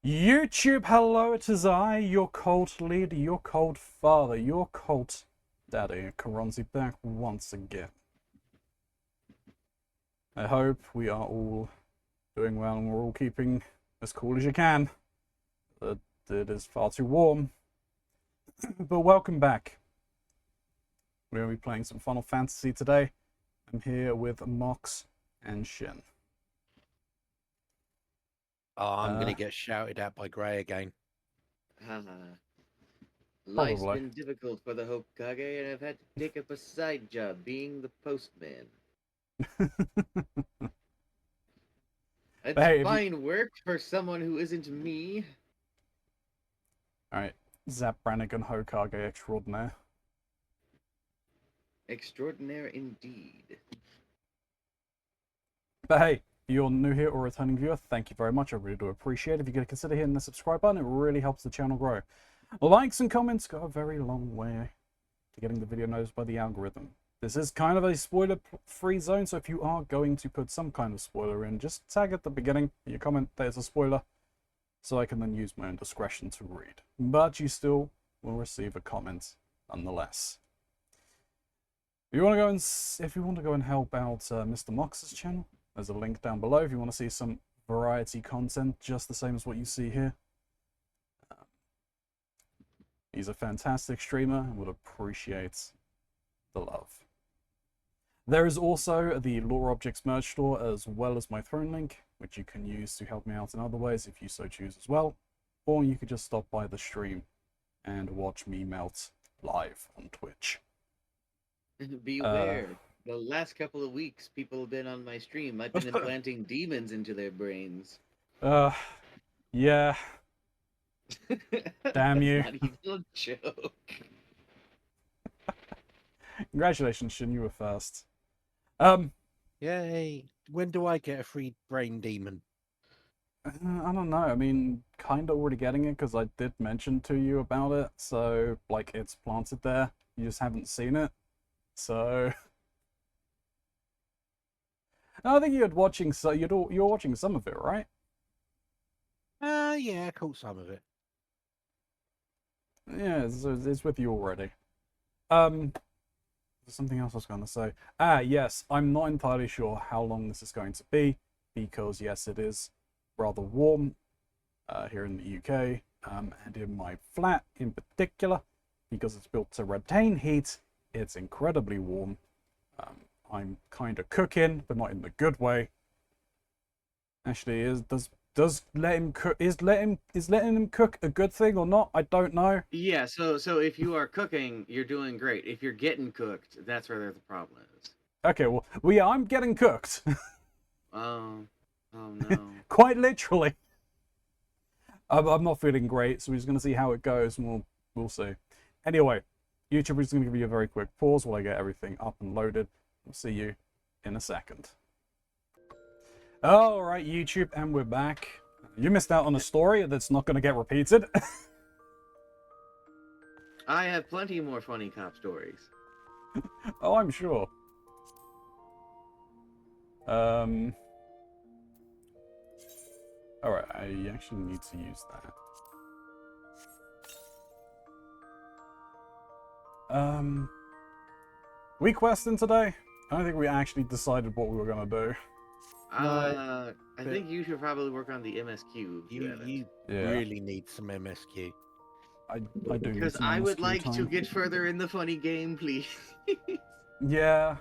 YouTube, hello, it is I, your cult leader, your cult father, your cult daddy, Keronzi, back once again. I hope we are all doing well and we're all keeping as cool as you can. It is far too warm. But welcome back. We're going to be playing some Final Fantasy today. I'm here with Mox and Shin. Oh, I'm going to get shouted at by Grey again. Life's Probably. been difficult for the Hokage, and I've had to take up a side job being the postman. It's Hey, fine work for someone who isn't me. Alright, Zap Brannigan Hokage extraordinaire. Extraordinaire indeed. But hey, if you're new here or a returning viewer, thank you very much. I really do appreciate it. If you could consider hitting the subscribe button, it really helps the channel grow. Likes and comments go a very long way to getting the video noticed by the algorithm. This is kind of a spoiler-free zone, so if you are going to put some kind of spoiler in, just tag at the beginning in your comment there's a spoiler, so I can then use my own discretion to read. But you still will receive a comment nonetheless. If you want to go and help out Mr. Mox's channel, there's a link down below if you want to see some variety content, just the same as what you see here. He's a fantastic streamer and would appreciate the love. There is also the Lore Objects merch store as well as my Throne link, which you can use to help me out in other ways if you so choose as well. Or you could just stop by the stream and watch me melt live on Twitch. Beware. The last couple of weeks, people have been on my stream. I've been implanting demons into their brains. Yeah. Damn you. Not even a joke. Congratulations, Shin, you were first. Yay. When do I get a free brain demon? I don't know. I mean, kind of already getting it because I did mention to you about it. So, like, it's planted there. You just haven't seen it. So, I think you're watching. So you're watching some of it, right? Yeah, I caught some of it. Yeah, it's with you already. There's something else I was going to say. Yes, I'm not entirely sure how long this is going to be because yes, it is rather warm here in the UK and in my flat in particular because it's built to retain heat. It's incredibly warm. I'm kind of cooking, but not in the good way. Actually, does letting him cook a good thing or not? I don't know. Yeah, so if you are cooking, you're doing great. If you're getting cooked, that's where the problem is. Okay, well yeah, I'm getting cooked. Oh no. Quite literally. I'm not feeling great, so we're just going to see how it goes, and we'll see. Anyway, YouTube is going to give you a very quick pause while I get everything up and loaded. We'll see you in a second. Alright, YouTube, and we're back. You missed out on a story that's not going to get repeated. I have plenty more funny cop stories. Oh, I'm sure. Alright, I actually need to use that. We questing today? I don't think we actually decided what we were going to do. I think you should probably work on the MSQ. You Yeah. really need some MSQ. I do. Because I would like to get further in the funny game, please. Yeah.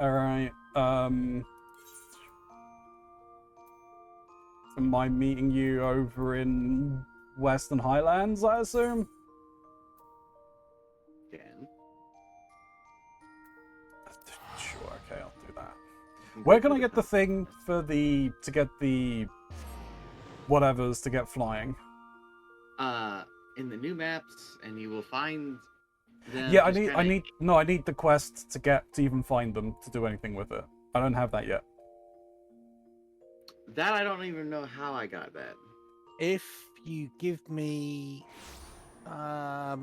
Alright. Am I meeting you over in Western Highlands, I assume? Again. Sure, okay, I'll do that. Where can I get the thing for to get the whatevers to get flying? In the new maps, and you will find them. Yeah, I need the quest to even find them to do anything with it. I don't have that yet. That I don't even know how I got that. If you give me a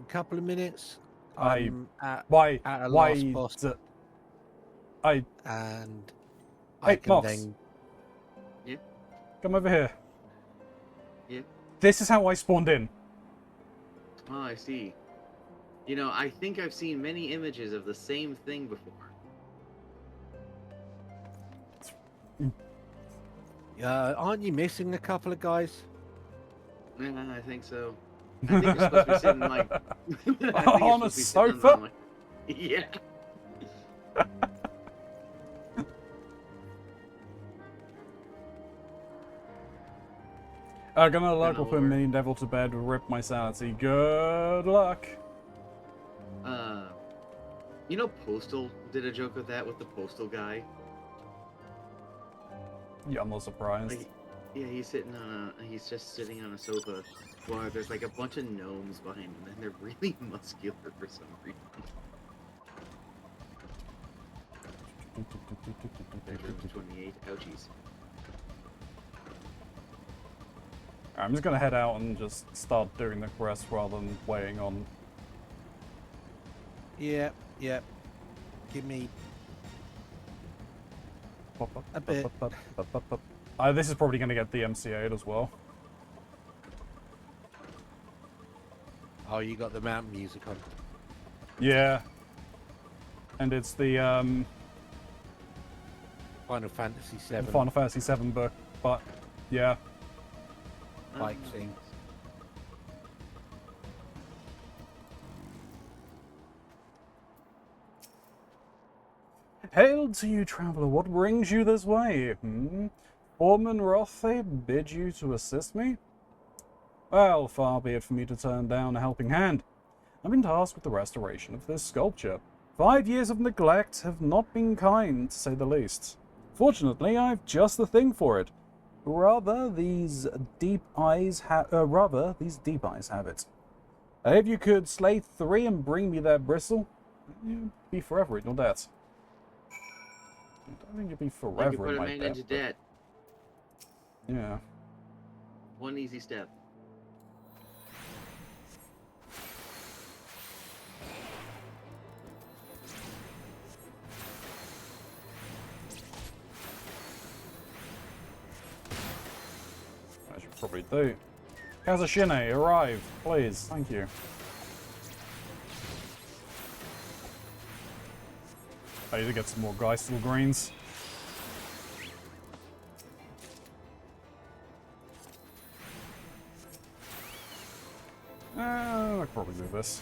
couple of minutes, I'm at a last boss. Hey, I can Mox. then... Yeah? Come over here. This is how I spawned in. Oh, I see. You know, I think I've seen many images of the same thing before. Aren't you missing a couple of guys? Yeah, I think so. I think you're supposed to be sitting like On a sofa? Yeah. Gonna luck will put Mini Devil to bed, rip my sanity. Good luck. You know, Postal did a joke with that with the Postal guy. Yeah, I'm not surprised. Like, yeah, he's just sitting on a sofa while there's like a bunch of gnomes behind him, and they're really muscular for some reason. 28 ouchies. I'm just gonna head out and just start doing the quest rather than waiting on. Yep. Give me a bit. This is probably gonna get the MCA'd as well. Oh, you got the mountain music on. Yeah. And it's the Final Fantasy XIV. Final Fantasy VII book, but yeah. Bike thing. Hail to you, traveler. What brings you this way? Ormond Rothe bid you to assist me? Well, far be it for me to turn down a helping hand. I've been tasked with the restoration of this sculpture. 5 years of neglect have not been kind, to say the least. Fortunately, I've just the thing for it. Rather, these deep eyes have it. If you could slay 3 and bring me their bristle, you'd be forever in your debt. I don't think you'd be forever in my debt. Put a man into debt. Yeah. One easy step. I should probably do. Kazashine, arrive, please. Thank you. I need to get some more Geistel greens. I could probably do this.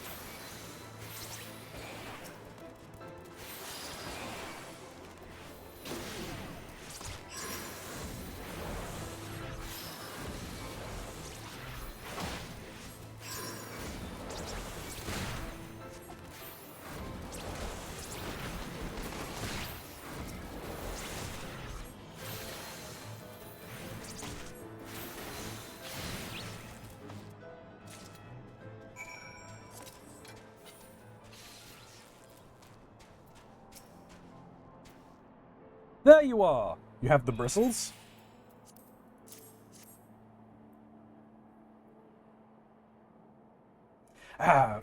There you are! You have the bristles?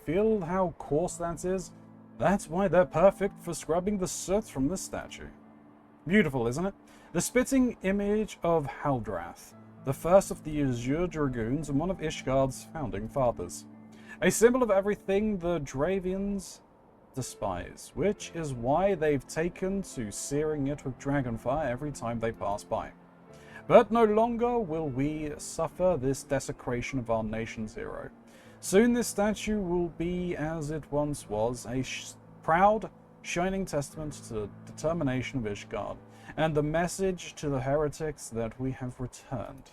Feel how coarse that is? That's why they're perfect for scrubbing the soot from this statue. Beautiful, isn't it? The spitting image of Haldrath, the first of the Azure Dragoons and one of Ishgard's founding fathers. A symbol of everything the Dravians despise, which is why they've taken to searing it with dragonfire every time they pass by. But no longer will we suffer this desecration of our nation's hero. Soon this statue will be as it once was, a proud, shining testament to the determination of Ishgard, and the message to the heretics that we have returned.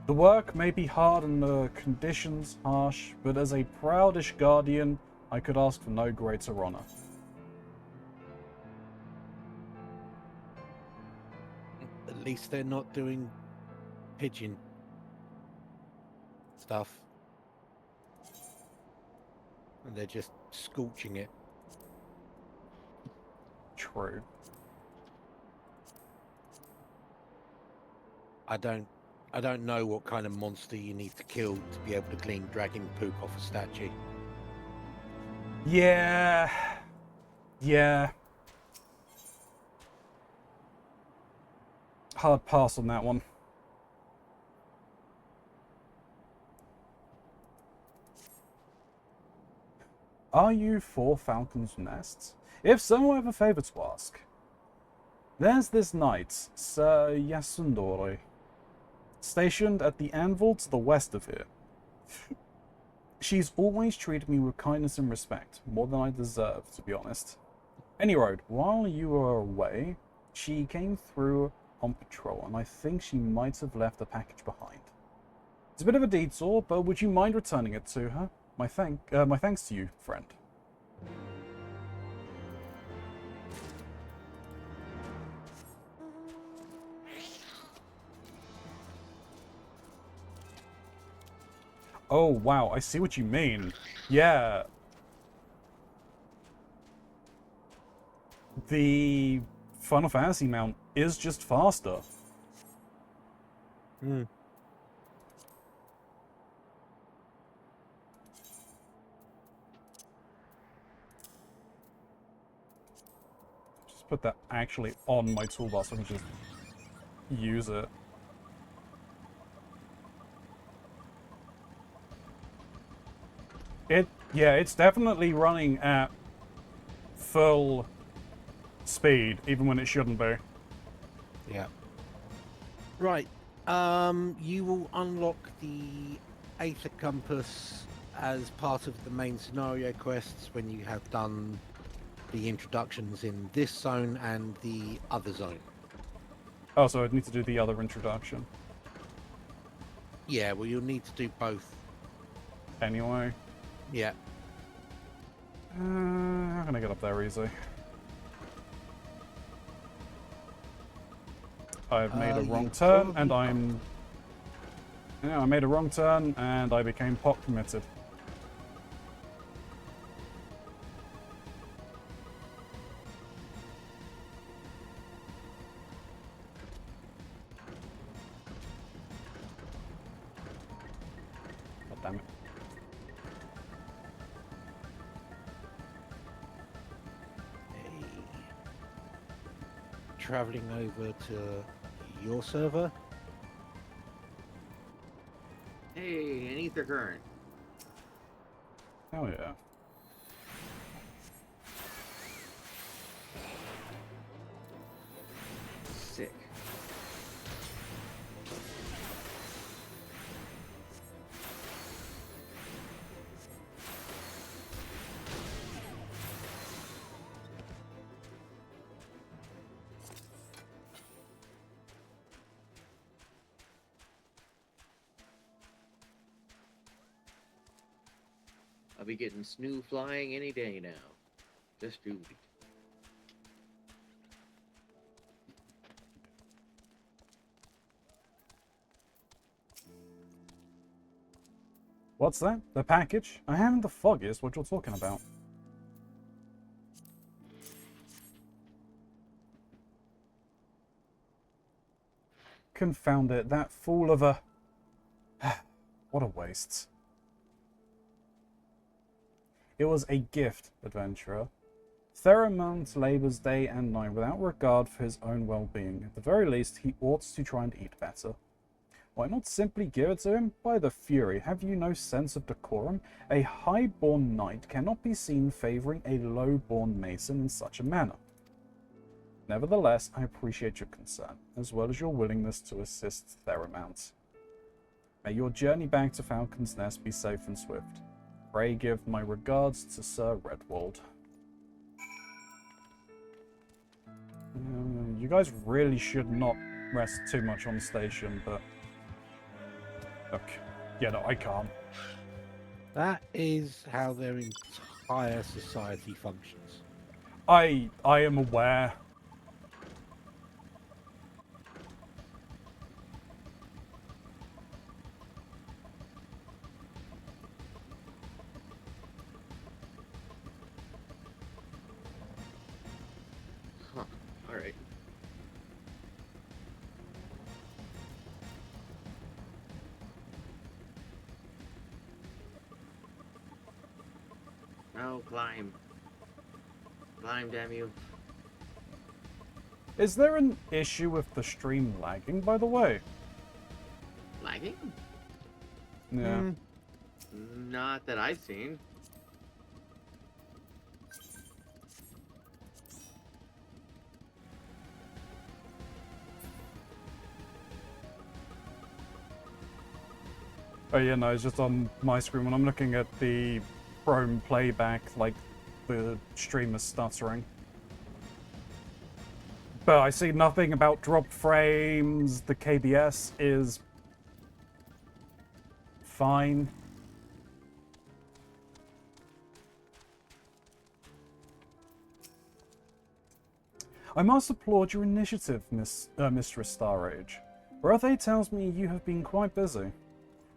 The work may be hard and the conditions harsh, but as a proud Ishgardian, I could ask for no greater honor. At least they're not doing pigeon stuff. And they're just scorching it. True. I don't know what kind of monster you need to kill to be able to clean dragon poop off a statue. Yeah. Hard pass on that one. Are you for Falcon's Nest? If so, I have a favor to ask. There's this knight, Sir Yasundori, stationed at the anvil to the west of here. She's always treated me with kindness and respect, more than I deserve, to be honest. Any road, while you were away, she came through on patrol, and I think she might have left a package behind. It's a bit of a detour, but would you mind returning it to her? My thanks to you, friend. Oh, wow, I see what you mean. Yeah. The Final Fantasy mount is just faster. Hmm. Just put that actually on my toolbar so I can just use it. Yeah, it's definitely running at full speed, even when it shouldn't be. Yeah. Right. You will unlock the Aether Compass as part of the main scenario quests when you have done the introductions in this zone and the other zone. Oh, so I'd need to do the other introduction. Yeah, well, you'll need to do both. Anyway. Yeah. How can I get up there easy? I've made a wrong turn, and I'm... Yeah, I made a wrong turn, and I became pot committed. God damn it. Traveling over to your server. Hey, an ether current. Hell yeah. Sick. I'll be getting snoo flying any day now. Just do it. What's that? The package? I haven't the foggiest what you're talking about. Confound it, that fool of a... What a waste. It was a gift, adventurer. Theramount labors day and night without regard for his own well-being. At the very least, he ought to try and eat better. Why not simply give it to him? By the Fury, have you no sense of decorum? A high-born knight cannot be seen favouring a low-born mason in such a manner. Nevertheless, I appreciate your concern, as well as your willingness to assist Theramount. May your journey back to Falcon's Nest be safe and swift. Pray give my regards to Sir Redwald. You guys really should not rest too much on the station, but... Okay. Yeah, no, I can't. That is how their entire society functions. I am aware. Huh. Alright. Now climb. Climb, damn you. Is there an issue with the stream lagging, by the way? Lagging? Yeah. Not that I've seen. Oh yeah, no, it's just on my screen when I'm looking at the Chrome playback, like the stream is stuttering. But I see nothing about dropped frames. The KBS is fine. I must applaud your initiative, Mistress Starage. Rothe tells me you have been quite busy.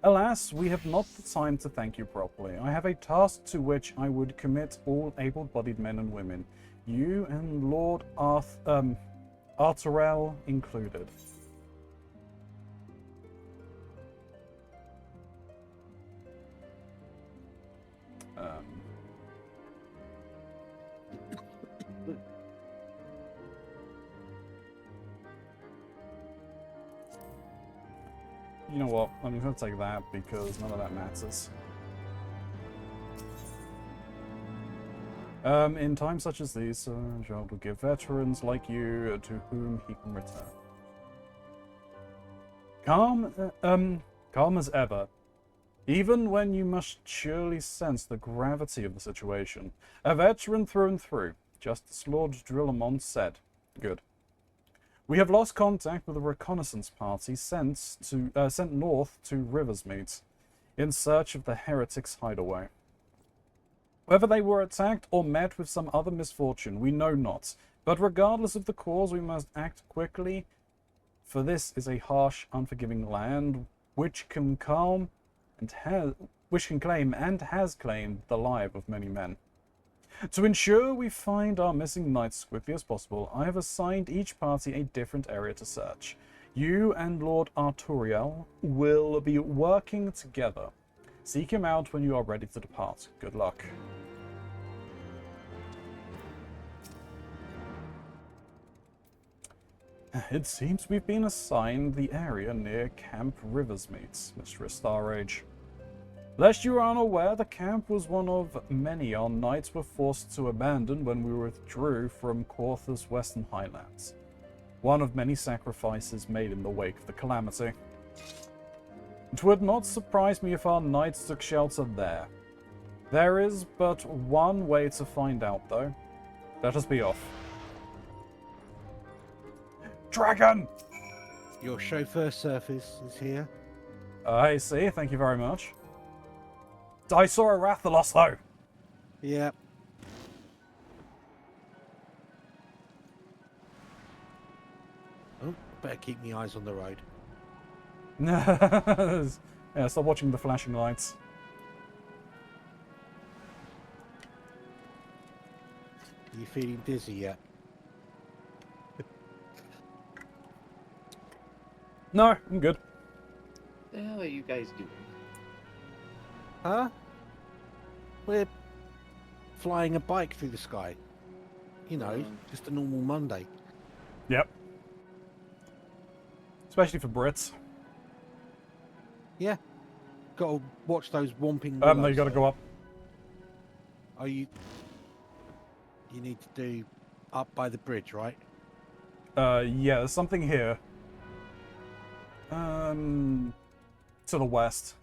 Alas, we have not the time to thank you properly. I have a task to which I would commit all able-bodied men and women, you and Lord Arturel included. You know what? I'm just going to take that because none of that matters. In times such as these, Gerald will give veterans like you to whom he can return. Calm as ever. Even when you must surely sense the gravity of the situation. A veteran through and through, just as Lord Drillamont said. Good. We have lost contact with a reconnaissance party sent north to Riversmeet in search of the heretics' hideaway. Whether they were attacked or met with some other misfortune, we know not. But regardless of the cause, we must act quickly, for this is a harsh, unforgiving land which can claim and has claimed the life of many men. To ensure we find our missing knights as quickly as possible, I have assigned each party a different area to search. You and Lord Arturiel will be working together. Seek him out when you are ready to depart. Good luck. It seems we've been assigned the area near Camp Riversmeet, Mistress Starage. Lest you are unaware, the camp was one of many our knights were forced to abandon when we withdrew from Corthus Western Highlands. One of many sacrifices made in the wake of the calamity. It would not surprise me if our knights took shelter there. There is but one way to find out, though. Let us be off. Dragon! Your chauffeur surface is here. I see, thank you very much. I saw a Rathalos, though. Yeah. Oh, better keep my eyes on the road. Yeah, stop watching the flashing lights. Are you feeling dizzy yet? No, I'm good. What the hell are you guys doing? Huh? We're flying a bike through the sky. You know, just a normal Monday. Yep. Especially for Brits. Yeah. Gotta watch those whomping No, willows, you gotta though. go up. Are you... You need to do up by the bridge, right? Yeah, there's something here. To the west.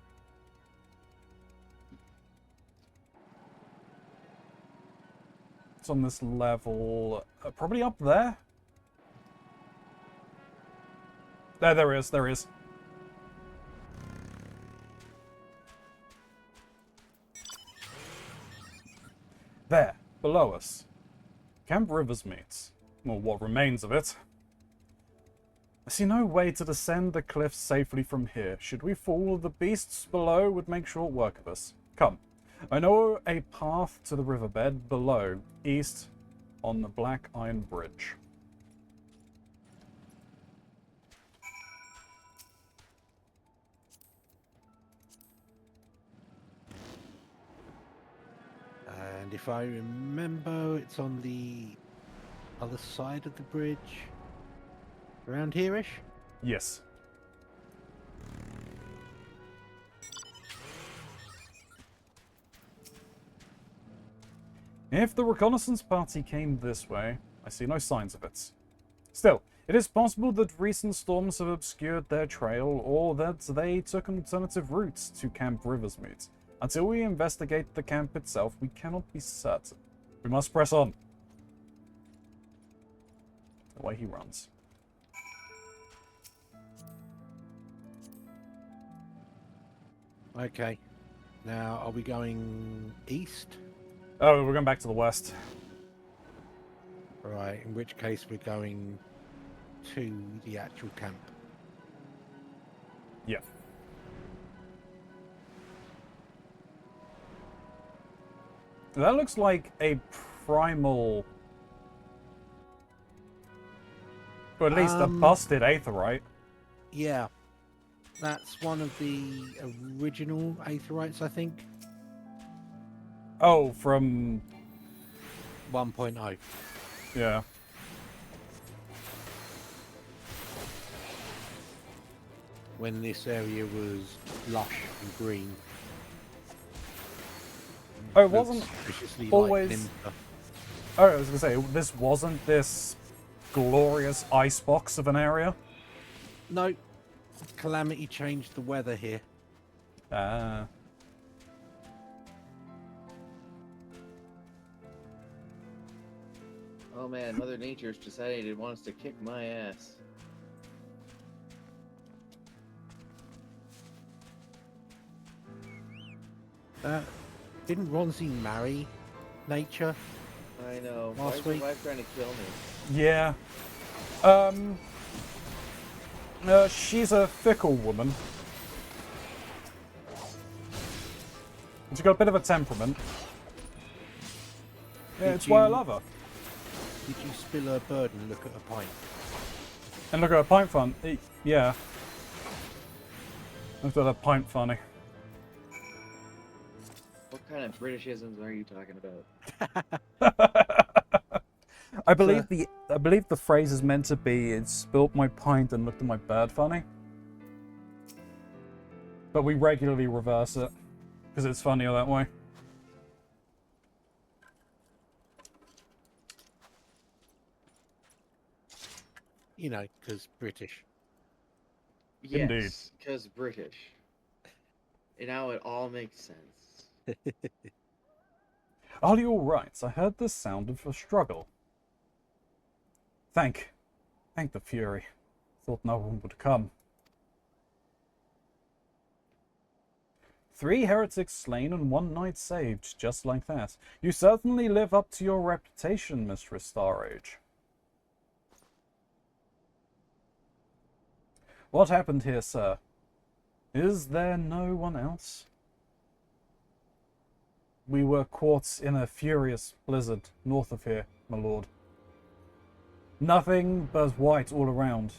It's on this level. Probably up there? There is. There, below us. Camp Riversmeet. Or what remains of it. I see no way to descend the cliffs safely from here. Should we fall, the beasts below would make short work of us. Come. I know a path to the riverbed below, east, on the Black Iron Bridge. And if I remember, it's on the other side of the bridge. Around here-ish? Yes. If the reconnaissance party came this way, I see no signs of it. Still, It is possible that recent storms have obscured their trail, or that they took alternative routes to Camp Riversmeet. Until we investigate the camp itself, we cannot be certain. We must press on. The way he runs. Okay. Now, are we going east? Oh, we're going back to the west. Right, in which case we're going to the actual camp. Yeah. That looks like a primal... or at least a busted aetheryte. Yeah. That's one of the original aetherytes, I think. Oh, from... 1.0. yeah. When this area was lush and green. Oh, it wasn't Suspiciously always... like Nympha. Oh, I was going to say, this wasn't this glorious icebox of an area? No. Calamity changed the weather here. Ah. Oh man, Mother Nature's decided it wants to kick my ass. Didn't Ronzi marry Nature? I know. Last Why is my week? wife trying to kill me? Yeah. She's a fickle woman. She's got a bit of a temperament. Yeah, it's why I love her. Did you spill her bird and look at a pint? And look at her pint fun. Yeah. Look at her pint funny. What kind of Britishisms are you talking about? I believe the phrase is meant to be "it spilt my pint and looked at my bird funny," but we regularly reverse it because it's funnier that way. You know, because British. Indeed. Yes, because British. And now it all makes sense. Are you all right? I heard the sound of a struggle. Thank the Fury. Thought no one would come. 3 heretics slain and 1 knight saved, just like that. You certainly live up to your reputation, Mistress Starage. What happened here, sir? Is there no one else? We were caught in a furious blizzard north of here, my lord. Nothing but white all around.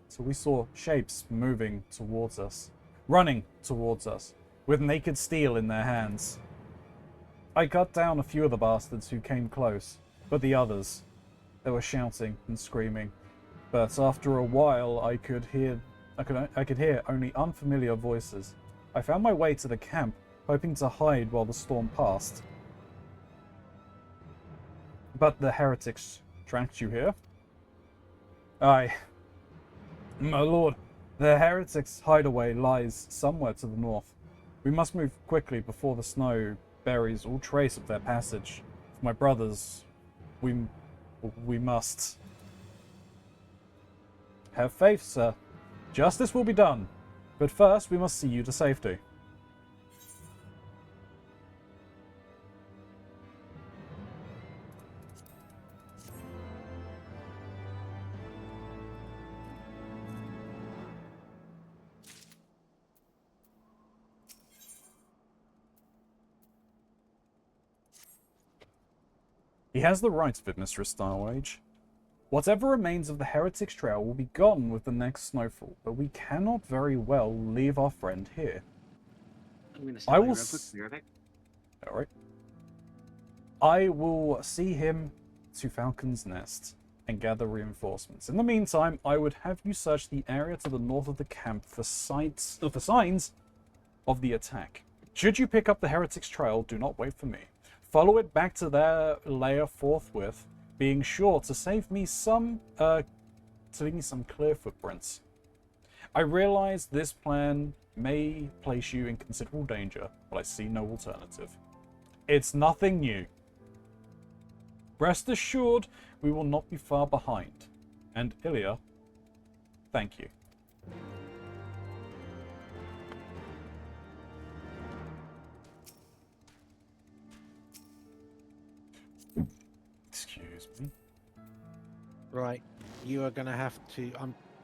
So we saw shapes moving towards us, running towards us, with naked steel in their hands. I cut down a few of the bastards who came close, but the others, they were shouting and screaming. But after a while, I could hear only unfamiliar voices. I found my way to the camp, hoping to hide while the storm passed. But the heretics tracked you here? Aye. My lord, the heretics' hideaway lies somewhere to the north. We must move quickly before the snow buries all trace of their passage. For my brothers, we must. Have faith, sir. Justice will be done. But first, we must see you to safety. He has the rights of it, Mistress Starwage. Whatever remains of the Heretics' Trail will be gone with the next snowfall, but we cannot very well leave our friend here. I'm gonna I stop will real quick. Be right back. Alright. I will see him to Falcon's Nest and gather reinforcements. In the meantime, I would have you search the area to the north of the camp for signs of the attack. Should you pick up the Heretics' Trail, do not wait for me. Follow it back to their lair forthwith, being sure to save me some so we need some clear footprints. I realize this plan may place you in considerable danger, but I see no alternative. It's nothing new. Rest assured, we will not be far behind. And Ilya, thank you. Excuse me. Right, you are going to have to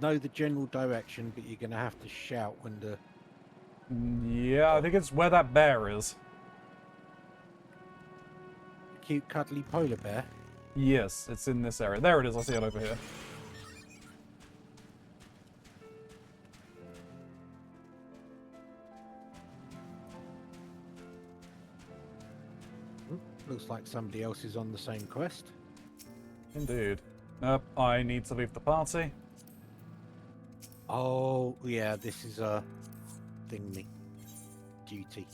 know the general direction, but you're going to have to shout when the... Yeah, I think it's where that bear is. cute cuddly polar bear. Yes, it's in this area. There it is, I see it over here. Looks like somebody else is on the same quest. Indeed. I need to leave the party. Oh, yeah, this is a thingy. Duty.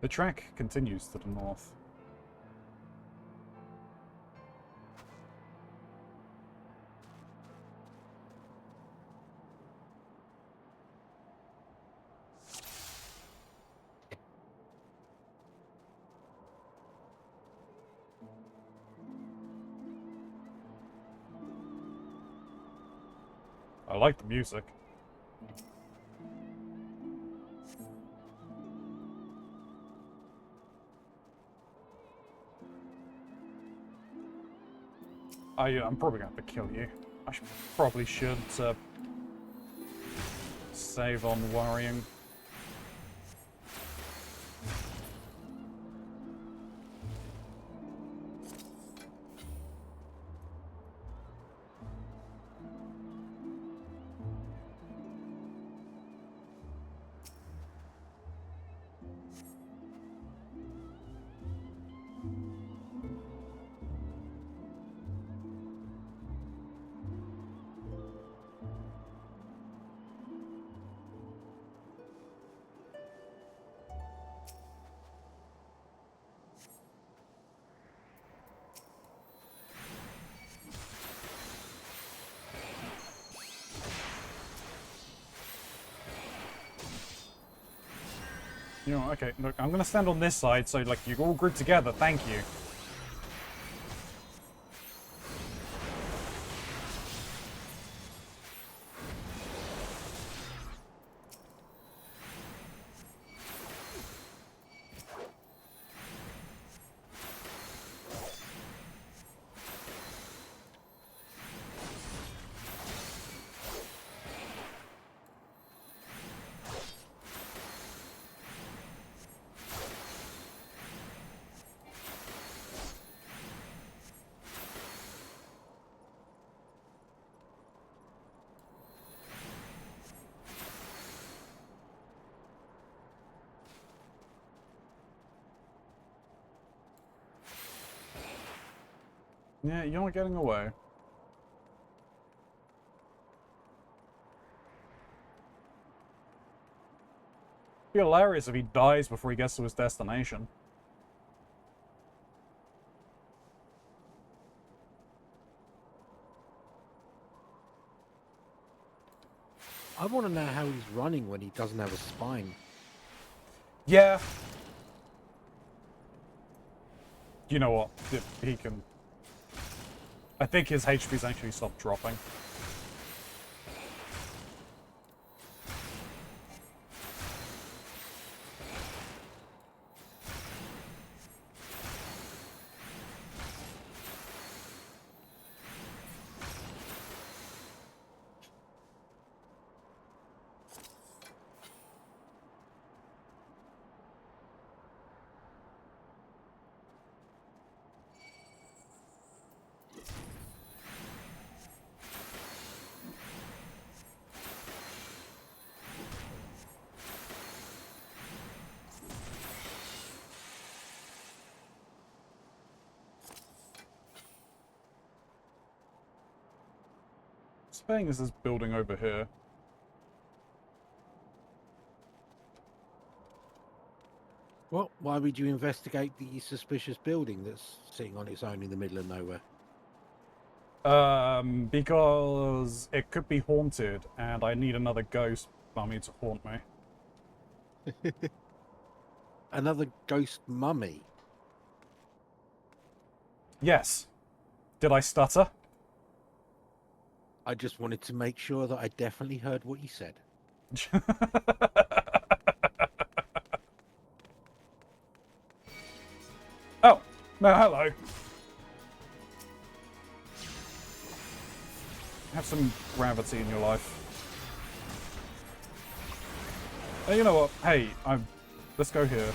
The track continues to the north. I like the music. I'm probably going to have to kill you. Probably should save on worrying. You know, okay, look, I'm gonna stand on this side so, like, you all group together, thank you. Yeah, you're not getting away. It'd be hilarious if he dies before he gets to his destination. I want to know how he's running when he doesn't have a spine. Yeah. You know what? He can... I think his HP's actually stopped dropping. Spain is this building over here. Well, why would you investigate the suspicious building that's sitting on its own in the middle of nowhere? Because it could be haunted, and I need another ghost mummy to haunt me. Another ghost mummy? Yes. Did I stutter? I just wanted to make sure that I definitely heard what you said. Oh, no, hello. Have some gravity in your life. You know what? Hey, let's go here.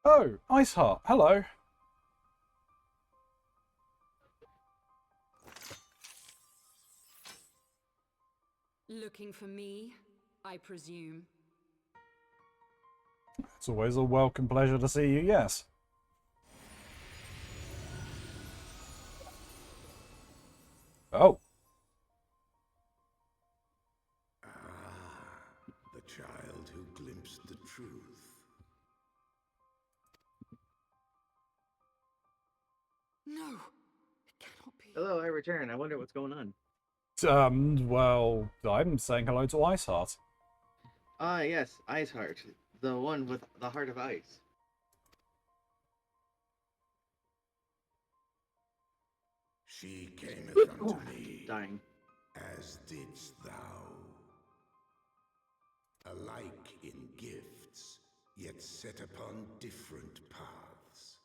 Oh, Iceheart, hello. Looking for me, I presume. It's always a welcome pleasure to see you, yes. Oh. The child who glimpsed the truth. No, it cannot be. Hello, I return. I wonder what's going on. Well, I'm saying hello to Iceheart. Ah, yes, Iceheart, the one with the heart of ice. She cameth unto me, Dying. as didst thou. Alike in gifts, yet set upon different paths.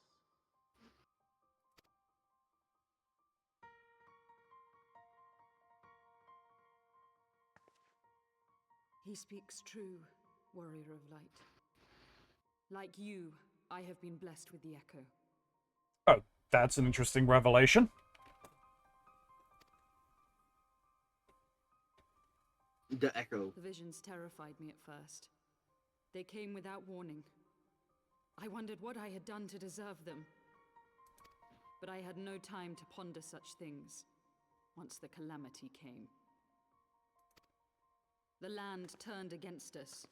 He speaks true, warrior of light. Like you, I have been blessed with the echo. Oh, that's an interesting revelation. The echo. The visions terrified me at first. They came without warning. I wondered what I had done to deserve them. But I had no time to ponder such things once the calamity came. The land turned against us,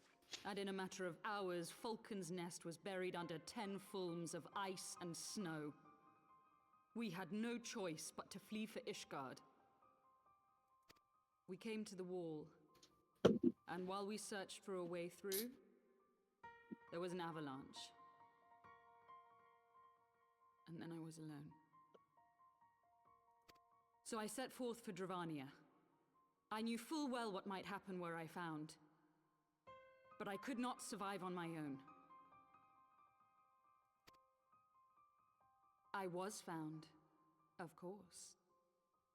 and in a matter of hours, Falcon's Nest was buried under 10 fulms of ice and snow. We had no choice but to flee for Ishgard. We came to the wall, and while we searched for a way through, there was an avalanche. And then I was alone. So I set forth for Dravania. I knew full well what might happen where I found. But I could not survive on my own. I was found, of course.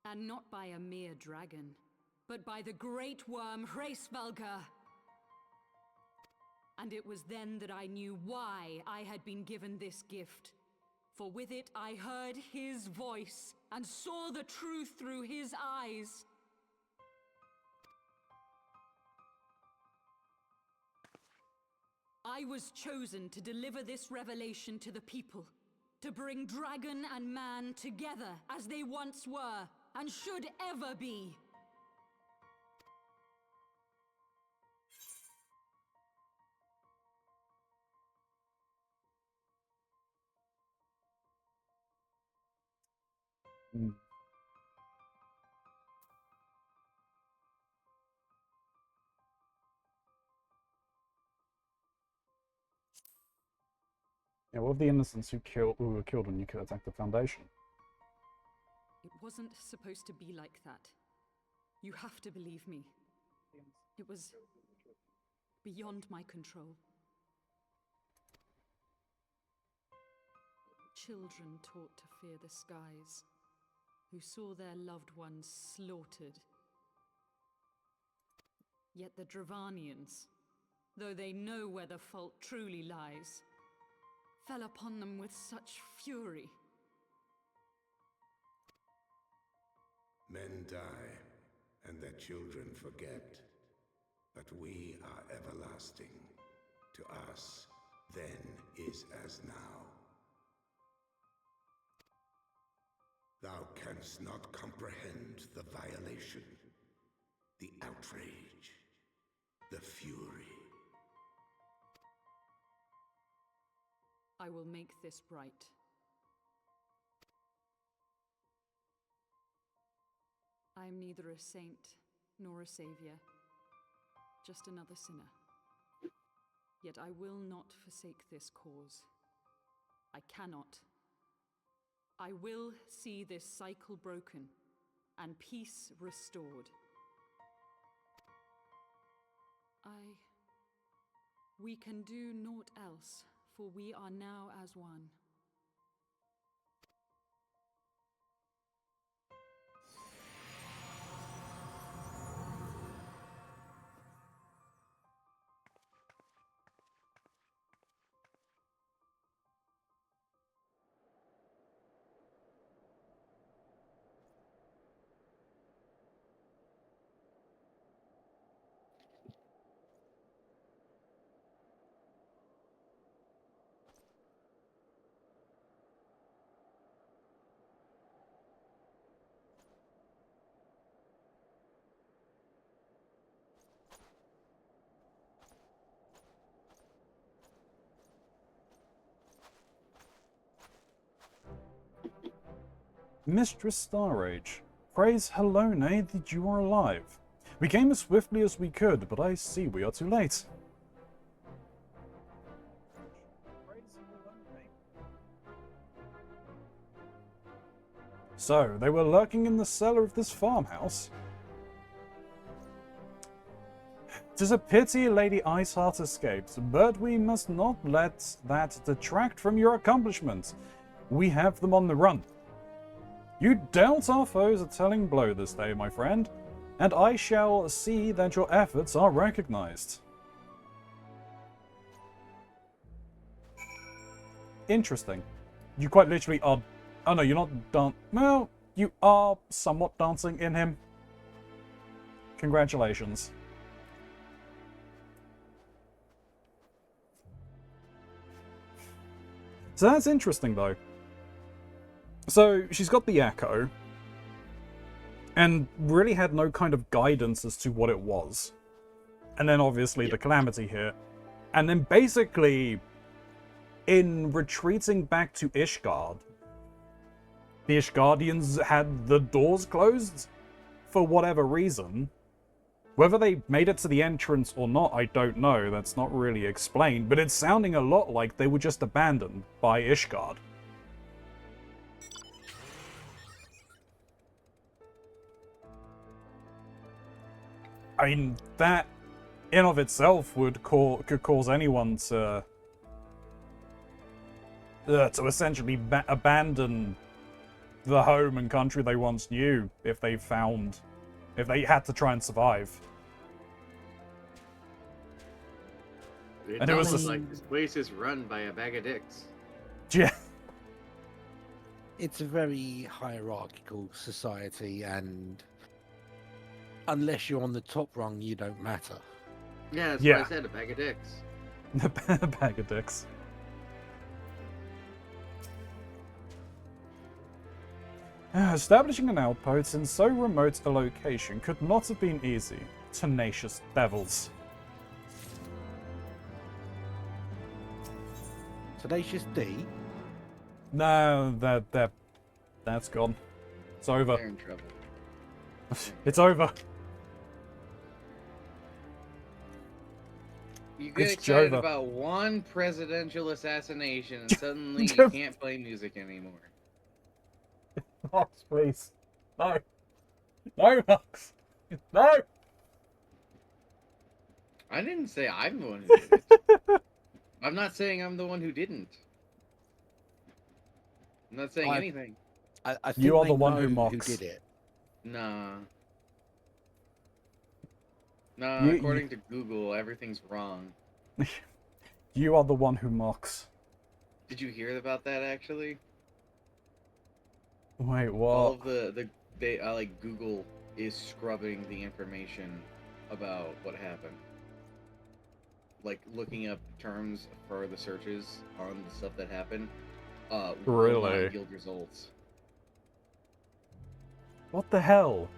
And not by a mere dragon, but by the great worm Hraesvelgr. And it was then that I knew why I had been given this gift. For with it I heard his voice and saw the truth through his eyes. I was chosen to deliver this revelation to the people, to bring dragon and man together as they once were and should ever be. Mm. Yeah, what of the innocents who were killed when you attacked the Foundation? It wasn't supposed to be like that. You have to believe me. It was beyond my control. Children taught to fear the skies, who saw their loved ones slaughtered. Yet the Dravanians, though they know where the fault truly lies, fell upon them with such fury. Men die, and their children forget. But we are everlasting. To us, then is as now. Thou canst not comprehend the violation, the outrage, the fury. I will make this right. I am neither a saint nor a savior, just another sinner. Yet I will not forsake this cause. I cannot. I will see this cycle broken and peace restored. We can do naught else, for we are now as one. Mistress Starrage, praise Helone that you are alive. We came as swiftly as we could, but I see we are too late. So, they were lurking in the cellar of this farmhouse? 'Tis a pity Lady Iceheart escaped, but we must not let that detract from your accomplishments. We have them on the run. You dealt our foes a telling blow this day, my friend, and I shall see that your efforts are recognized. Interesting. You quite literally are... Oh no, you're not well, you are somewhat dancing in him. Congratulations. So that's interesting, though. So, she's got the Echo, and really had no kind of guidance as to what it was. And then, obviously, the Calamity hit. And then, basically, in retreating back to Ishgard, the Ishgardians had the doors closed for whatever reason. Whether they made it to the entrance or not, I don't know. That's not really explained, but it's sounding a lot like they were just abandoned by Ishgard. I mean, that in of itself could cause anyone to essentially abandon the home and country they once knew if they had to try and survive. It sounds like this place is run by a bag of dicks. Yeah. It's a very hierarchical society, and unless you're on the top rung, you don't matter. Yeah, that's what I said, a bag of dicks. A bag of dicks. Establishing an outpost in so remote a location could not have been easy. Tenacious devils. Tenacious D? No, that's gone. It's over. They're in trouble. It's over. You get It's excited Jova. about one presidential assassination, and suddenly you Jova. can't play music anymore. Max, please. No. No, Max. No. I didn't say I'm the one who did it. I'm not saying I'm the one who didn't. I'm not saying anything. I think You are they the one know who mocks. did it. Nah. Nah, You- according to Google, everything's wrong. You are the one who mocks. Did you hear about that, actually? Wait, what? All of they like Google is scrubbing the information about what happened. Like looking up terms for the searches on the stuff that happened. Will Really? not yield results. What the hell?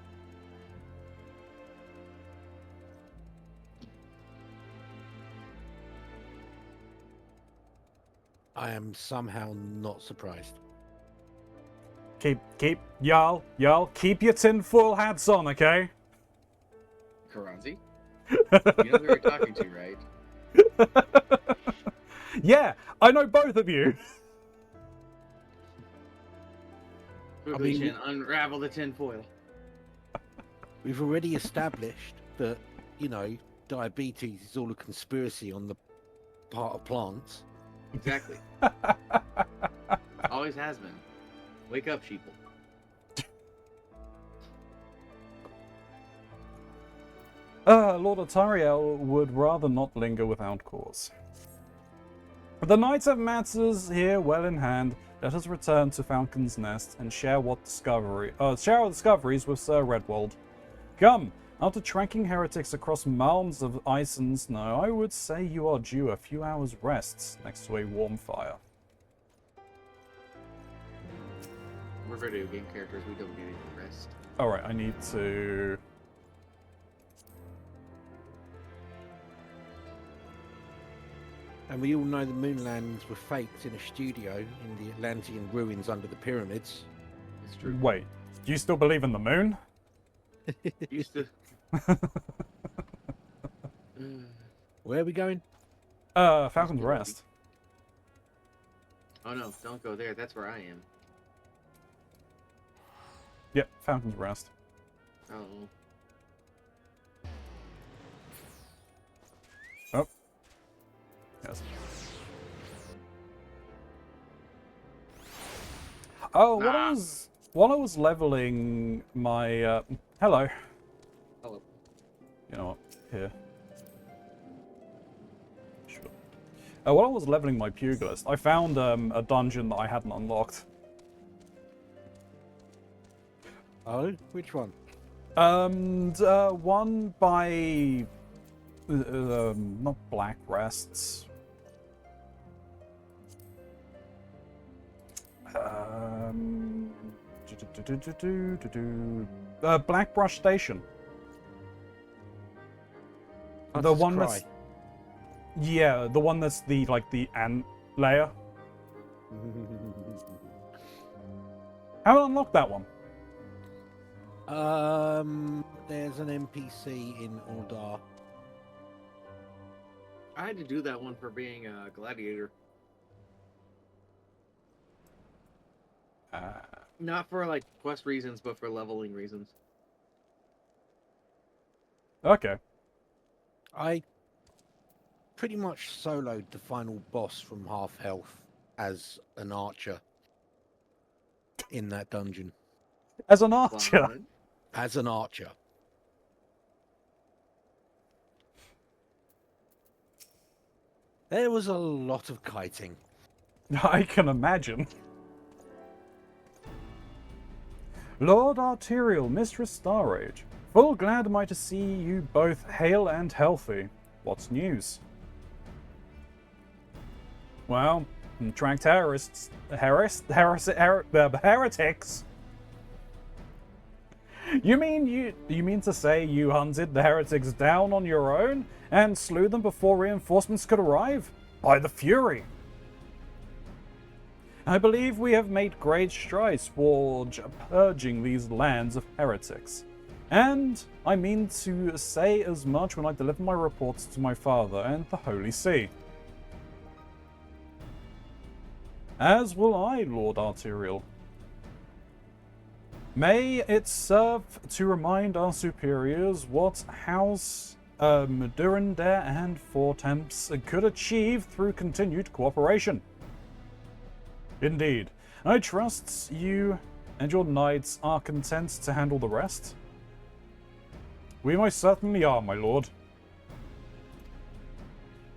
I am somehow not surprised. Y'all, keep your tinfoil hats on, okay? Keronzi? You know who you're talking to, right? Yeah, I know both of you. Quickly, mean, Shin, unravel the tinfoil. We've already established that, you know, diabetes is all a conspiracy on the part of plants. Exactly. Always has been. Wake up, sheeple. Lord Otariel would rather not linger without cause. The knights have matters here well in hand. Let us return to Falcon's Nest and share our discoveries with Sir Redwald. Come, after tracking heretics across mounds of ice and snow, I would say you are due a few hours' rest next to a warm fire. We're video game characters, we don't need any rest. Alright, I need to... And we all know the moon landings were faked in a studio in the Atlantean ruins under the pyramids. It's true. Wait, do you still believe in the moon? Used to. Where are we going? Falcon's Rest. Oh no, don't go there. That's where I am. Yep, Falcon's Rest. Oh. Oh. Yes. Oh, while I was leveling my hello. Hello. You know what? Here. Sure. While I was leveling my pugilist, I found a dungeon that I hadn't unlocked. Oh, which one? One by not Black Rests. Blackbrush Station. The Hunter's one Cry. that's yeah, the one that's the the ant layer. Haven't unlocked that one. There's an NPC in Aldar. I had to do that one for being a gladiator. Not for like quest reasons, but for leveling reasons. Okay. I pretty much soloed the final boss from half health as an archer in that dungeon. As an archer. Fun. As an archer. There was a lot of kiting. I can imagine. Lord Arterial, Mistress Starrage, full glad am I to see you both hale and healthy. What's news? Well, tracked heretics. You mean to say you hunted the heretics down on your own and slew them before reinforcements could arrive? By the Fury! I believe we have made great strides towards purging these lands of heretics. And I mean to say as much when I deliver my reports to my father and the Holy See. As will I, Lord Arterial. May it serve to remind our superiors what House Durandare and Four Temps could achieve through continued cooperation. Indeed. I trust you and your knights are content to handle the rest? We most certainly are, my lord.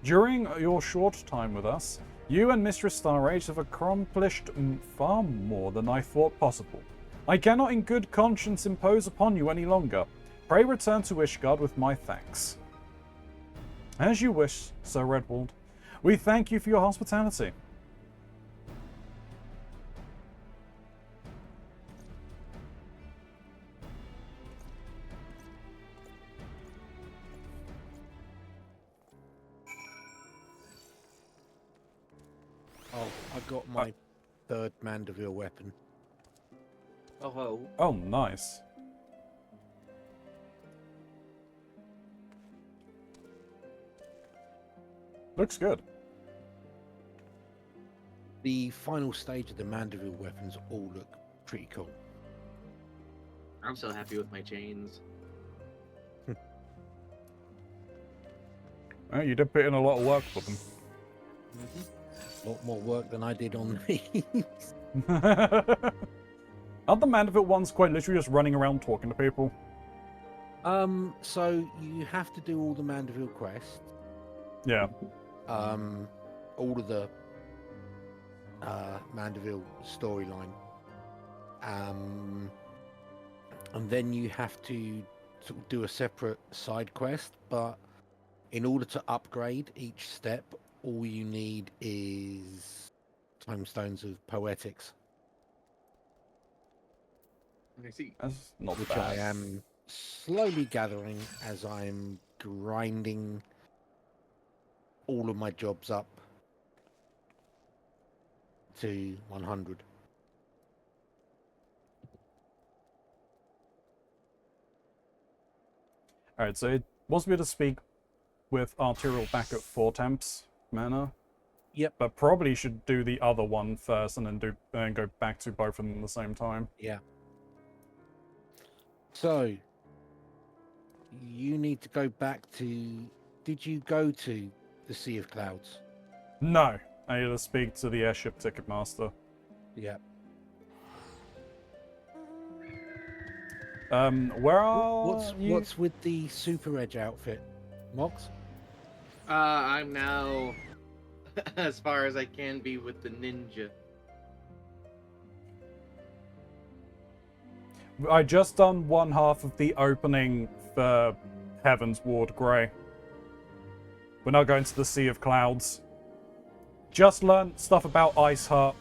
During your short time with us, you and Mistress Starrage have accomplished far more than I thought possible. I cannot in good conscience impose upon you any longer. Pray return to Ishgard with my thanks. As you wish, Sir Redwald. We thank you for your hospitality. Oh, I got my third Mandeville weapon. Oh, Oh, nice. Looks good. The final stage of the Mandeville weapons all look pretty cool. I'm so happy with my chains. Oh, you did put in a lot of work for them. A lot more work than I did on these. Aren't the Mandeville ones quite literally just running around talking to people? So you have to do all the Mandeville quests. Yeah. All of the Mandeville storyline. And then you have to sort of do a separate side quest, but in order to upgrade each step, all you need is Tomestones of Poetics, I see. That's not which bad. I am slowly gathering as I'm grinding all of my jobs up to 100. Alright, so it wants me to speak with Arterial back at 4 Temps Manor. Yep. But probably should do the other one first and then go back to both of them at the same time. Yeah. So, you need to go back to... Did you go to the Sea of Clouds? No, I need to speak to the airship Ticketmaster. Yeah. Where are you? What's with the Super Edge outfit, Mox? I'm now as far as I can be with the ninja. I just done one half of the opening for Heaven's Ward Grey. We're now going to the Sea of Clouds. Just learned stuff about Ice Heart.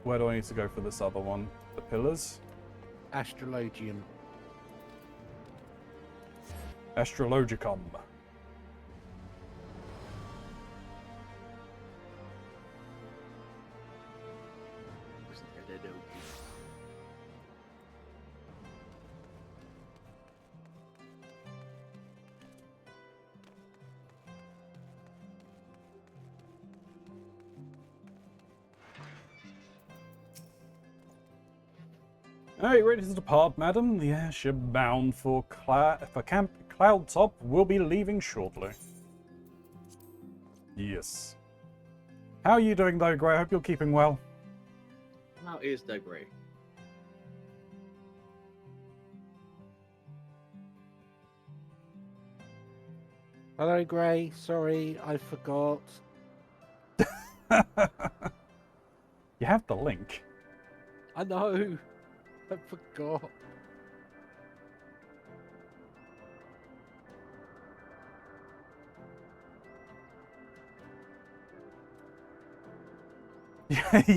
Where do I need to go for this other one? The pillars? Astrologium. Astrologicum. Are you ready to depart, madam? The airship bound for Camp Cloudtop will be leaving shortly. Yes. How are you doing, though, Gray? I hope you're keeping well. How is that Gray? Hello, Gray. Sorry, I forgot. You have the link. I know. I forgot.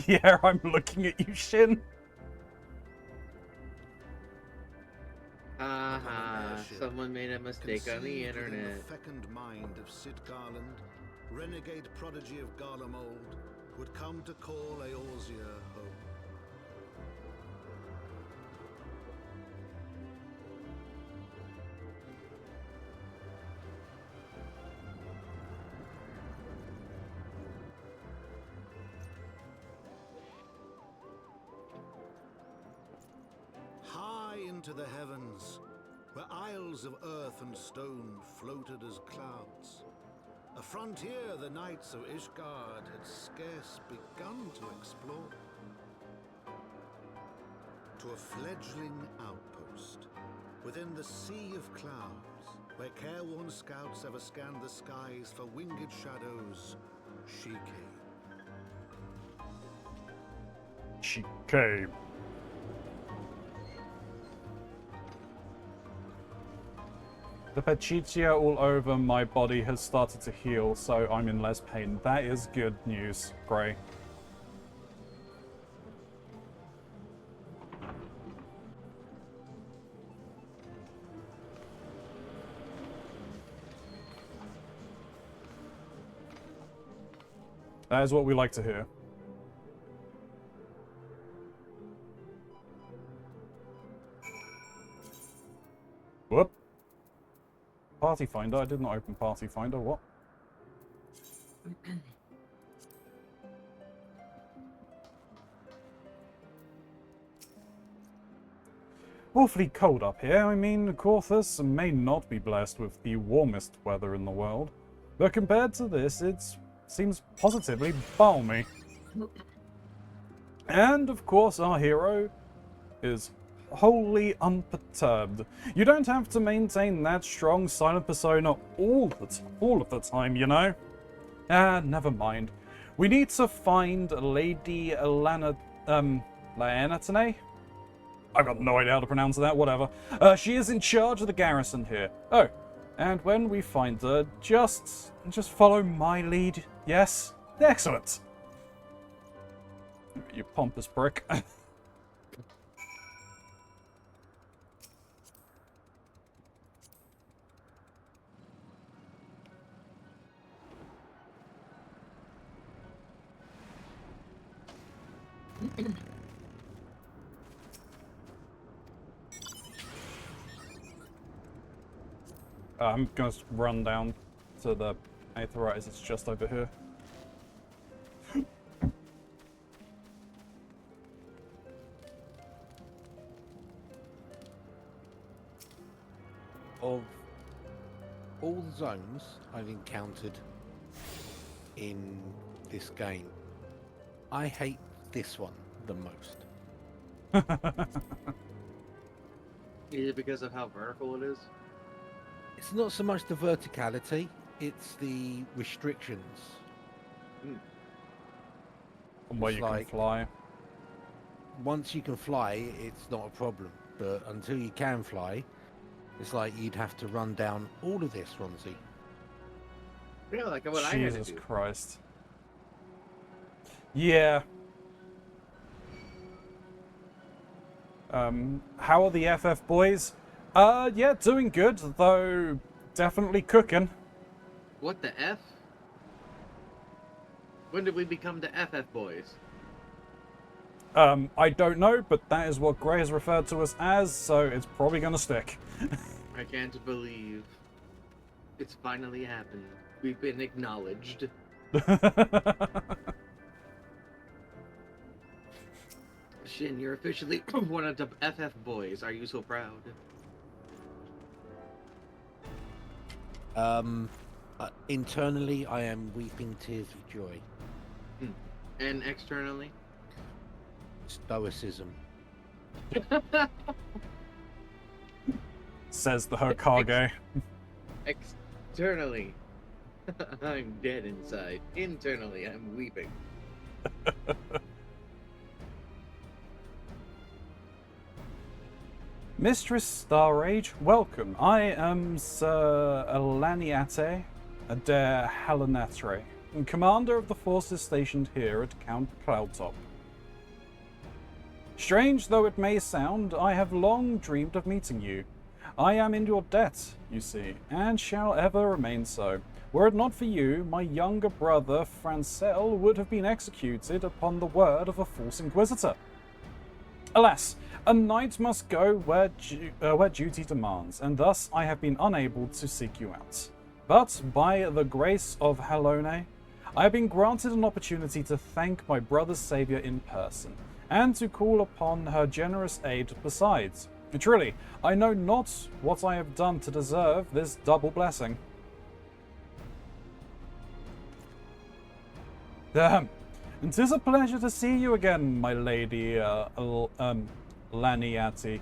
Yeah, I'm looking at you, Shin. Haha, someone made a mistake. Take on the Conceived within internet. The fecund mind of Sid Garland, renegade prodigy of Garlemald, would come to call Eorzea home. High into the heavens, where isles of earth and stone floated as clouds, a frontier the knights of Ishgard had scarce begun to explore. To a fledgling outpost, within the sea of clouds, where careworn scouts ever scanned the skies for winged shadows, she came. She came. The pechitia all over my body has started to heal, so I'm in less pain. That is good news, Gray. That is what we like to hear. Whoop. Party Finder? I did not open Party Finder. What? Awfully cold up here. I mean, Corthus may not be blessed with the warmest weather in the world, but compared to this, it seems positively balmy. And, of course, our hero is wholly unperturbed. You don't have to maintain that strong silent persona all of the time, you know? Ah, never mind. We need to find Lady Laenatane? I've got no idea how to pronounce that, whatever. She is in charge of the garrison here. Oh, and when we find her, just follow my lead, yes? Excellent. You pompous prick. I'm going to run down to the Aetherized. It's just over here. Of all the zones I've encountered in this game, I hate this one the most. Is it because of how vertical it is? It's not so much the verticality, it's the restrictions. And where It's you like- can fly. Once you can fly, it's not a problem, but until you can fly, it's like you'd have to run down all of this, Ronzi. Yeah, like what I had to Jesus do. Christ. Yeah. How are the FF boys? Yeah, doing good, though definitely cooking. What the F? When did we become the FF boys? I don't know, but that is what Gray has referred to us as, so it's probably gonna stick. I can't believe it's finally happened. We've been acknowledged. Shin, you're officially one of the FF boys. Are you so proud? Internally, I am weeping tears of joy. And externally? Stoicism. Says the Hokage. Externally, I'm dead inside. Internally, I'm weeping. Mistress Starrage, welcome. I am Sir Elaniate de Halanatre, commander of the forces stationed here at Camp Cloudtop. Strange though it may sound, I have long dreamed of meeting you. I am in your debt, you see, and shall ever remain so. Were it not for you, my younger brother Francel would have been executed upon the word of a false inquisitor. Alas, a knight must go where duty demands, and thus I have been unable to seek you out. But by the grace of Halone, I have been granted an opportunity to thank my brother's saviour in person, and to call upon her generous aid besides. Truly, I know not what I have done to deserve this double blessing. And 'tis a pleasure to see you again, my lady, Laniati.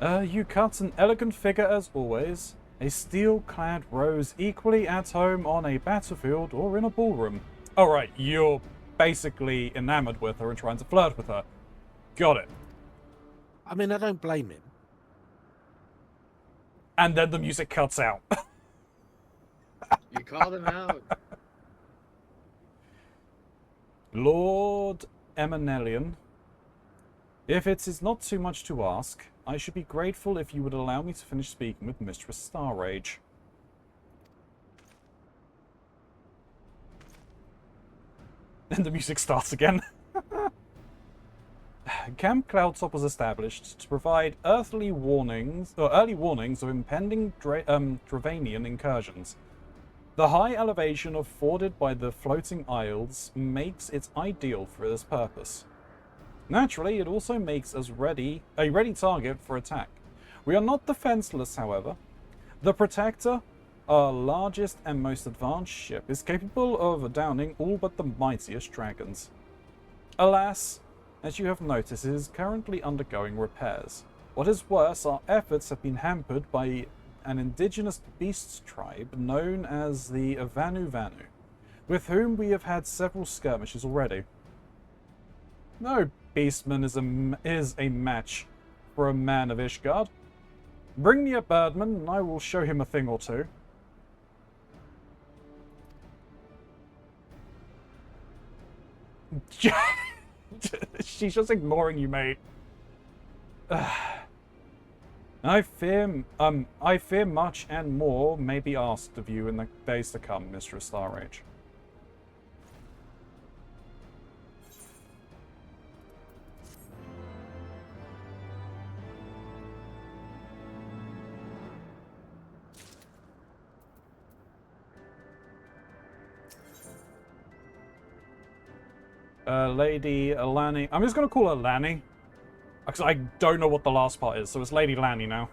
You cut an elegant figure as always, a steel-clad rose equally at home on a battlefield or in a ballroom. Alright, you're basically enamored with her and trying to flirt with her. Got it. I mean, I don't blame him. And then the music cuts out. You called him out. Lord Emanelian, if it is not too much to ask, I should be grateful if you would allow me to finish speaking with Mistress Starrage. Then the music starts again. Camp Cloudtop was established to provide early warnings of impending Dravanian incursions. The high elevation afforded by the floating isles makes it ideal for this purpose. Naturally, it also makes us a ready target for attack. We are not defenseless, however. The Protector, our largest and most advanced ship, is capable of downing all but the mightiest dragons. Alas, as you have noticed, it is currently undergoing repairs. What is worse, our efforts have been hampered by an indigenous beasts tribe known as the Vanu Vanu, with whom we have had several skirmishes already. No beastman is a match for a man of Ishgard. Bring me a birdman and I will show him a thing or two. She's just ignoring you, mate. I fear much and more may be asked of you in the days to come, Mistress Starrage. Lady Lanny. I'm just going to call her Lanny, because I don't know what the last part is, so it's Lady Lanny now.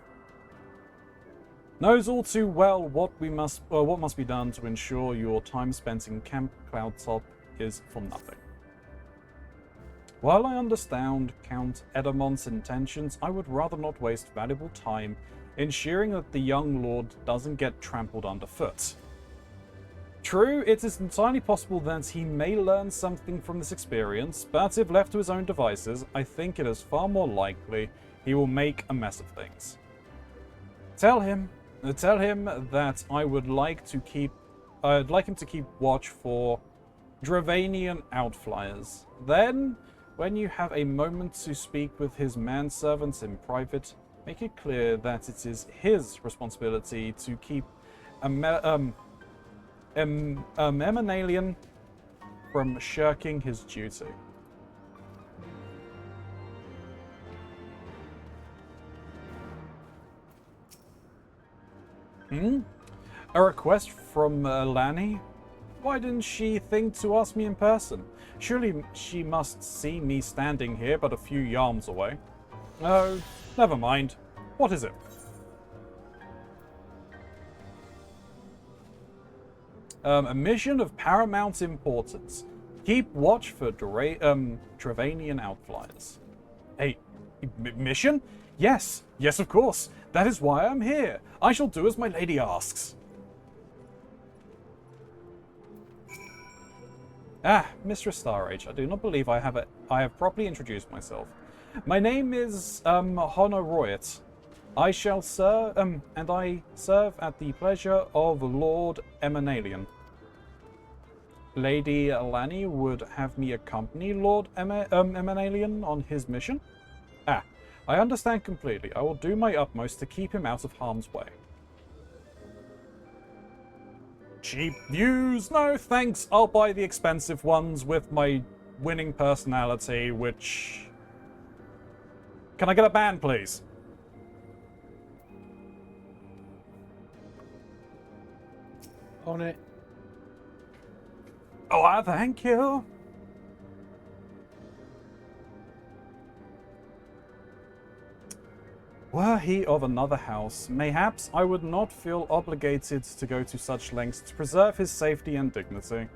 Knows all too well what must be done to ensure your time spent in Camp Cloudtop is for nothing. While I understand Count Edamont's intentions, I would rather not waste valuable time ensuring that the young lord doesn't get trampled underfoot. True, it is entirely possible that he may learn something from this experience, but if left to his own devices, I think it is far more likely he will make a mess of things. Tell him that I'd like him to keep watch for Dravanian outflyers. Then, when you have a moment to speak with his manservants in private, make it clear that it is his responsibility to keep Emanalian from shirking his duty. A request from Lanny? Why didn't she think to ask me in person? Surely she must see me standing here but a few yards away. Oh, never mind. What is it? A mission of paramount importance. Keep watch for Dravanian outflyers. A mission? Yes, of course. That is why I'm here. I shall do as my lady asks. Mistress Starrage, I do not believe I have properly introduced myself. My name is Honoroyet. I shall serve, and I serve at the pleasure of Lord Emanalian. Lady Lanny would have me accompany Lord Emanalian on his mission? I understand completely. I will do my utmost to keep him out of harm's way. Cheap views? No, thanks. I'll buy the expensive ones with my winning personality, which... Can I get a ban, please? On it. Oh, thank you. Were he of another house, mayhaps I would not feel obligated to go to such lengths to preserve his safety and dignity.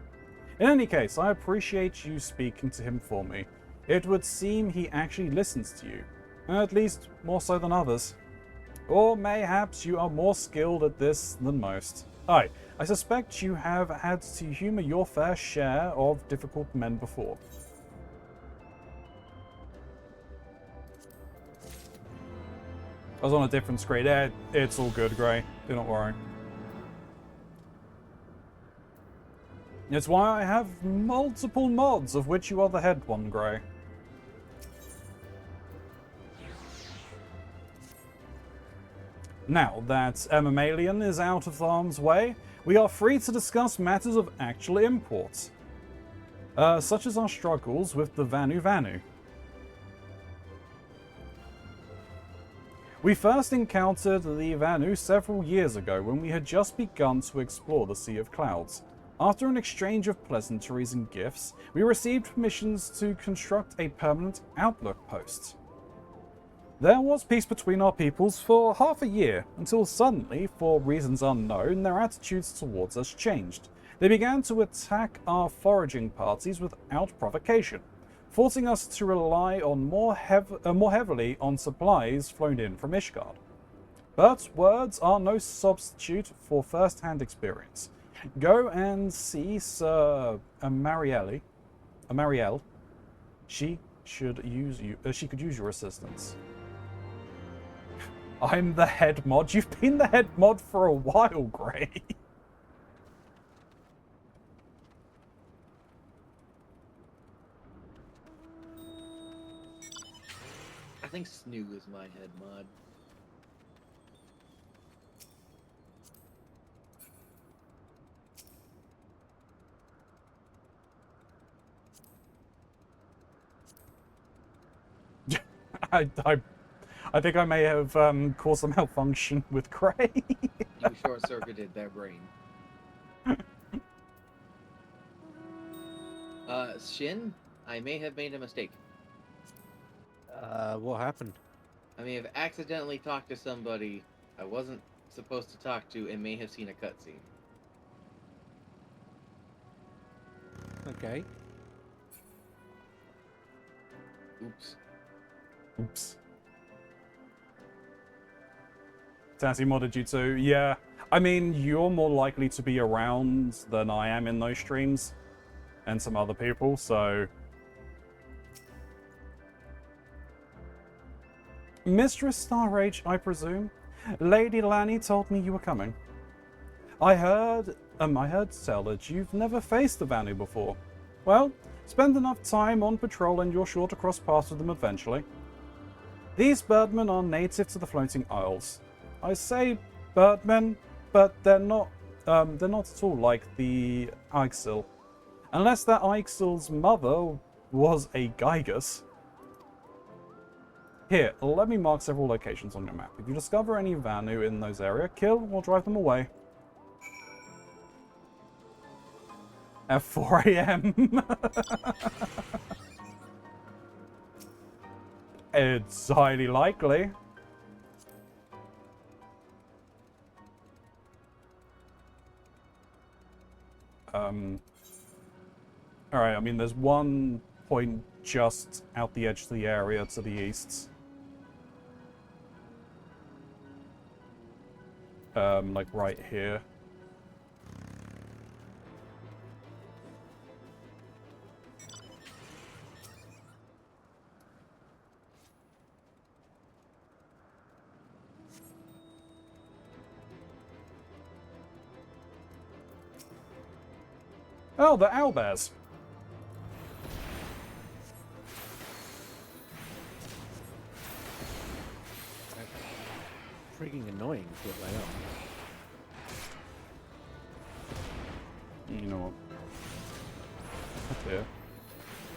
In any case, I appreciate you speaking to him for me. It would seem he actually listens to you, at least more so than others. Or mayhaps you are more skilled at this than most. Aye, I suspect you have had to humour your fair share of difficult men before. I was on a different screen. It's all good, Grey. Do not worry. It's why I have multiple mods, of which you are the head one, Grey. Now that Mammalian is out of harm's way, we are free to discuss matters of actual import, such as our struggles with the Vanu Vanu. We first encountered the Vanu several years ago when we had just begun to explore the Sea of Clouds. After an exchange of pleasantries and gifts, we received permissions to construct a permanent outlook post. There was peace between our peoples for half a year, until suddenly, for reasons unknown, their attitudes towards us changed. They began to attack our foraging parties without provocation, forcing us to rely on more heavily on supplies flown in from Ishgard. But words are no substitute for first-hand experience. Go and see Sir Amarielle. She could use your assistance. I'm the head mod. You've been the head mod for a while, Grey. I think Snoo is my head mod. I think I may have caused a malfunction with Grey. You short-circuited their brain. Shin, I may have made a mistake. What happened? I may have accidentally talked to somebody I wasn't supposed to talk to and may have seen a cutscene. Okay. Oops. Oops. Sassy modded you too. Yeah. I mean, you're more likely to be around than I am in those streams. And some other people, so... Mistress Starrage, I presume? Lady Lanny told me you were coming. I heard tell that you've never faced the Vanu before. Well, spend enough time on patrol and you're sure to cross paths with them eventually. These birdmen are native to the Floating Isles. I say birdmen, but they're not at all like the Eichsil. Unless that Eichsil's mother was a Gygus. Here, let me mark several locations on your map. If you discover any Vanu in those areas, kill or drive them away. At 4 AM. It's highly likely. Alright, I mean, there's one point just out the edge of the area to the east. Like right here. Oh, the owlbears. frigging annoying is what they are. You know what? Here.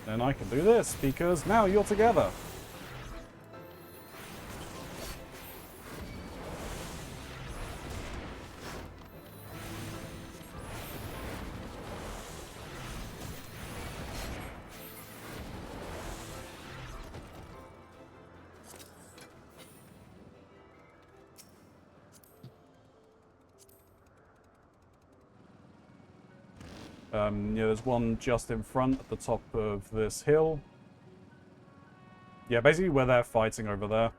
Then I can do this, because now you're together. Yeah, there's one just in front at the top of this hill. Yeah, basically where they're fighting over there.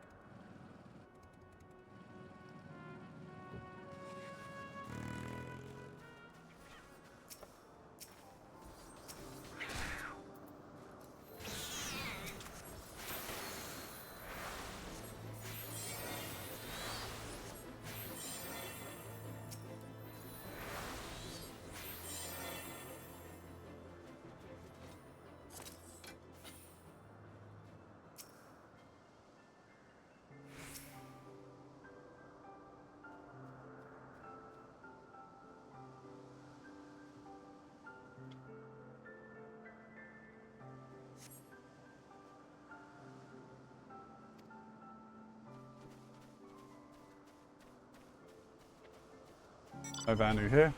Ovanu here.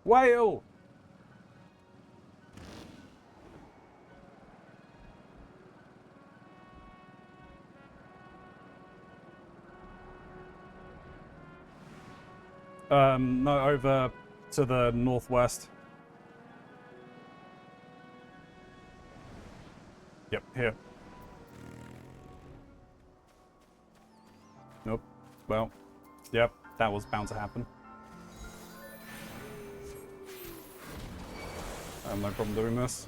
Whale! No, over to the northwest. Yep, here. Nope. Well, yep, that was bound to happen. I have no problem doing this.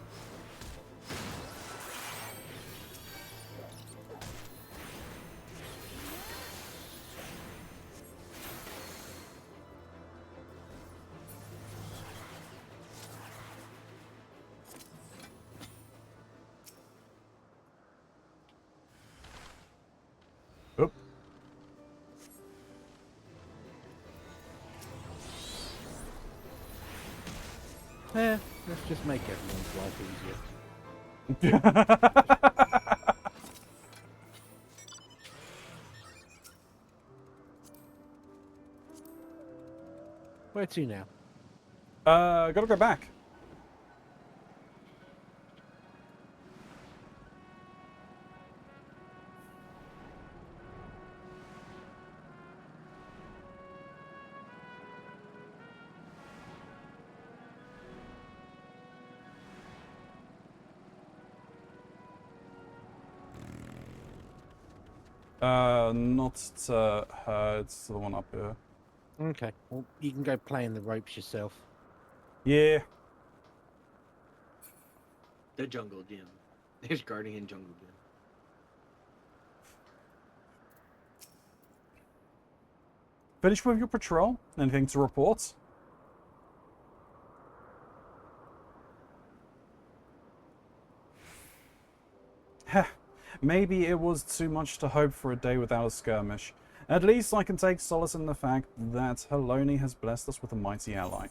Oop. Let's just make everyone's life easier. Where to now? Gotta go back. Not to her, it's the one up here. Okay, well, you can go play in the ropes yourself. Yeah. The jungle gym. There's Guardian Jungle Gym. Finished with your patrol? Anything to report? Heh. Maybe it was too much to hope for a day without a skirmish. At least I can take solace in the fact that Haloni has blessed us with a mighty ally.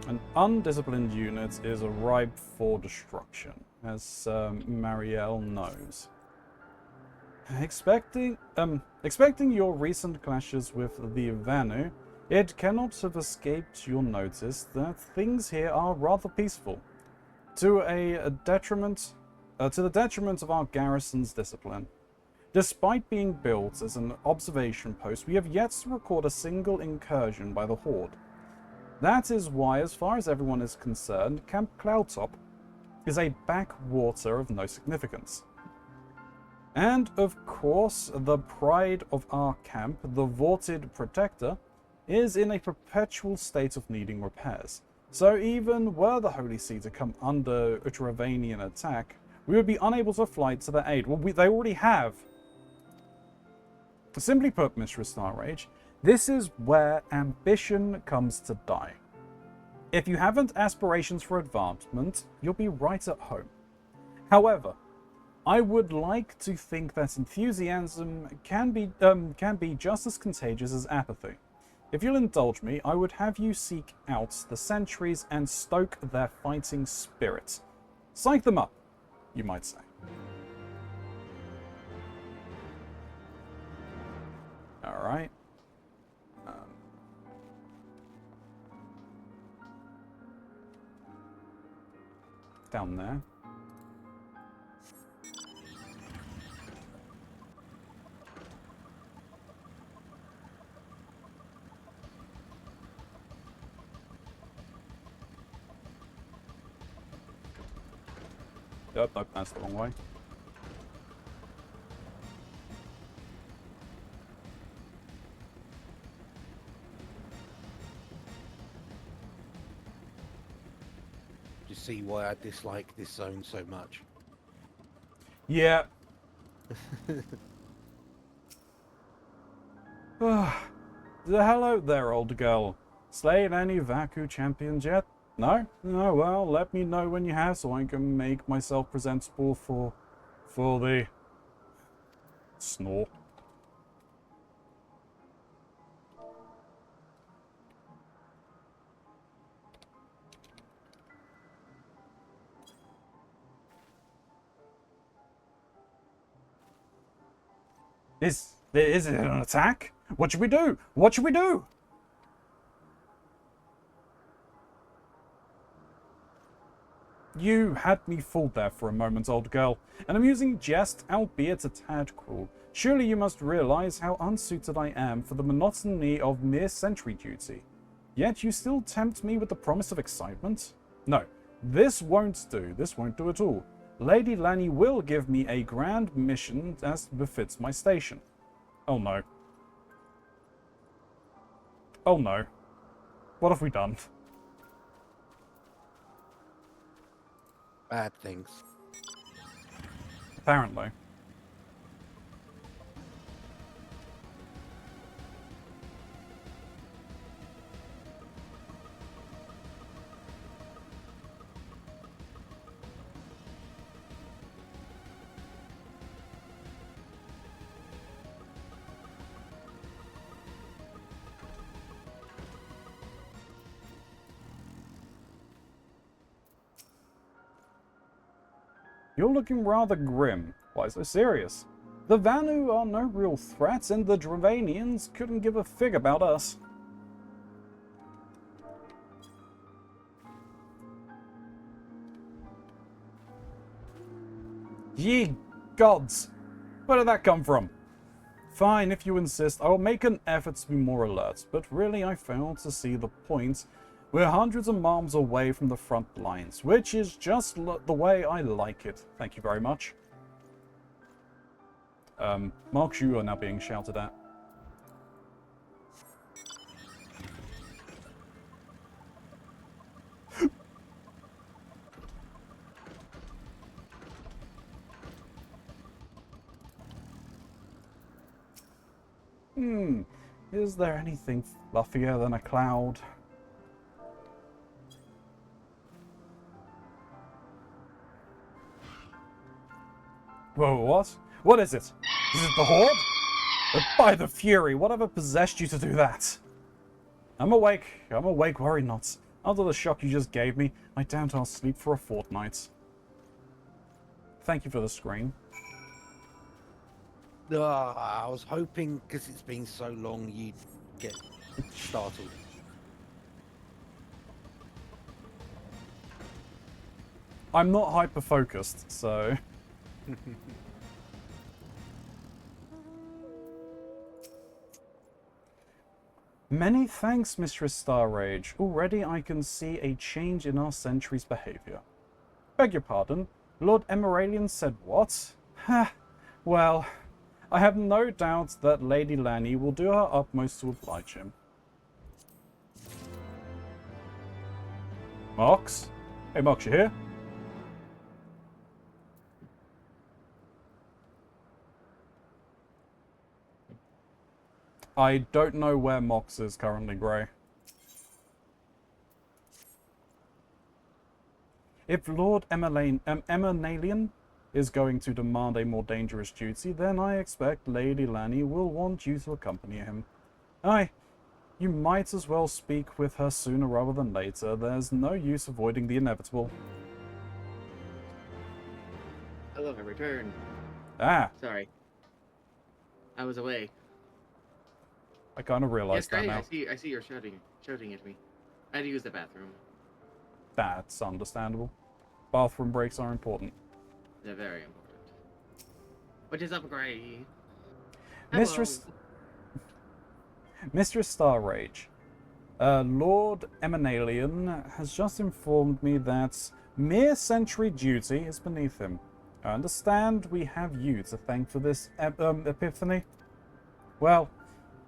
An undisciplined unit is ripe for destruction, as Marielle knows. Expecting your recent clashes with the Vanu, it cannot have escaped your notice that things here are rather peaceful, to the detriment of our garrison's discipline. Despite being built as an observation post, we have yet to record a single incursion by the Horde. That is why, as far as everyone is concerned, Camp Cloudtop is a backwater of no significance. And, of course, the pride of our camp, the vaunted Protector, is in a perpetual state of needing repairs. So even were the Holy See to come under Utravanian attack, we would be unable to fly to their aid. Well, they already have. Simply put, Mistress Starrage, this is where ambition comes to die. If you haven't aspirations for advancement, you'll be right at home. However, I would like to think that enthusiasm can be just as contagious as apathy. If you'll indulge me, I would have you seek out the sentries and stoke their fighting spirit. Psych them up, you might say. Alright. Down there. Yep, nope, that's the wrong way. You see why I dislike this zone so much. Yeah. Hello there, old girl. Slayed any Vaku champions yet? No? No, well, let me know when you have so I can make myself presentable for the snore. Is it an attack? What should we do? What should we do? You had me fooled there for a moment, old girl. An amusing jest, albeit a tad cruel. Surely you must realize how unsuited I am for the monotony of mere sentry duty. Yet you still tempt me with the promise of excitement? No, this won't do. This won't do at all. Lady Lanny will give me a grand mission as befits my station. Oh no. Oh no. What have we done? Bad things. Apparently. You're looking rather grim. Why so serious? The Vanu are no real threat, and the Dravanians couldn't give a fig about us. Ye gods! Where did that come from? Fine, if you insist, I will make an effort to be more alert, but really I fail to see the point. We're hundreds of miles away from the front lines, which is just the way I like it. Thank you very much. Mark, you are now being shouted at. Is there anything fluffier than a cloud? Whoa, what? What is it? Is it the Horde? By the Fury, whatever possessed you to do that? I'm awake, worry not. After the shock you just gave me, I doubt I'll sleep for a fortnight. Thank you for the screen. I was hoping, because it's been so long, you'd get startled. I'm not hyper-focused, so... Many thanks, Mistress Starrage. Already I can see a change in our sentry's behavior. Beg your pardon, Lord Emeralian said what? Ha, well, I have no doubt that Lady Lanny will do her utmost to oblige him. Mox? Hey Mox, you here? I don't know where Mox is currently, Grey. If Lord Emanalian is going to demand a more dangerous duty, then I expect Lady Lanny will want you to accompany him. Aye, you might as well speak with her sooner rather than later. There's no use avoiding the inevitable. Hello, I returned. Ah, Sorry. I was away. I kind of Yes, realized that great. now. I see you're shouting at me. I had to use the bathroom. That's understandable. Bathroom breaks are important. They're very important. What is up, Gray? Mistress Starrage, Lord Emanalian has just informed me that mere sentry duty is beneath him. I understand we have you to thank for this epiphany. Well,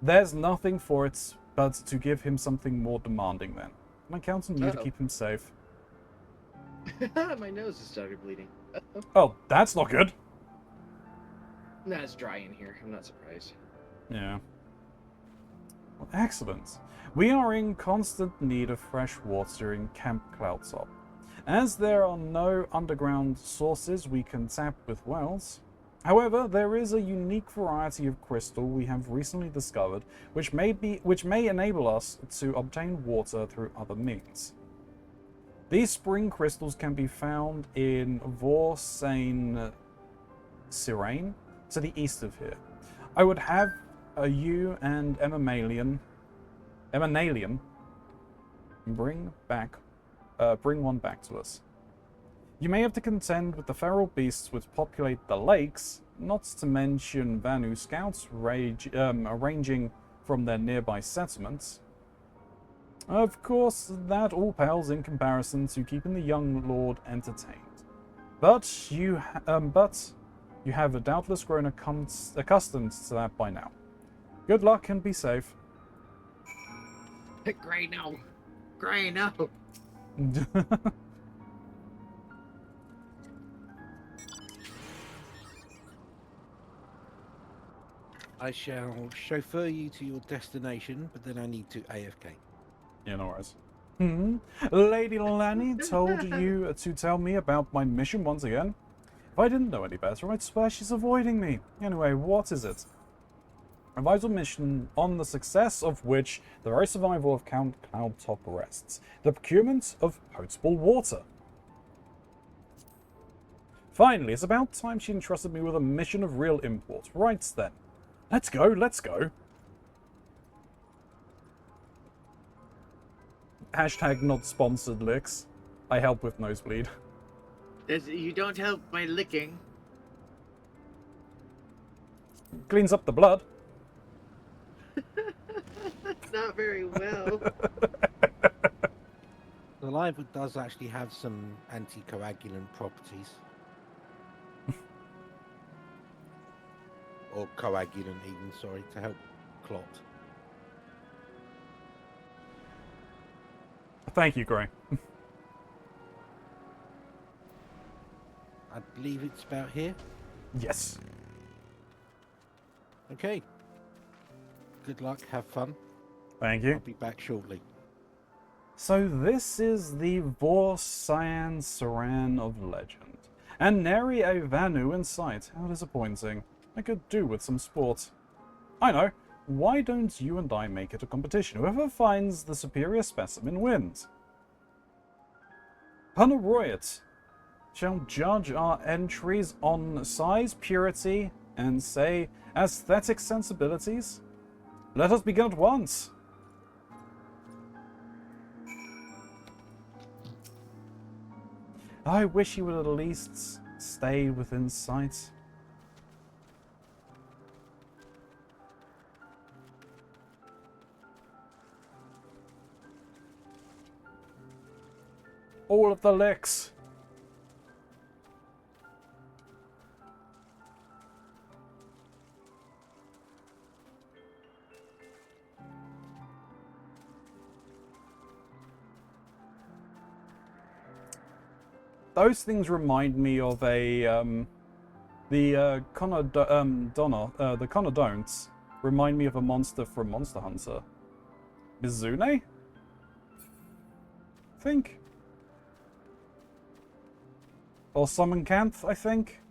there's nothing for it but to give him something more demanding then. And I count on you to keep him safe. My nose has started bleeding. Oh, that's not good. Nah, it's dry in here. I'm not surprised. Yeah. Well, excellent. We are in constant need of fresh water in Camp Cloudtop. As there are no underground sources we can tap with wells. However, there is a unique variety of crystal we have recently discovered, which may enable us to obtain water through other means. These spring crystals can be found in Vorsain Sirane, to the east of here. I would have you and Emanalian bring one back to us. You may have to contend with the feral beasts which populate the lakes, not to mention Vanu scouts ranging from their nearby settlements. Of course, that all pales in comparison to keeping the young lord entertained. But you have doubtless grown accustomed to that by now. Good luck and be safe. Gray, no. Gray, no. I shall chauffeur you to your destination, but then I need to AFK. Yeah, no worries. Lady Lanny told you to tell me about my mission once again. If I didn't know any better, I'd swear she's avoiding me. Anyway, what is it? A vital mission on the success of which the very survival of Count Cloudtop rests. The procurement of potable water. Finally, it's about time she entrusted me with a mission of real import. Right then. Let's go, let's go. Hashtag not sponsored licks. I help with nosebleed. You don't help by licking. Cleans up the blood. Not very well. The liver does actually have some anticoagulant properties. Or coagulant even, sorry, to help clot. Thank you, Gray. I believe it's about here. Yes. Okay. Good luck, have fun. Thank you. I'll be back shortly. So this is the Vorsain Saran of legend. And nary a Vanu in sight. How disappointing. I could do with some sport. I know. Why don't you and I make it a competition? Whoever finds the superior specimen wins. Punaroyat shall judge our entries on size, purity, and say aesthetic sensibilities. Let us begin at once. I wish he would at least stay within sight. All of the licks. Those things remind me of the Conodonts remind me of a monster from Monster Hunter. Mizune? I think. Or summon Canth, I think.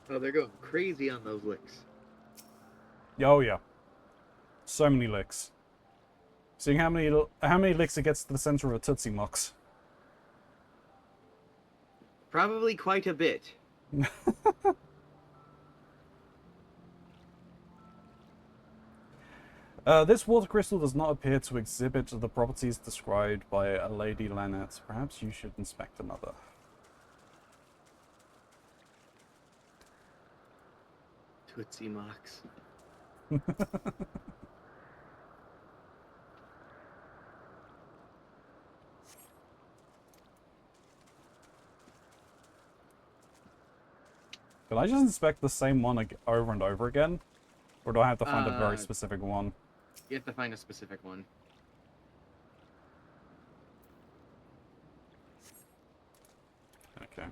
Oh, they're going crazy on those licks. Oh yeah. So many licks. Seeing how many licks it gets to the center of a Tootsie Mox. Probably quite a bit. This water crystal does not appear to exhibit the properties described by Lady Lannett. Perhaps you should inspect another. Tootsie Mox. Can I just inspect the same one over and over again? Or do I have to find a very specific one? You have to find a specific one. Okay.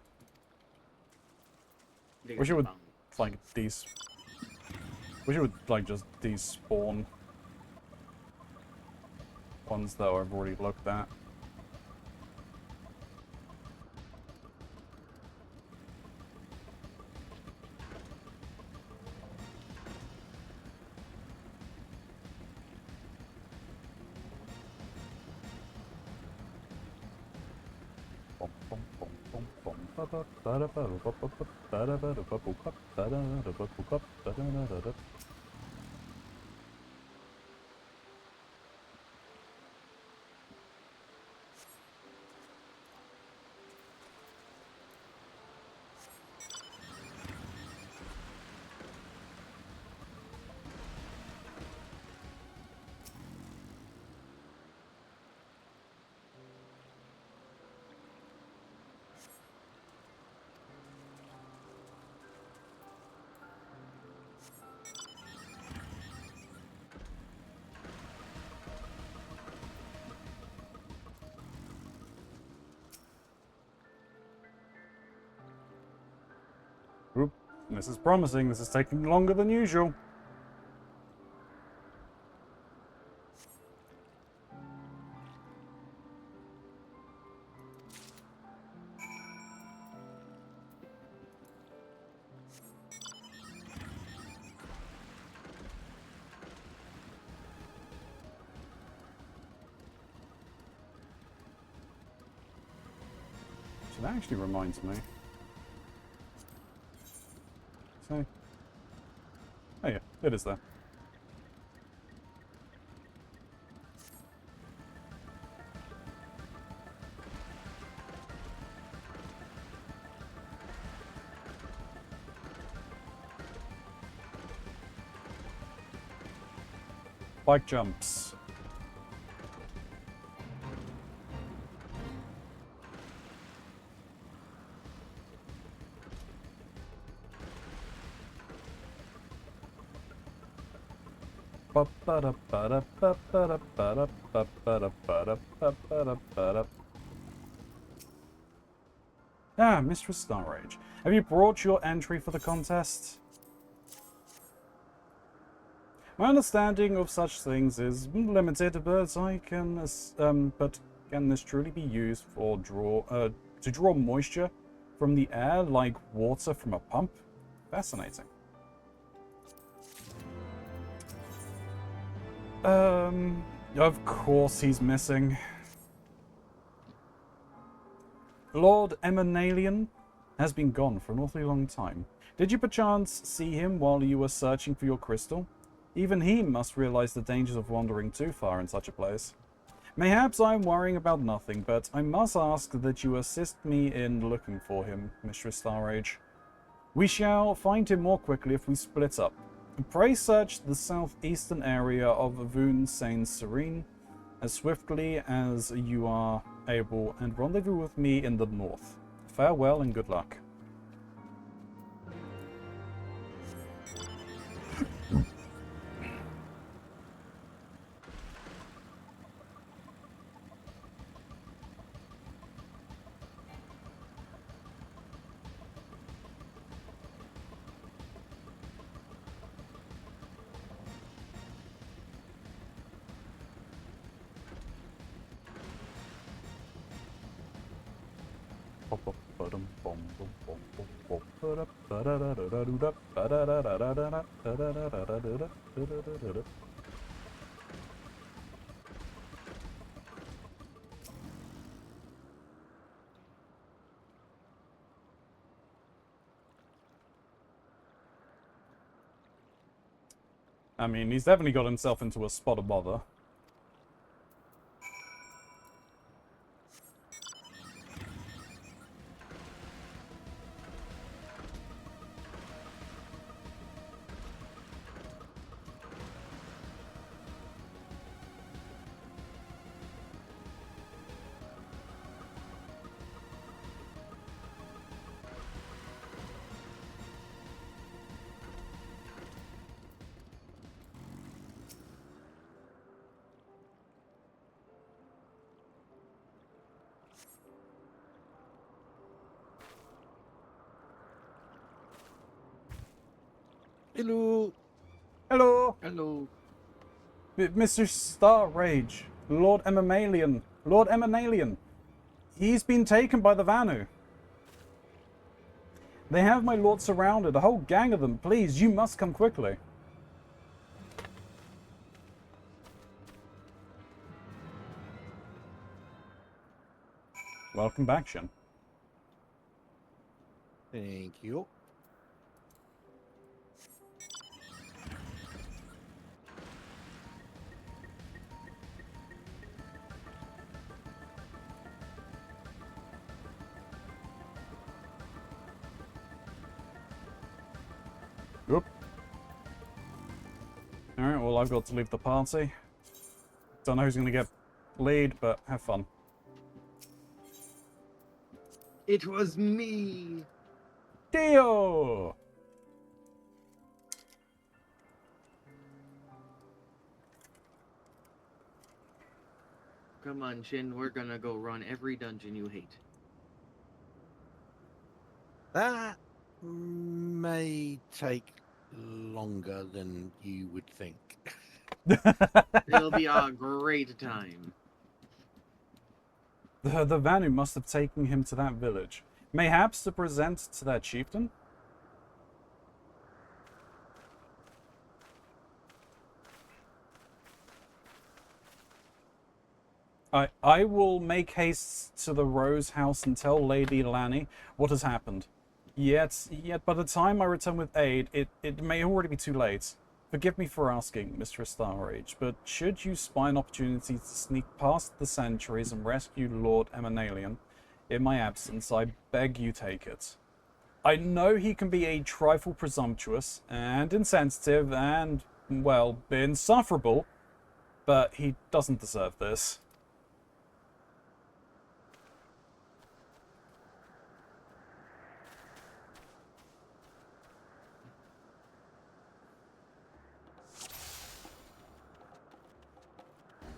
There's Wish it would, bones. like, Wish it would, like, just despawn ones that I've already looked at. Oop, this is promising. This is taking longer than usual. So that actually reminds me. So, oh yeah, it is there. Bike jumps. Ah, Mistress Starrage. Have you brought your entry for the contest? My understanding of such things is limited, but but can this truly be used for to draw moisture from the air like water from a pump? Fascinating. Of course he's missing. Lord Emanalian has been gone for an awfully long time. Did you perchance see him while you were searching for your crystal? Even he must realize the dangers of wandering too far in such a place. Mayhaps I'm worrying about nothing, but I must ask that you assist me in looking for him, Mistress Starrage. We shall find him more quickly if we split up. Pray search the southeastern area of Voon Saint Serene as swiftly as you are able and rendezvous with me in the north. Farewell and good luck. I mean, he's definitely got himself into a spot of bother. Hello. Hello! Hello. Mr. Star Rage, Lord Emanalian. Lord Emanalian. He's been taken by the Vanu. They have my lord surrounded, a whole gang of them. Please, you must come quickly. Welcome back, Shin. Thank you. Yep. Alright, well, I've got to leave the party. Don't know who's going to get lead, but have fun. It was me. Dio! Come on, Shin. We're gonna go run every dungeon you hate. That may take longer than you would think. It'll be a great time. The Vanu must have taken him to that village. Mayhaps to present to their chieftain? I will make haste to the Rose House and tell Lady Lanny what has happened. Yet by the time I return with aid, it may already be too late. Forgive me for asking, Mr. Starrage, but should you spy an opportunity to sneak past the sentries and rescue Lord Emanalian in my absence, I beg you take it. I know he can be a trifle presumptuous and insensitive and, well, insufferable, but he doesn't deserve this.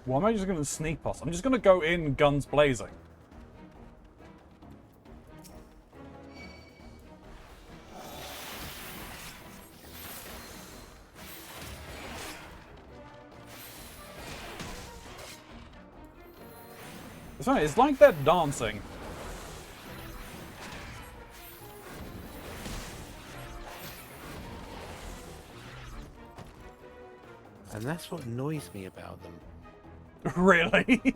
Why am I just going to sneak past? I'm just going to go in guns blazing. It's funny, it's like they're dancing. And that's what annoys me about them. Really?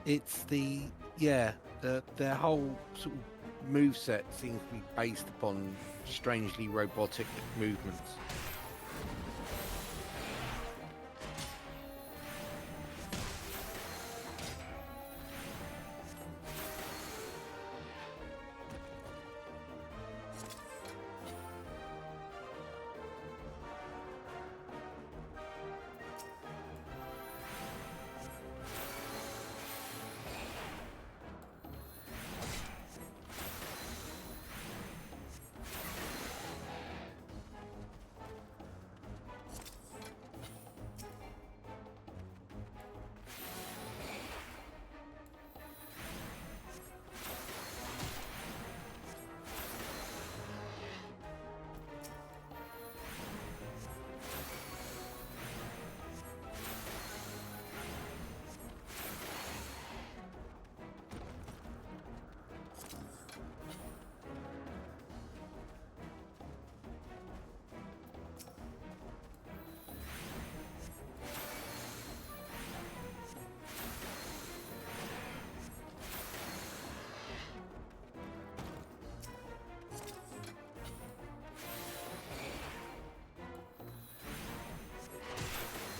It's their whole sort of moveset seems to be based upon strangely robotic movements.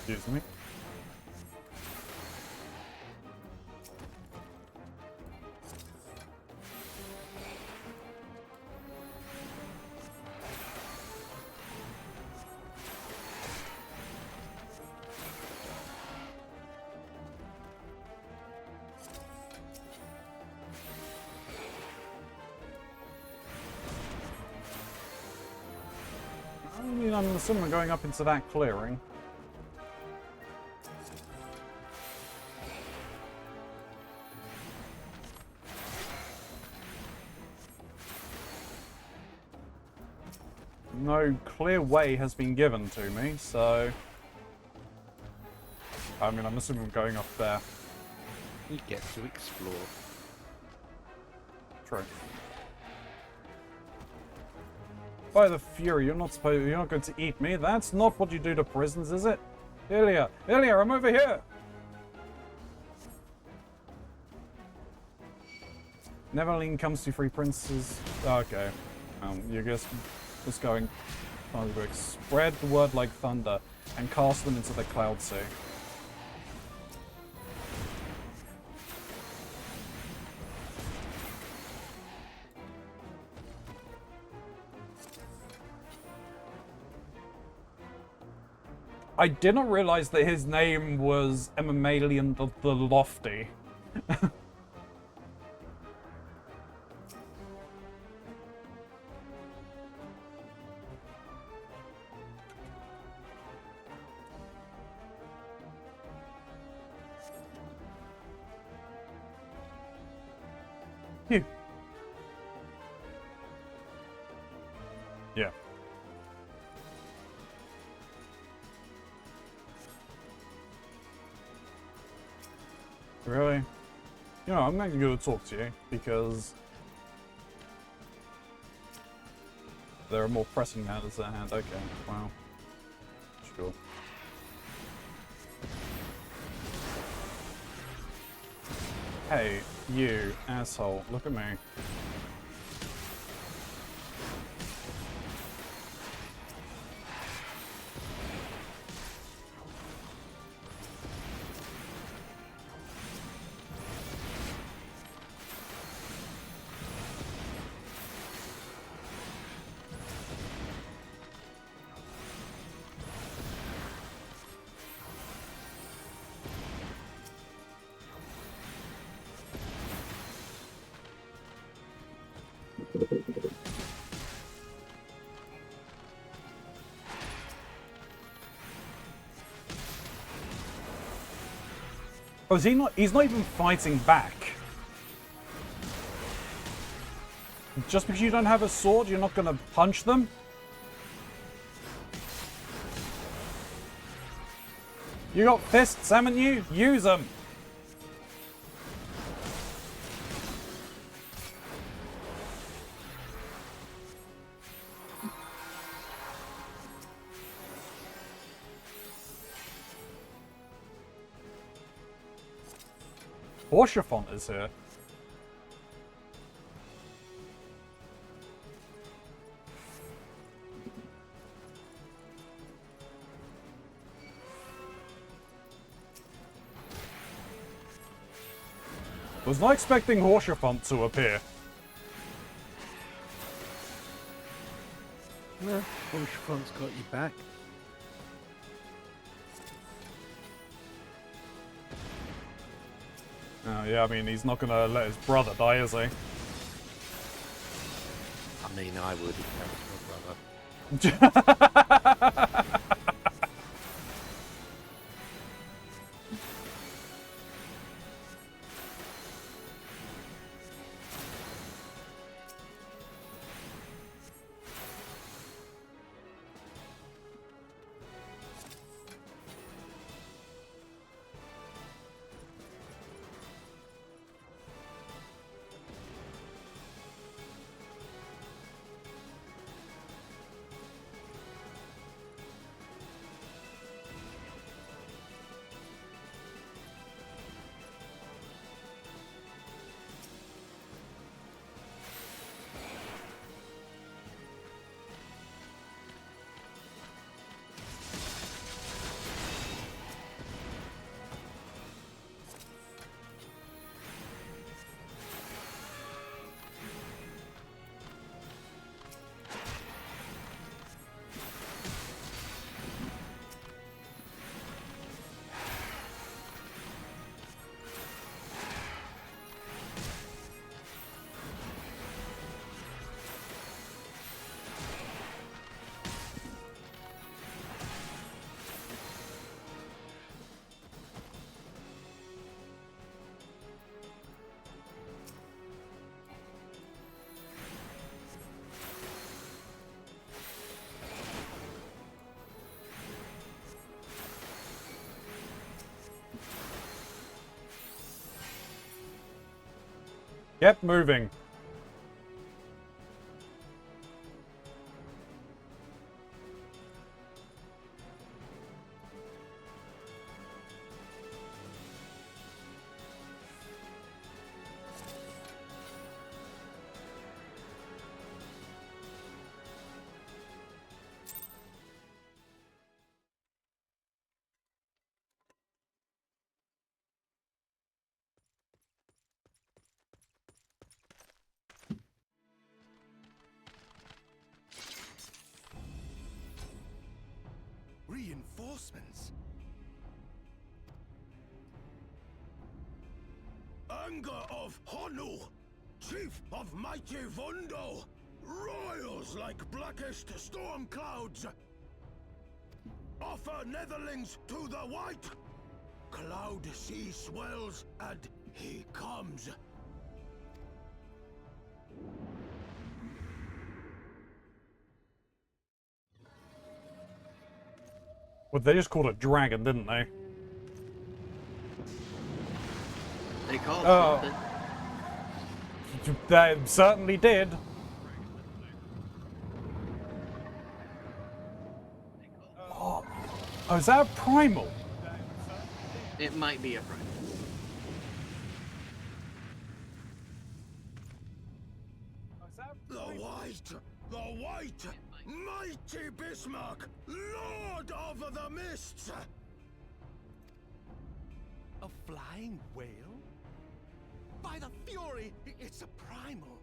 Excuse me. I mean, I'm assuming we're going up into that clearing. No clear way has been given to me, so... I mean, I'm assuming we're going up there. You get to explore. True. By the Fury, you're not going to eat me. That's not what you do to prisons, is it? Ilya! Ilya, I'm over here! Neverling comes to free princes. Okay. You're just going... Spread the word like thunder and cast them into the cloud sea. I did not realize that his name was Emmamalian the Lofty. Phew. Yeah. Really? You know, I'm not going to talk to you because there are more pressing matters at hand. Okay, wow. Sure. Hey, you asshole, look at me. Oh, is he not? He's not even fighting back. Just because you don't have a sword, you're not going to punch them? You got fists, haven't you? Use them! Horsefont is here. Was not expecting Horsefont to appear. No, Horsefront's got you back. Oh, yeah, I mean, he's not gonna let his brother die, is he? I mean, I would if that was my brother. Kept moving. Reinforcements? Anger of Honu, chief of mighty Vondo, roils like blackest storm clouds. Offer netherlings to the white. Cloud sea swells, and he comes. Well, they just called it dragon, didn't they? They called Oh. something. They certainly did. Oh, is that a primal? It might be a friend. The white, mighty Bismarck, lord of the mists. A flying whale? By the fury, it's a primal.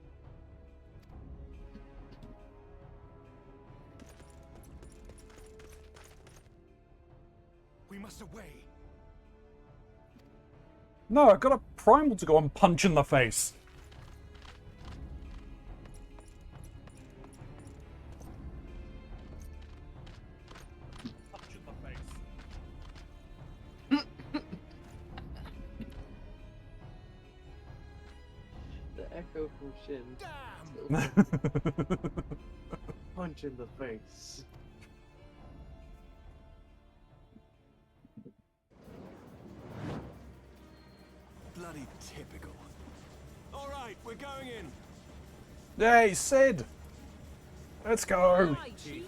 We must away. No, I got a primal to go and punch in the face. Punch in the face. The echo from Shin. Damn! Punch in the face. Bloody typical. All right, we're going in. Hey, Sid! Let's go! Aye, Chief.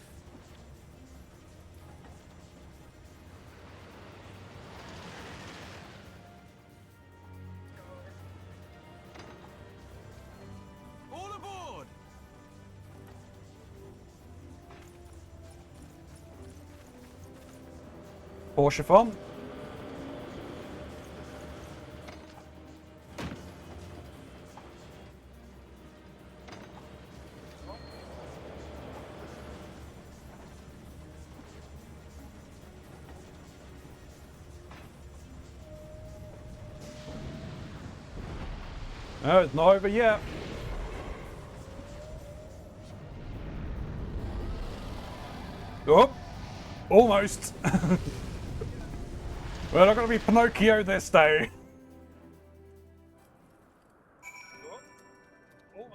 All aboard! Porsche font. No, it's not over yet. Oh, almost. We're not going to be Pinocchio this day. Oh, almost.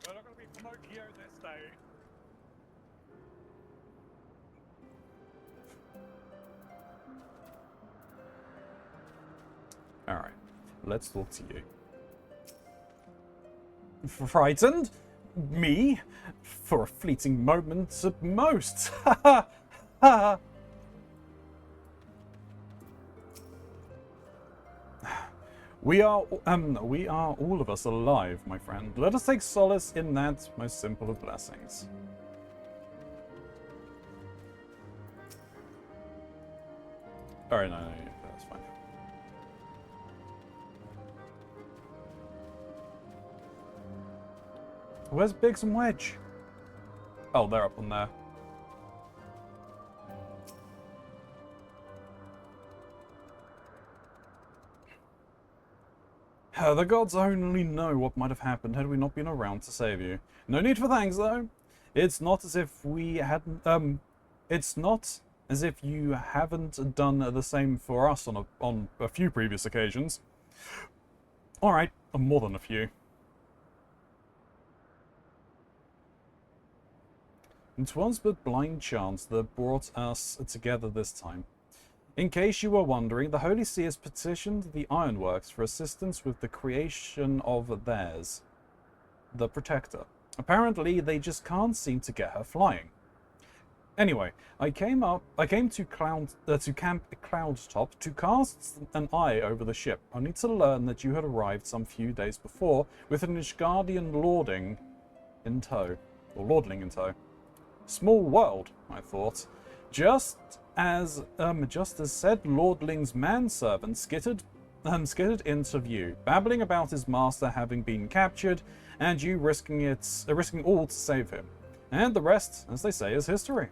We're not going to be Pinocchio this day. All right. Let's talk to you. Frightened? Me? For a fleeting moment at most. Ha ha ha. We are all of us alive, my friend. Let us take solace in that most simple of blessings. Alright, no, that's fine. Where's Biggs and Wedge? Oh, they're up on there. The gods only know what might have happened had we not been around to save you. No need for thanks, though. It's not as if we hadn't. It's not as if you haven't done the same for us on a few previous occasions. All right, more than a few. It was but blind chance that brought us together this time. In case you were wondering, the Holy See has petitioned the Ironworks for assistance with the creation of theirs, the Protector. Apparently, they just can't seem to get her flying. Anyway, I came to Camp Cloudtop to cast an eye over the ship, only to learn that you had arrived some few days before with an Ishgardian lordling in tow. Small world, I thought. Just as said lordling's manservant skittered into view, babbling about his master having been captured, and you risking all to save him. And the rest, as they say, is history.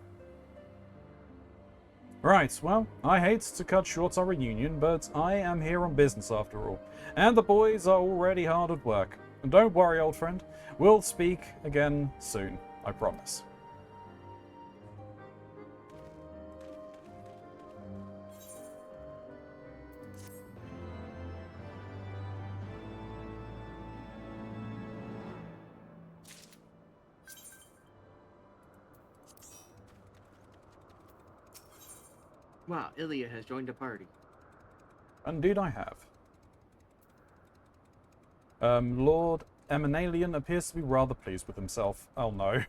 Right, well, I hate to cut short our reunion, but I am here on business after all, and the boys are already hard at work. And don't worry, old friend, we'll speak again soon, I promise. Wow, Ilya has joined the party. Indeed I have. Lord Emanalian appears to be rather pleased with himself. Oh no.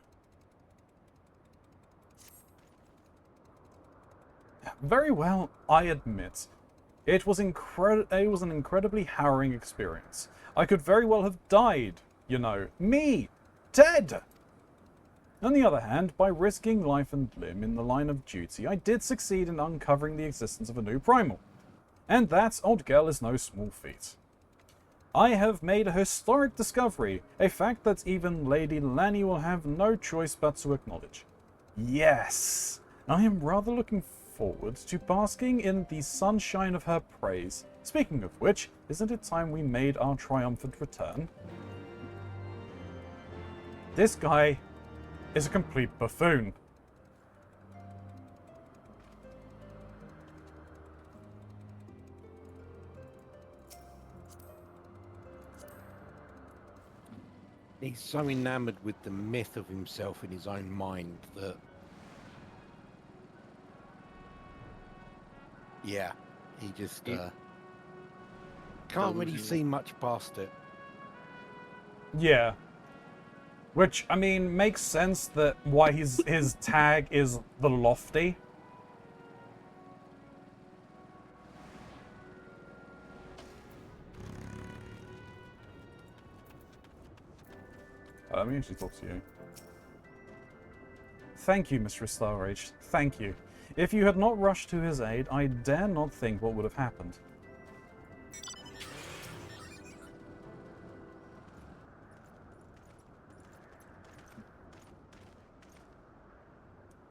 Very well, I admit. It was an incredibly harrowing experience. I could very well have died, you know. Me! Dead! On the other hand, by risking life and limb in the line of duty, I did succeed in uncovering the existence of a new primal. And that, old girl, is no small feat. I have made a historic discovery, a fact that even Lady Lanny will have no choice but to acknowledge. Yes! I am rather looking forward to basking in the sunshine of her praise. Speaking of which, isn't it time we made our triumphant return? This guy is a complete buffoon. He's so enamored with the myth of himself in his own mind that... Yeah, he just can't really see much past it. Yeah. Which, I mean, makes sense that why his tag is the Lofty. Let me actually talk to you. Thank you, Mr. Starrage. Thank you. If you had not rushed to his aid, I dare not think what would have happened.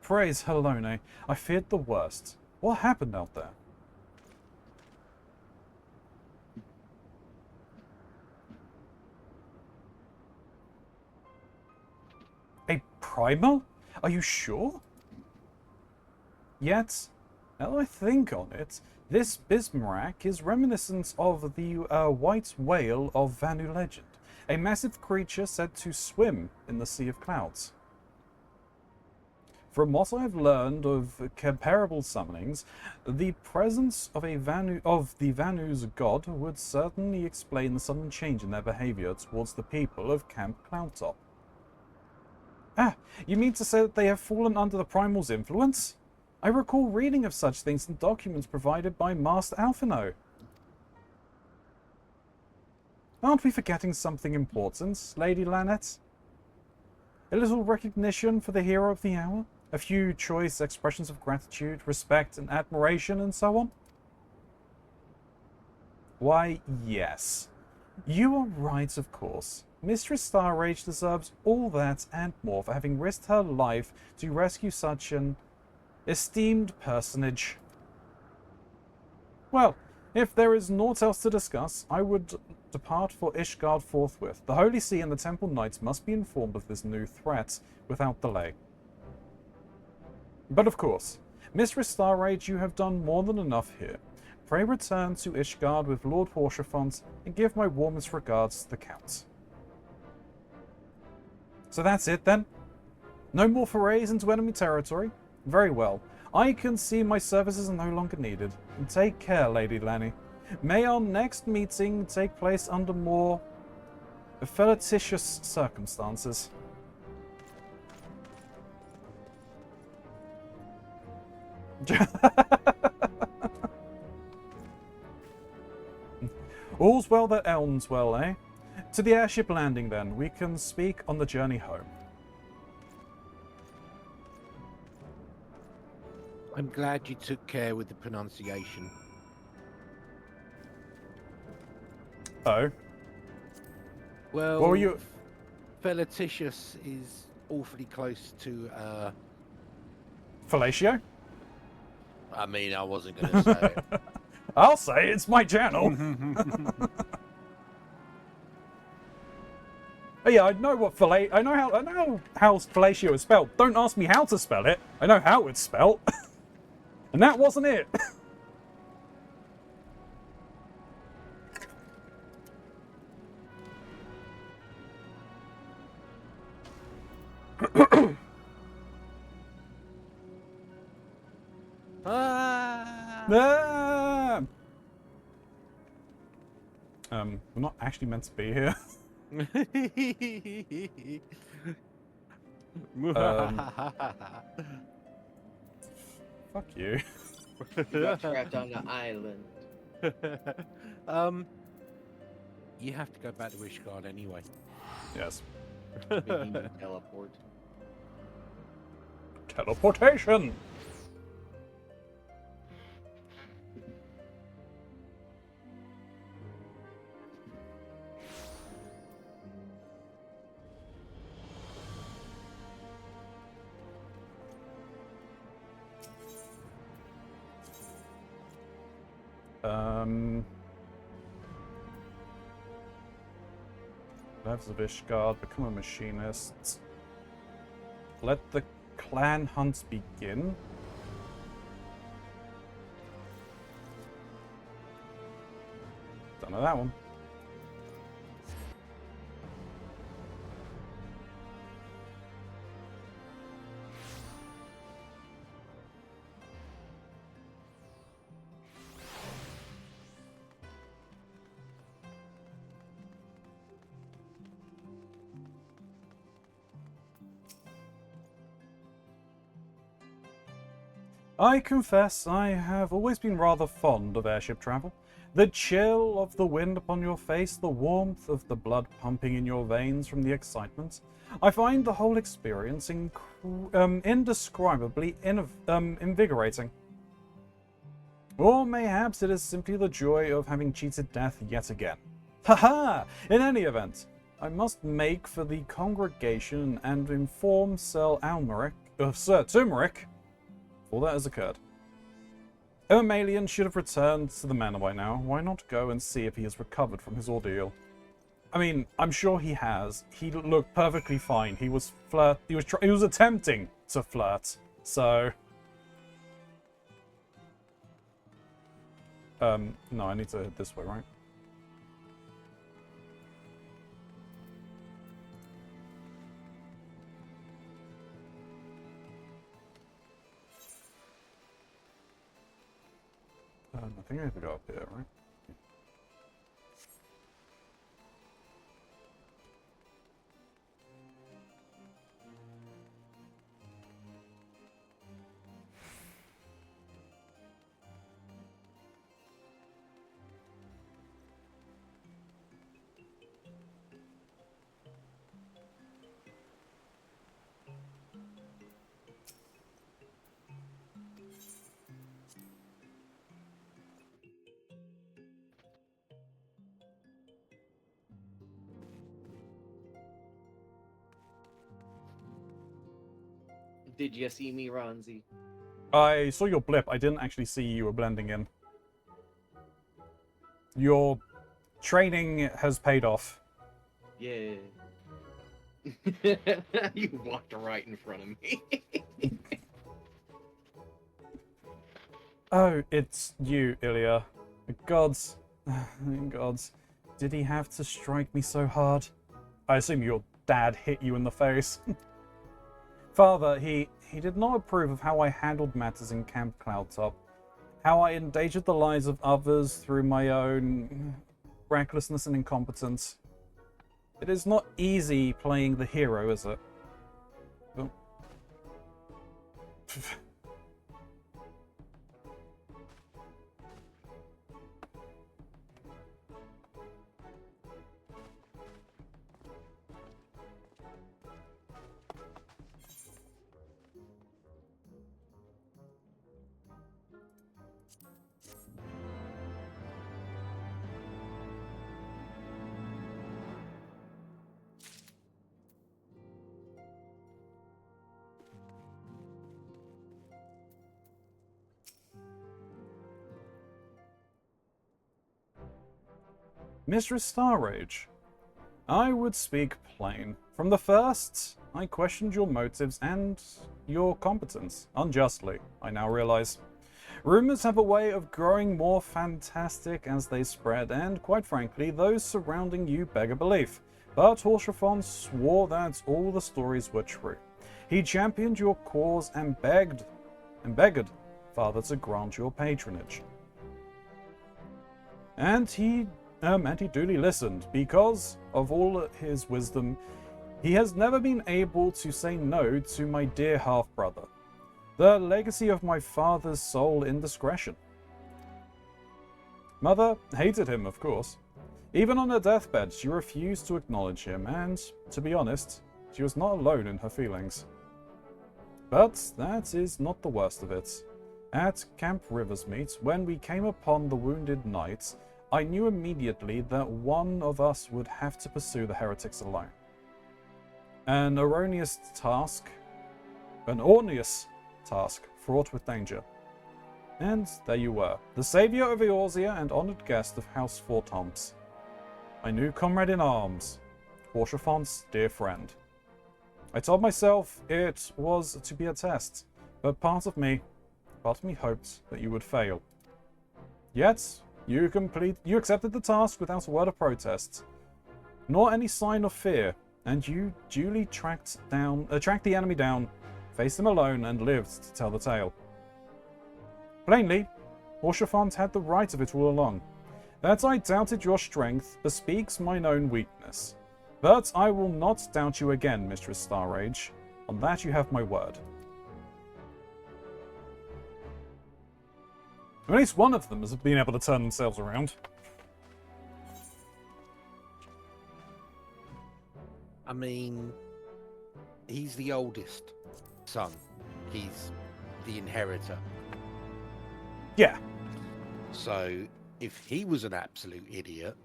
Praise Helone. I feared the worst. What happened out there? A primal? Are you sure? Yet, now I think on it, this Bismarak is reminiscent of the white whale of Vanu legend, a massive creature said to swim in the Sea of Clouds. From what I've learned of comparable summonings, the presence of the Vanu's god would certainly explain the sudden change in their behavior towards the people of Camp Cloudtop. Ah, you mean to say that they have fallen under the Primal's influence? I recall reading of such things in documents provided by Master Alphino. Aren't we forgetting something important, Lady Lanette? A little recognition for the hero of the hour? A few choice expressions of gratitude, respect, and admiration, and so on? Why, yes. You are right, of course. Mistress Starrage deserves all that and more for having risked her life to rescue such an esteemed personage. Well, if there is naught else to discuss, I would depart for Ishgard forthwith. The Holy See and the Temple Knights must be informed of this new threat without delay. But of course, Mistress Starrage, you have done more than enough here. Pray return to Ishgard with Lord Horshafont and give my warmest regards to the Count. So that's it then? No more forays into enemy territory? Very well. I can see my services are no longer needed. Take care, Lady Lanny. May our next meeting take place under more felicitous circumstances. All's well that ends well, eh? To the airship landing, then. We can speak on the journey home. I'm glad you took care with the pronunciation. Oh? Well, What were you... felicitous is awfully close to, Fellatio? I mean, I wasn't going to say it. I'll say it's my channel. Oh yeah, I know what I know how fellatio is spelled. Don't ask me how to spell it. I know how it's spelled. And that wasn't it. Ah! We're not actually meant to be here. Fuck you. You got trapped on the island. You have to go back to Ishgard anyway. Yes. Maybe you teleport. Teleportation! Lives of Ishgard, become a machinist. Let the clan hunts begin. Don't know that one. I confess I have always been rather fond of airship travel. The chill of the wind upon your face, the warmth of the blood pumping in your veins from the excitement. I find the whole experience indescribably invigorating. Or mayhaps it is simply the joy of having cheated death yet again. Haha! In any event, I must make for the congregation and inform Sir Turmeric all that has occurred. Ermalion should have returned to the manor by now. Why not go and see if he has recovered from his ordeal? I mean, I'm sure he has. He looked perfectly fine. He was he was attempting to flirt. So, no, I need to head this way, right? I think I have to go up here, right? Did you see me, Ronzi? I saw your blip. I didn't actually see you were blending in. Your training has paid off. Yeah. You walked right in front of me. Oh, it's you, Ilya. Gods. Gods. Did he have to strike me so hard? I assume your dad hit you in the face. Father, he did not approve of how I handled matters in Camp Cloudtop, how I endangered the lives of others through my own recklessness and incompetence. It is not easy playing the hero, is it? Oh. Mistress Starrage, I would speak plain. From the first, I questioned your motives and your competence, unjustly, I now realize. Rumors have a way of growing more fantastic as they spread, and quite frankly, those surrounding you beg a belief. But Horshathon swore that all the stories were true. He championed your cause and begged, Father, to grant your patronage. And he duly listened. Because of all his wisdom, he has never been able to say no to my dear half-brother. The legacy of my father's sole indiscretion. Mother hated him, of course. Even on her deathbed, she refused to acknowledge him, and, to be honest, she was not alone in her feelings. But that is not the worst of it. At Camp Riversmeet, when we came upon the wounded knights, I knew immediately that one of us would have to pursue the heretics alone. An erroneous task, fraught with danger. And there you were, the saviour of Eorzea and honoured guest of House Fortomps. My new comrade in arms, Horshathon's dear friend. I told myself it was to be a test, but part of me hoped that you would fail. Yet, you accepted the task without a word of protest, nor any sign of fear, and you duly tracked the enemy down, faced him alone, and lived to tell the tale. Plainly, Horshathon had the right of it all along. That I doubted your strength bespeaks mine own weakness. But I will not doubt you again, Mistress Starrage. On that you have my word. At least one of them has been able to turn themselves around. I mean, he's the oldest son. He's the inheritor. Yeah. So, if he was an absolute idiot,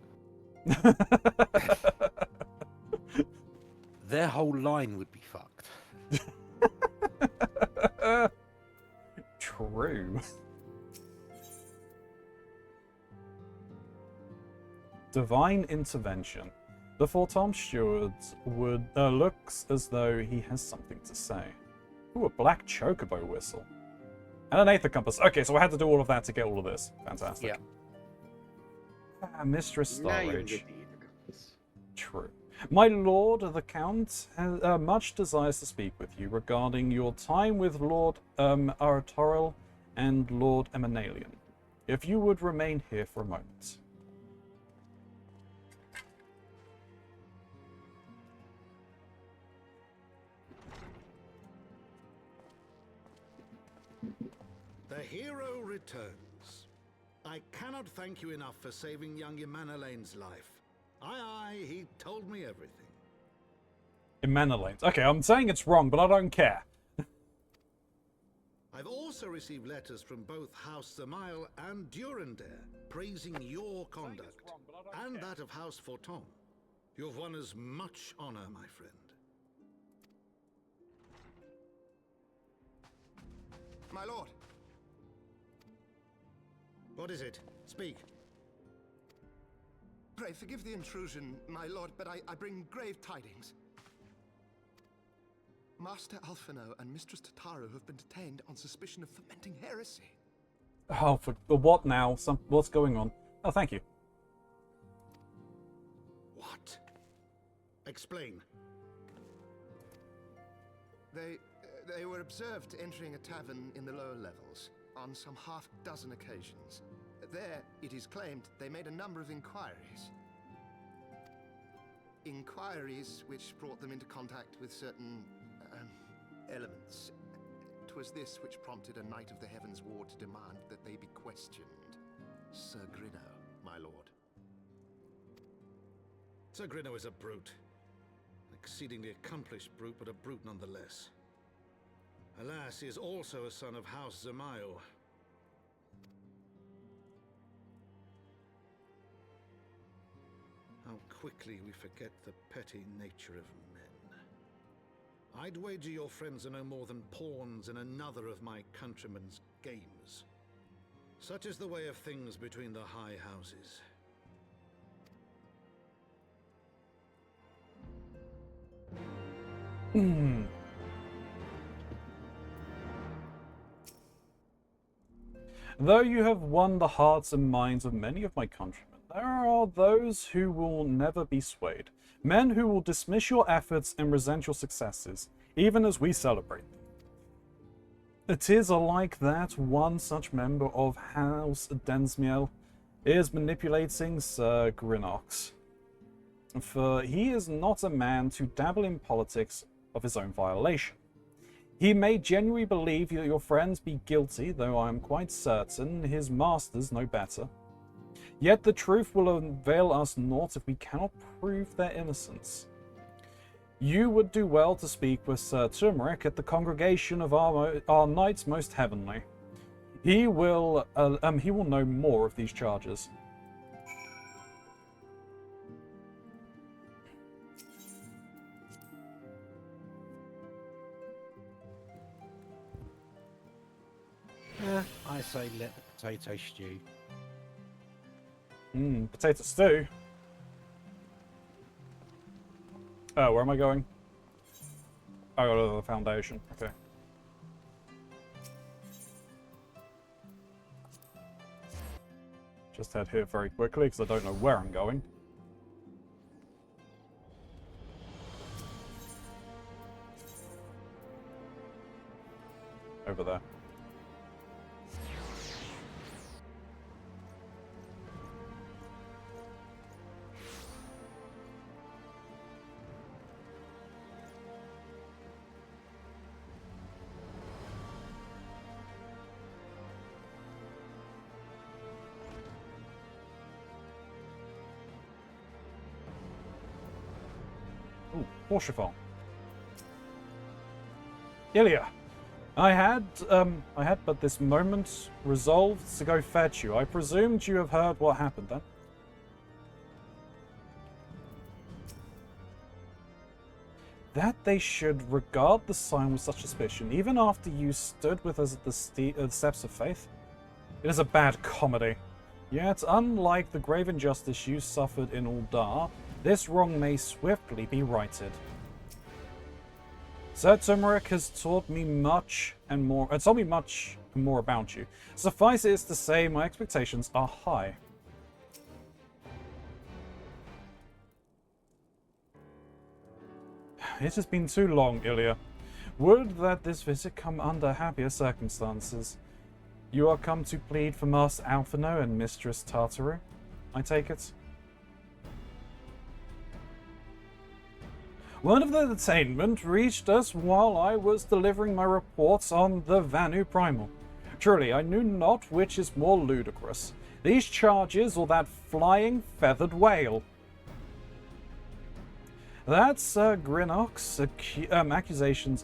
their whole line would be fucked. True. Divine intervention. The Fortomps steward looks as though he has something to say. Ooh, a black chocobo whistle. And an aether compass. Okay, so I had to do all of that to get all of this. Fantastic. Yeah. Mistress Now you can Starrage. get the ether compass. True. My lord, the Count, has, much desires to speak with you regarding your time with Lord Aratoril and Lord Emanalian. If you would remain here for a moment. The hero returns. I cannot thank you enough for saving young Emanalane's life. Aye, he told me everything. Emanalane's. Okay, I'm saying it's wrong, but I don't care. I've also received letters from both House Samael and Durandare praising your conduct and that of House Fortom. You've won us much honor, my friend. My lord. What is it? Speak. Pray forgive the intrusion, my lord, but I bring grave tidings. Master Alphino and Mistress Tataru have been detained on suspicion of fomenting heresy. Oh, for what now? What's going on? Oh, thank you. What? Explain. They They were observed entering a tavern in the lower levels on some half-dozen occasions. There, it is claimed, they made a number of inquiries. Inquiries which brought them into contact with certain elements. 'Twas this which prompted a Knight of the Heavens Ward to demand that they be questioned. Sir Grinno, my lord. Sir Grinno is a brute. An exceedingly accomplished brute, but a brute nonetheless. Alas, he is also a son of House Zamayo. How quickly we forget the petty nature of men. I'd wager your friends are no more than pawns in another of my countrymen's games. Such is the way of things between the high houses. Though you have won the hearts and minds of many of my countrymen, there are those who will never be swayed. Men who will dismiss your efforts and resent your successes, even as we celebrate them. It is alike that one such member of House Densmiel is manipulating Sir Grinox. For he is not a man to dabble in politics of his own violation. He may genuinely believe that your friends be guilty, though I am quite certain his masters know better. Yet the truth will avail us naught if we cannot prove their innocence. You would do well to speak with Sir Turmeric at the congregation of our Knights Most Heavenly. He will know more of these charges. I say let the potato stew. Potato stew. Oh, where am I going? I got to the foundation. Okay. Just head here very quickly because I don't know where I'm going. Over there. Ooh, Porshafal. Ilya, I had but this moment resolved to go fetch you. I presumed you have heard what happened then. That they should regard the sign with such suspicion, even after you stood with us at the steps of faith. It is a bad comedy. Yet, unlike the grave injustice you suffered in Uldar, this wrong may swiftly be righted. Sir Turmeric has taught me much and more about you. Suffice it to say, my expectations are high. It has been too long, Ilya. Would that this visit come under happier circumstances. You are come to plead for Master Alphino and Mistress Tartaru, I take it? Word of the detainment reached us while I was delivering my reports on the Vanu Primal. Truly, I knew not which is more ludicrous, these charges or that flying feathered whale. That Sir Grinox accusations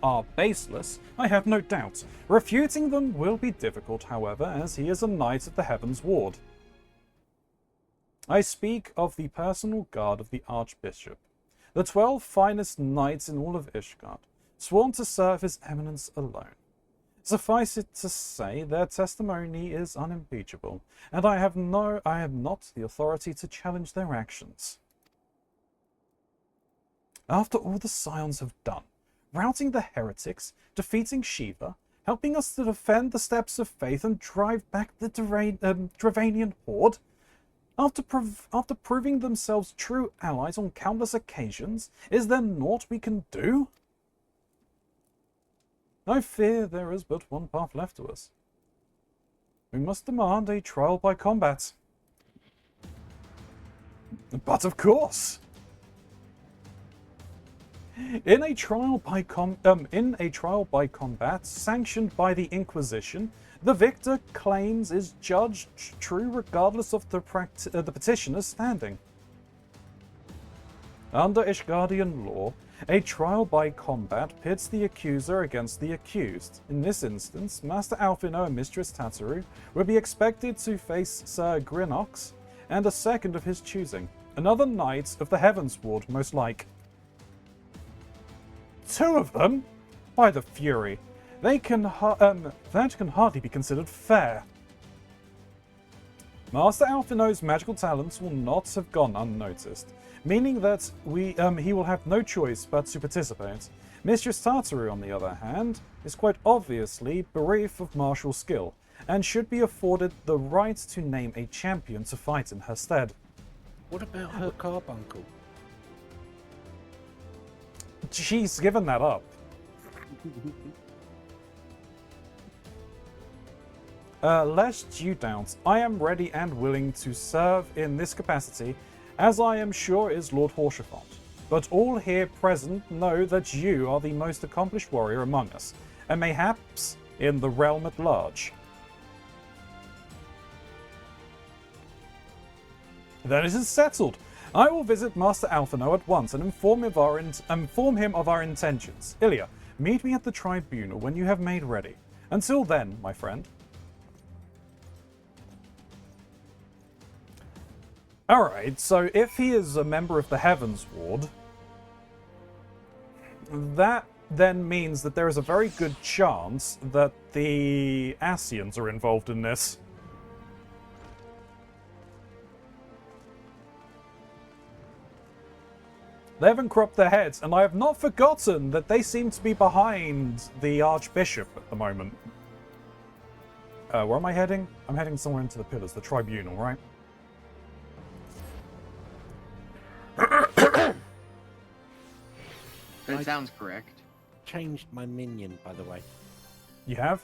are baseless, I have no doubt. Refuting them will be difficult, however, as he is a Knight of the Heavens Ward. I speak of the personal guard of the Archbishop, the 12 finest knights in all of Ishgard, sworn to serve his eminence alone. Suffice it to say, their testimony is unimpeachable, and I have not the authority to challenge their actions. After all the Scions have done, routing the heretics, defeating Shiva, helping us to defend the steps of faith and drive back the Dravanian horde, after proving themselves true allies on countless occasions, is there naught we can do? I fear there is but one path left to us. We must demand a trial by combat. But of course! In a trial by combat sanctioned by the Inquisition, the victor claims is judged true regardless of the petitioner's standing. Under Ishgardian law, a trial by combat pits the accuser against the accused. In this instance, Master Alphino and Mistress Tataru would be expected to face Sir Grinox and a second of his choosing. Another Knight of the Heavens Ward, most like. 2 of them? By the Fury. That can hardly be considered fair. Master Alphino's magical talents will not have gone unnoticed, meaning that he will have no choice but to participate. Mistress Tataru, on the other hand, is quite obviously bereft of martial skill, and should be afforded the right to name a champion to fight in her stead. What about her carbuncle? She's given that up. Lest you doubt, I am ready and willing to serve in this capacity, as I am sure is Lord Horshafont. But all here present know that you are the most accomplished warrior among us, and mayhaps in the realm at large. Then it is settled. I will visit Master Alphino at once and inform him of our intentions. Ilya, meet me at the tribunal when you have made ready. Until then, my friend. Alright, so if he is a member of the Heavens Ward, that then means that there is a very good chance that the Asians are involved in this. They haven't cropped their heads, and I have not forgotten that they seem to be behind the Archbishop at the moment. Where am I heading? I'm heading somewhere into the pillars, the tribunal, right? That sounds correct. Changed my minion, by the way. You have?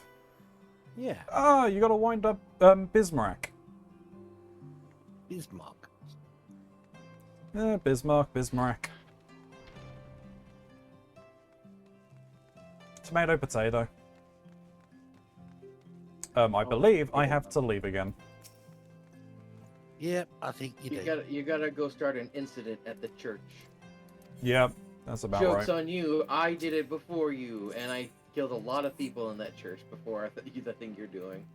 Yeah. Ah, you gotta wind up Bismarck. Bismarck. Bismarck. Tomato, potato. I believe I have to leave again. Yep, I think you do. You gotta go start an incident at the church. Yep, that's about Joke's right. on you. I did it before you, and I killed a lot of people in that church before the thing you're doing.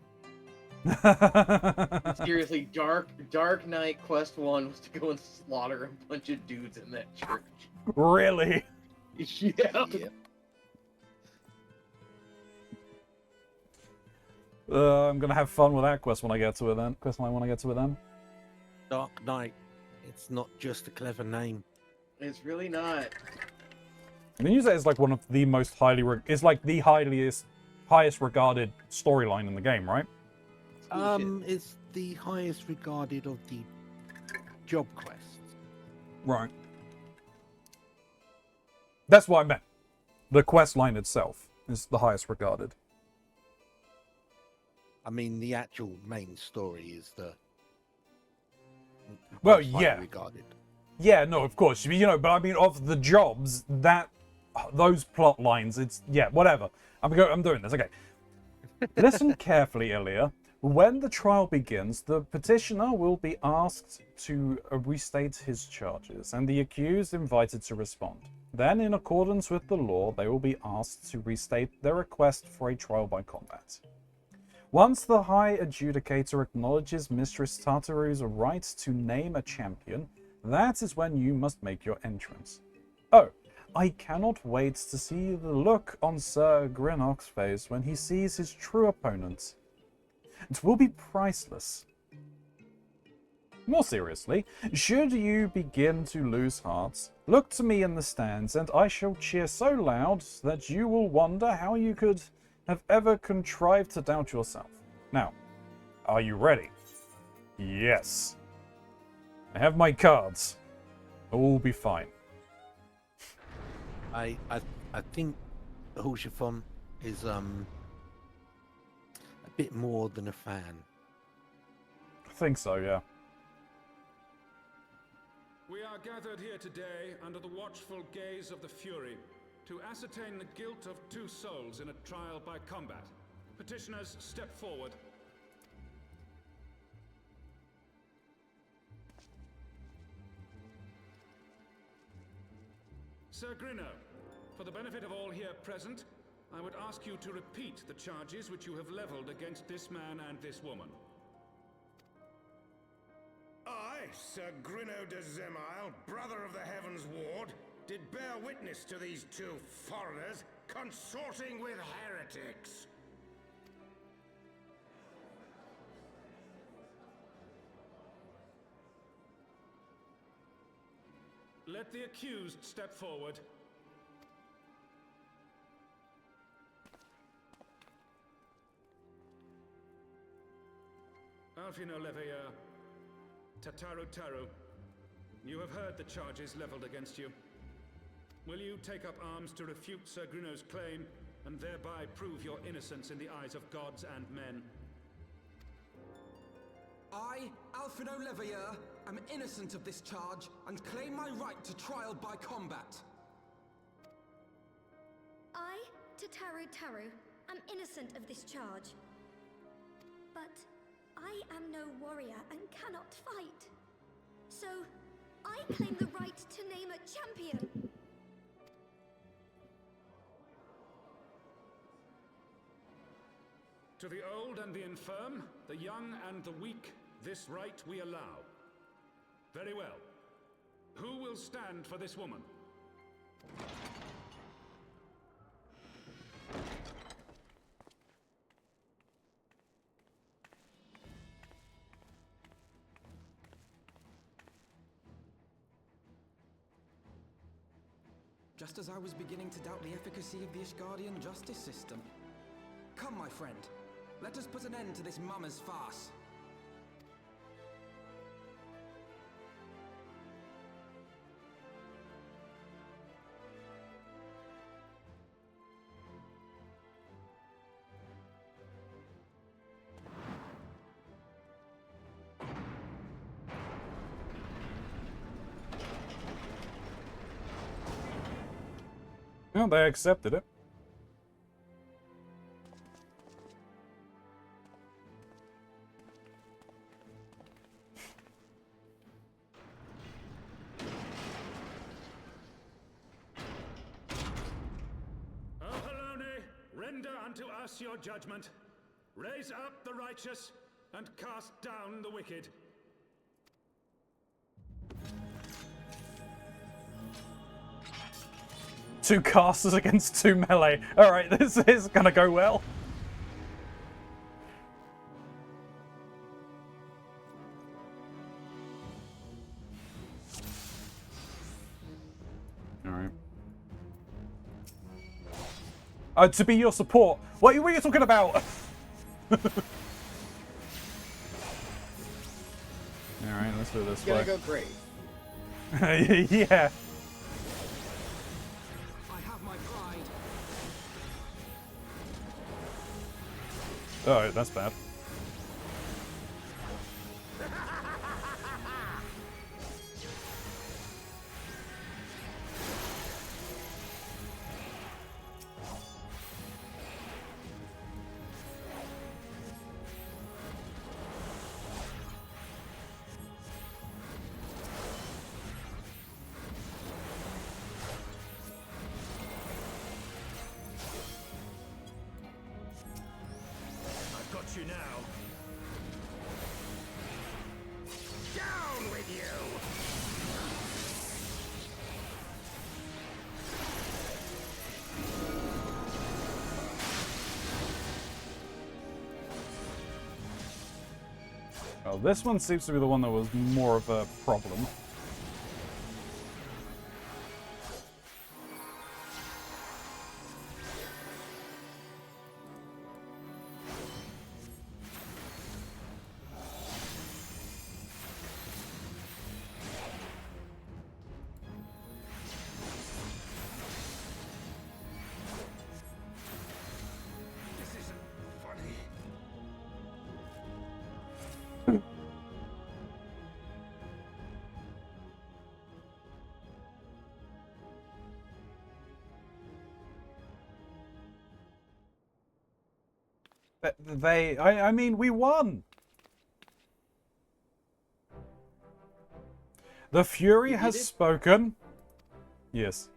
Seriously, Dark Knight Quest 1 was to go and slaughter a bunch of dudes in that church. Really? Yeah. I'm gonna have fun with that quest when I get to it then. Quest line when I get to it then. Dark Knight. It's not just a clever name. It's really not. I mean, you say it's like one of the most it's like the highest regarded storyline in the game, right? It's the highest regarded of the job quests. Right. That's what I meant. The quest line itself is the highest regarded. I mean, the actual main story is the Well, most yeah. highly regarded. Yeah, no, of course. You know, but I mean, of the jobs, those plot lines, it's, yeah, whatever. I'm doing this, okay. Listen carefully, Ilya. When the trial begins, the petitioner will be asked to restate his charges, and the accused invited to respond. Then, in accordance with the law, they will be asked to restate their request for a trial by combat. Once the High Adjudicator acknowledges Mistress Tataru's right to name a champion, that is when you must make your entrance. Oh, I cannot wait to see the look on Sir Grinox's face when he sees his true opponent. It will be priceless. More seriously, should you begin to lose hearts, look to me in the stands and I shall cheer so loud that you will wonder how you could have ever contrived to doubt yourself. Now, are you ready? Yes. I have my cards. All will be fine. I think Horshafon, is a bit more than a fan. I think so, yeah. We are gathered here today under the watchful gaze of the Fury to ascertain the guilt of 2 souls in a trial by combat. Petitioners, step forward. Sir Grinno, for the benefit of all here present, I would ask you to repeat the charges which you have leveled against this man and this woman. I, Sir Grinno de Zemile, brother of the Heavens Ward, did bear witness to these 2 foreigners consorting with heretics. Let the accused step forward. Alfino Leveilleur, Tataru, you have heard the charges leveled against you. Will you take up arms to refute Sir Grinno's claim, and thereby prove your innocence in the eyes of gods and men? I, Alfino Leveilleur, am innocent of this charge, and claim my right to trial by combat. I, Tataru, am innocent of this charge. But I am no warrior and cannot fight. So, I claim the right to name a champion. To the old and the infirm, the young and the weak, this right we allow. Very well. Who will stand for this woman? Just as I was beginning to doubt the efficacy of the Ishgardian justice system. Come, my friend. Let us put an end to this mummer's farce. Well, they accepted it. O Helone, render unto us your judgment. Raise up the righteous, and cast down the wicked. Two casters against 2 melee. Alright, this is gonna go well. Alright. To be your support. What are you talking about? Alright, let's do it this way. Gotta go great. Yeah. Oh, that's bad. You now. Down with you. Oh, this one seems to be the one that was more of a problem. I mean, we won. The Fury has spoken. Yes.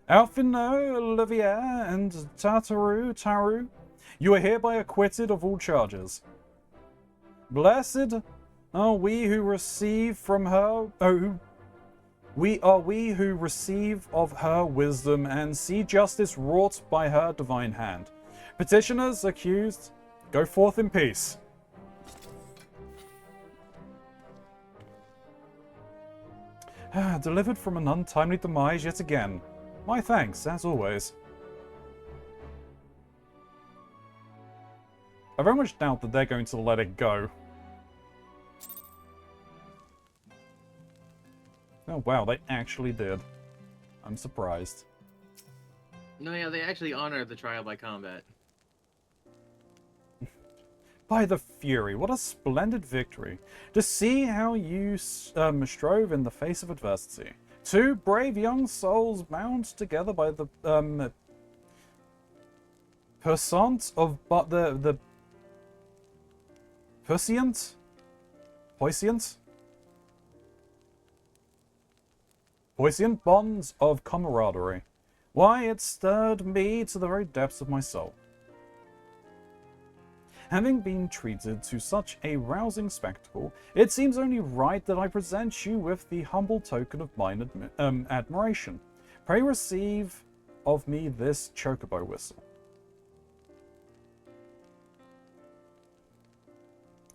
Alfino, Olivier, and Taru, you are hereby acquitted of all charges. Blessed are we who receive from her. We who receive of her wisdom and see justice wrought by her divine hand. Petitioners, accused, go forth in peace. Delivered from an untimely demise yet again. My thanks, as always. I very much doubt that they're going to let it go. Oh wow, they actually did. I'm surprised. No, yeah, they actually honor the trial by combat. By the Fury, what a splendid victory. To see how you strove in the face of adversity. Two brave young souls bound together by the Persant of the Persient? Poisient? Poisient bonds of camaraderie. Why, it stirred me to the very depths of my soul. Having been treated to such a rousing spectacle, it seems only right that I present you with the humble token of mine admiration. Pray receive of me this chocobo whistle.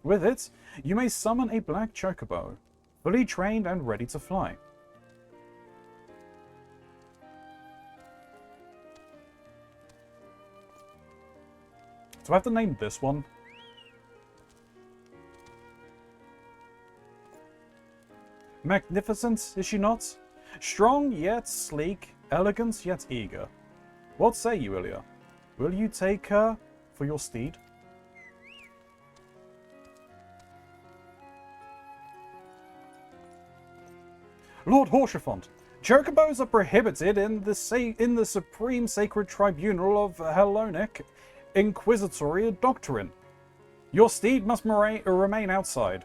With it, you may summon a black chocobo, fully trained and ready to fly. Do I have to name this one? Magnificent, is she not? Strong yet sleek, elegant yet eager. What say you, Ilya? Will you take her for your steed? Lord Horshafont, chocobos are prohibited in the Supreme Sacred Tribunal of Hellenic Inquisitory Doctrine. Your steed must remain outside.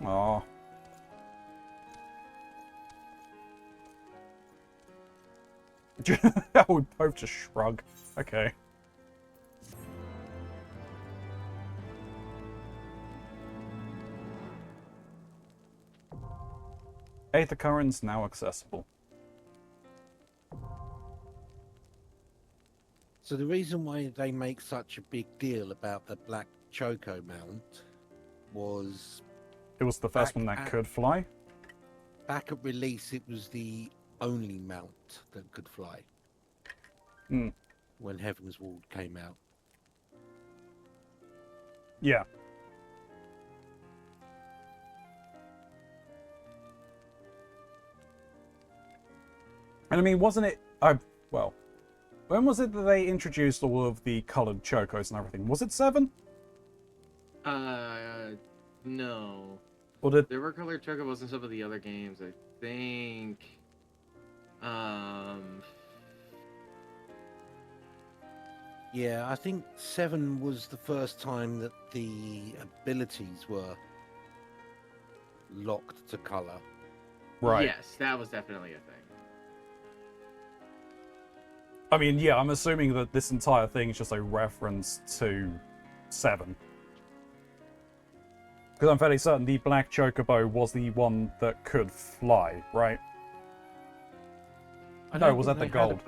Aww. We both just shrug. Okay. Eighth occurrence now accessible. So the reason why they make such a big deal about the black choco mount was... It was the first one that could fly? Back at release, it was the only mount that could fly. Hmm. When Heaven's Ward came out. Yeah. And I mean, wasn't it... well, when was it that they introduced all of the coloured chocos and everything? Was it 7? No. Or did... There were colored chocobos in some of the other games, I think. Yeah, I think 7 was the first time that the abilities were locked to colour. Right. Yes, that was definitely a thing. I mean, yeah, I'm assuming that this entire thing is just a reference to 7. Because I'm fairly certain the black chocobo was the one that could fly, right? No, was that the gold?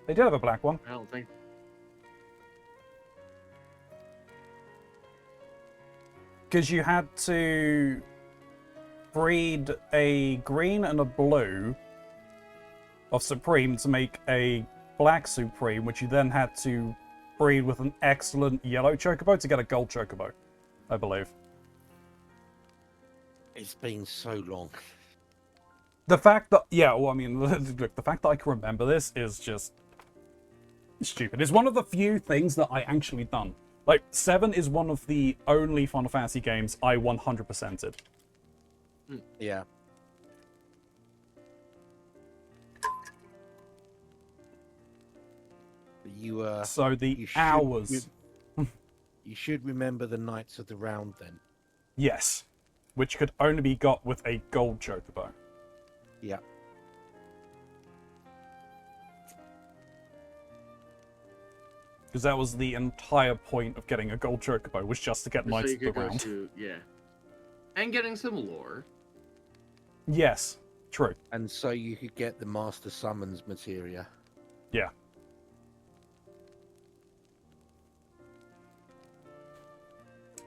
They did have a black one. I don't think. Because you had to breed a green and a blue of Supreme to make a black Supreme, which you then had to breed with an excellent yellow chocobo to get a gold chocobo, I believe. It's been so long. The fact that, yeah, well, I mean, look, the fact that I can remember this is just stupid. It's one of the few things that I actually done. Like, 7 is one of the only Final Fantasy games I 100%ed. Yeah. You So the you should hours. you should remember the Knights of the Round then. Yes. Which could only be got with a gold chocobo. Yeah. Because that was the entire point of getting a gold chocobo, was just to get So Knights you of the could go Round. to, yeah. And getting some lore. Yes, true. And so you could get the Master Summons materia. Yeah.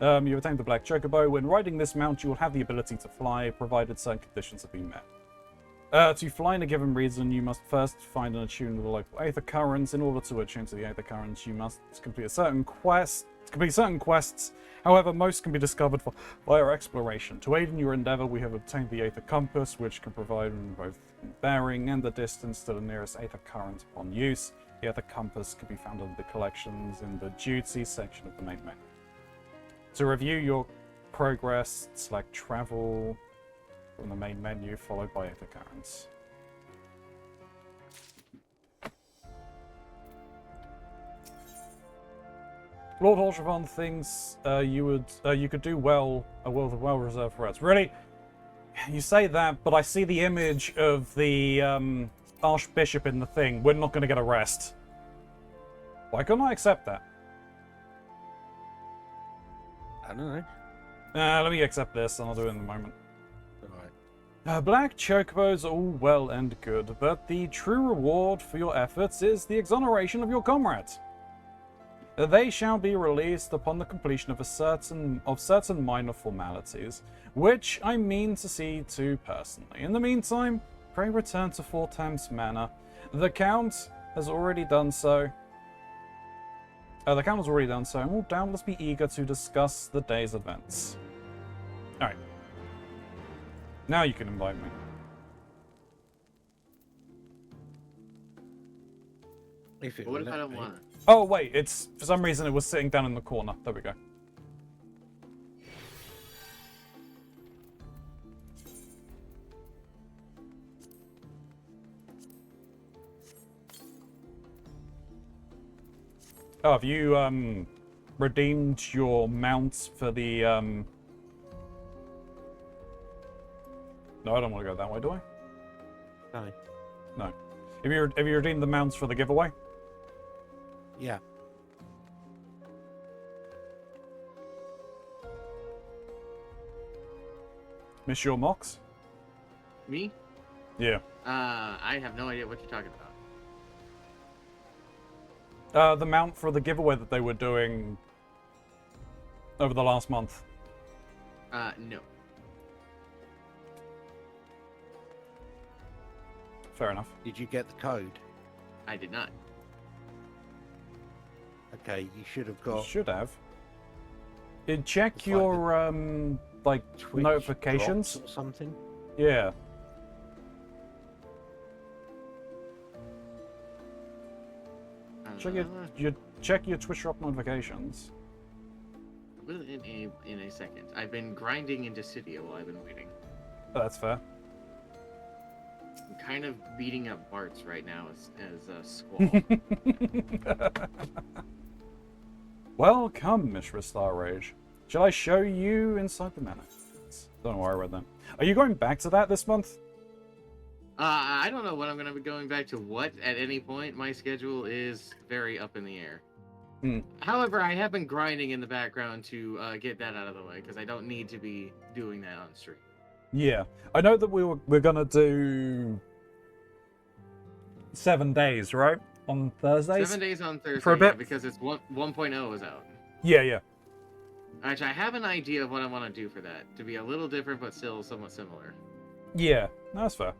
You obtain the Black Chocobo. When riding this mount, you will have the ability to fly, provided certain conditions have been met. To fly in a given region, you must first find and attune to the local Aether Currents. In order to attune to the Aether Currents, you must complete certain quests. However, most can be discovered via exploration. To aid in your endeavor, we have obtained the Aether Compass, which can provide both bearing and the distance to the nearest Aether Current upon use. The Aether Compass can be found in the collections in the duties section of the main menu. To review your progress, select travel from the main menu, followed by Aether Currents. Lord Holshavon thinks you could do well a world of well-reserved threats. Really? You say that, but I see the image of the Archbishop in the thing. We're not going to get a rest. Why couldn't I accept that? I don't know. Let me accept this, and I'll do it in a moment. Black Chocobos are all well and good, but the true reward for your efforts is the exoneration of your comrades. They shall be released upon the completion of certain minor formalities, which I mean to see to personally. In the meantime, pray return to Fort Thames Manor. The Count has already done so. The Count has already done so, and will doubtless be eager to discuss the day's events. Alright. Now you can invite me. What if I don't want it? Oh, wait, it's... For some reason, it was sitting down in the corner. There we go. Oh, have you, redeemed your mounts for the, No, I don't want to go that way, do I? No. No. Have you redeemed the mounts for the giveaway? Yeah. Miss your mocks? Me? Yeah. I have no idea what you're talking about. The mount for the giveaway that they were doing over the last month. No. Fair enough. Did you get the code? I did not. Okay, you should have got... You should have. Check your, like, Twitch notifications. drops or something? Yeah. Check your Twitch drop notifications. In a second. I've been grinding into Cydia while I've been waiting. Oh, that's fair. I'm kind of beating up Bart's right now as a Squall. Welcome, Mishra Star Rage. Shall I show you inside the manor? Don't know why I read that. Are you going back to that this month? I don't know when I'm going to be going back to what at any point. My schedule is very up in the air. However, I have been grinding in the background to get that out of the way because I don't need to be doing that on stream. Yeah, I know that we're gonna do 7 days, right? On Thursdays? 7 days on Thursday, for a bit? because it's 1.0 is out. Yeah. Actually, I have an idea of what I want to do for that to be a little different, but still somewhat similar. Yeah, that's fair.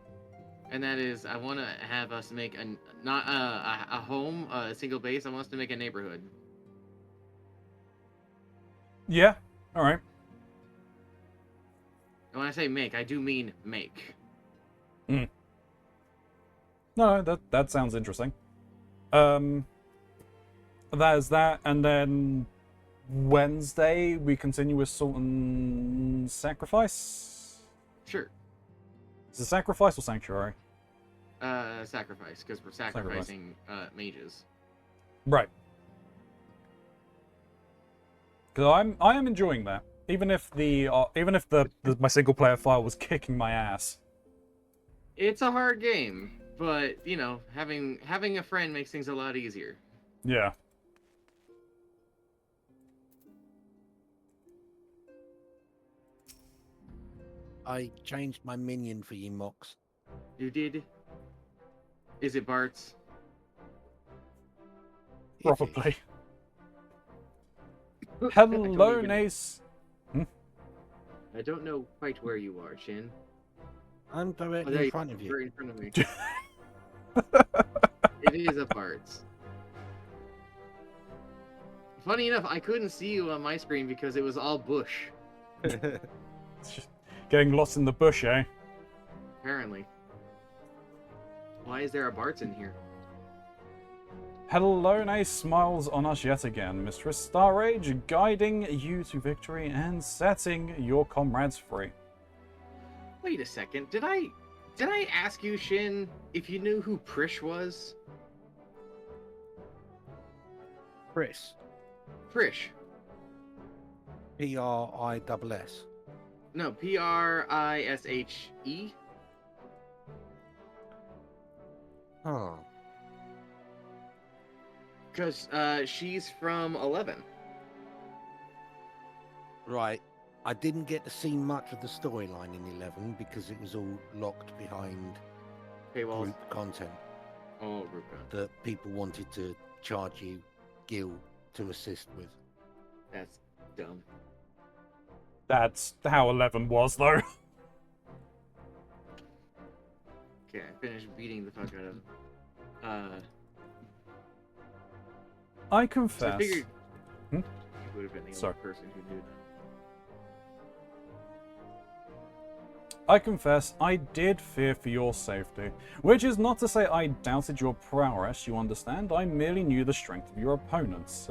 And that is, I want to have us make not a home, a single base. I want us to make a neighborhood. Yeah. All right. And when I say make, I do mean make. No, that sounds interesting. That is that, and then Wednesday we continue with Salt and Sacrifice. Sure. Is it Sacrifice or Sanctuary? Sacrifice, because we're sacrificing mages. Right. Because I am enjoying that, even if my single player file was kicking my ass. It's a hard game, but you know, having a friend makes things a lot easier. Yeah. I changed my minion for you, Mox. You did? Is it Bart's? Probably. I Hello, don't even- Nace. I don't know quite where you are, Shin. I'm directly there in you front are, of you. right in front of me. It is a Bart's. Funny enough, I couldn't see you on my screen because it was all bush. Getting lost in the bush, eh? Apparently. Why is there a Bart's in here? Hello, Nace smiles on us yet again, Mistress Starrage, guiding you to victory and setting your comrades free. Wait a second. Did I ask you, Shin, if you knew who Prish was? Chris. Prish. P-R-I-S-S. No, Prishe. Oh. Because she's from 11. Right. I didn't get to see much of the storyline in 11 because it was all locked behind Paywalls. group content Oh, group content. that people wanted to charge you Gil to assist with. That's dumb. That's how 11 was, though. Okay, I finished beating the fuck out of I So confess. I figured Hmm? you would have been the Sorry. only person who knew that. I confess, I did fear for your safety. Which is not to say I doubted your prowess, you understand? I merely knew the strength of your opponents.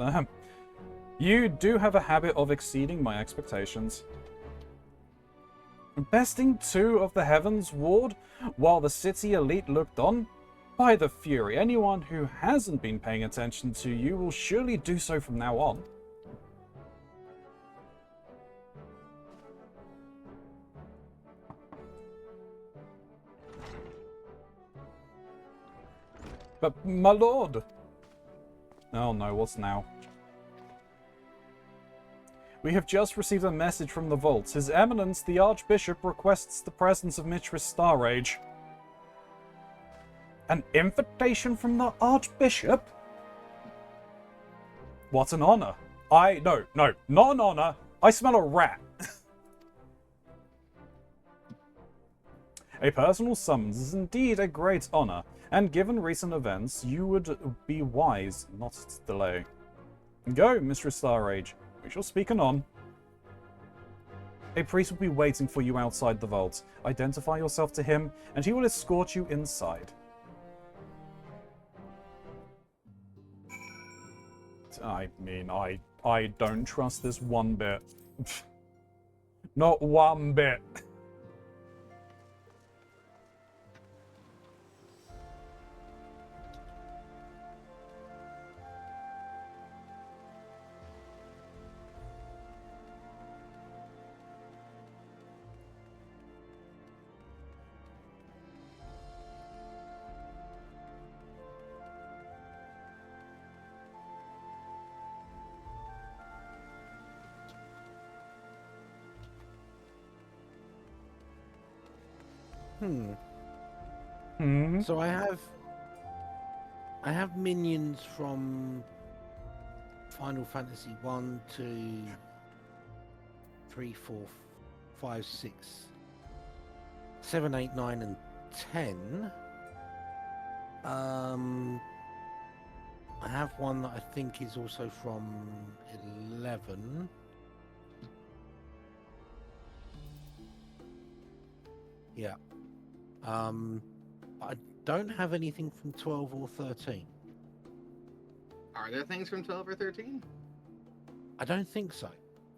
You do have a habit of exceeding my expectations. Besting 2 of the Heavens Ward while the city elite looked on? By the Fury, anyone who hasn't been paying attention to you will surely do so from now on. But, my lord! Oh no, what's now? We have just received a message from the vault. His Eminence, the Archbishop, requests the presence of Mistress Starrage. An invitation from the Archbishop? What an honor. No, not an honor. I smell a rat. A personal summons is indeed a great honor, and given recent events, you would be wise not to delay. Go, Mistress Starrage. We shall speak anon. A priest will be waiting for you outside the vault. Identify yourself to him, and he will escort you inside. I mean, I don't trust this one bit. Not one bit. So I have minions from Final Fantasy 1, 2, 3, 4, 5, 6, 7, 8, 9, and 10. I have one that I think is also from 11. Yeah. I don't have anything from 12 or 13. Are there things from 12 or 13? I don't think so.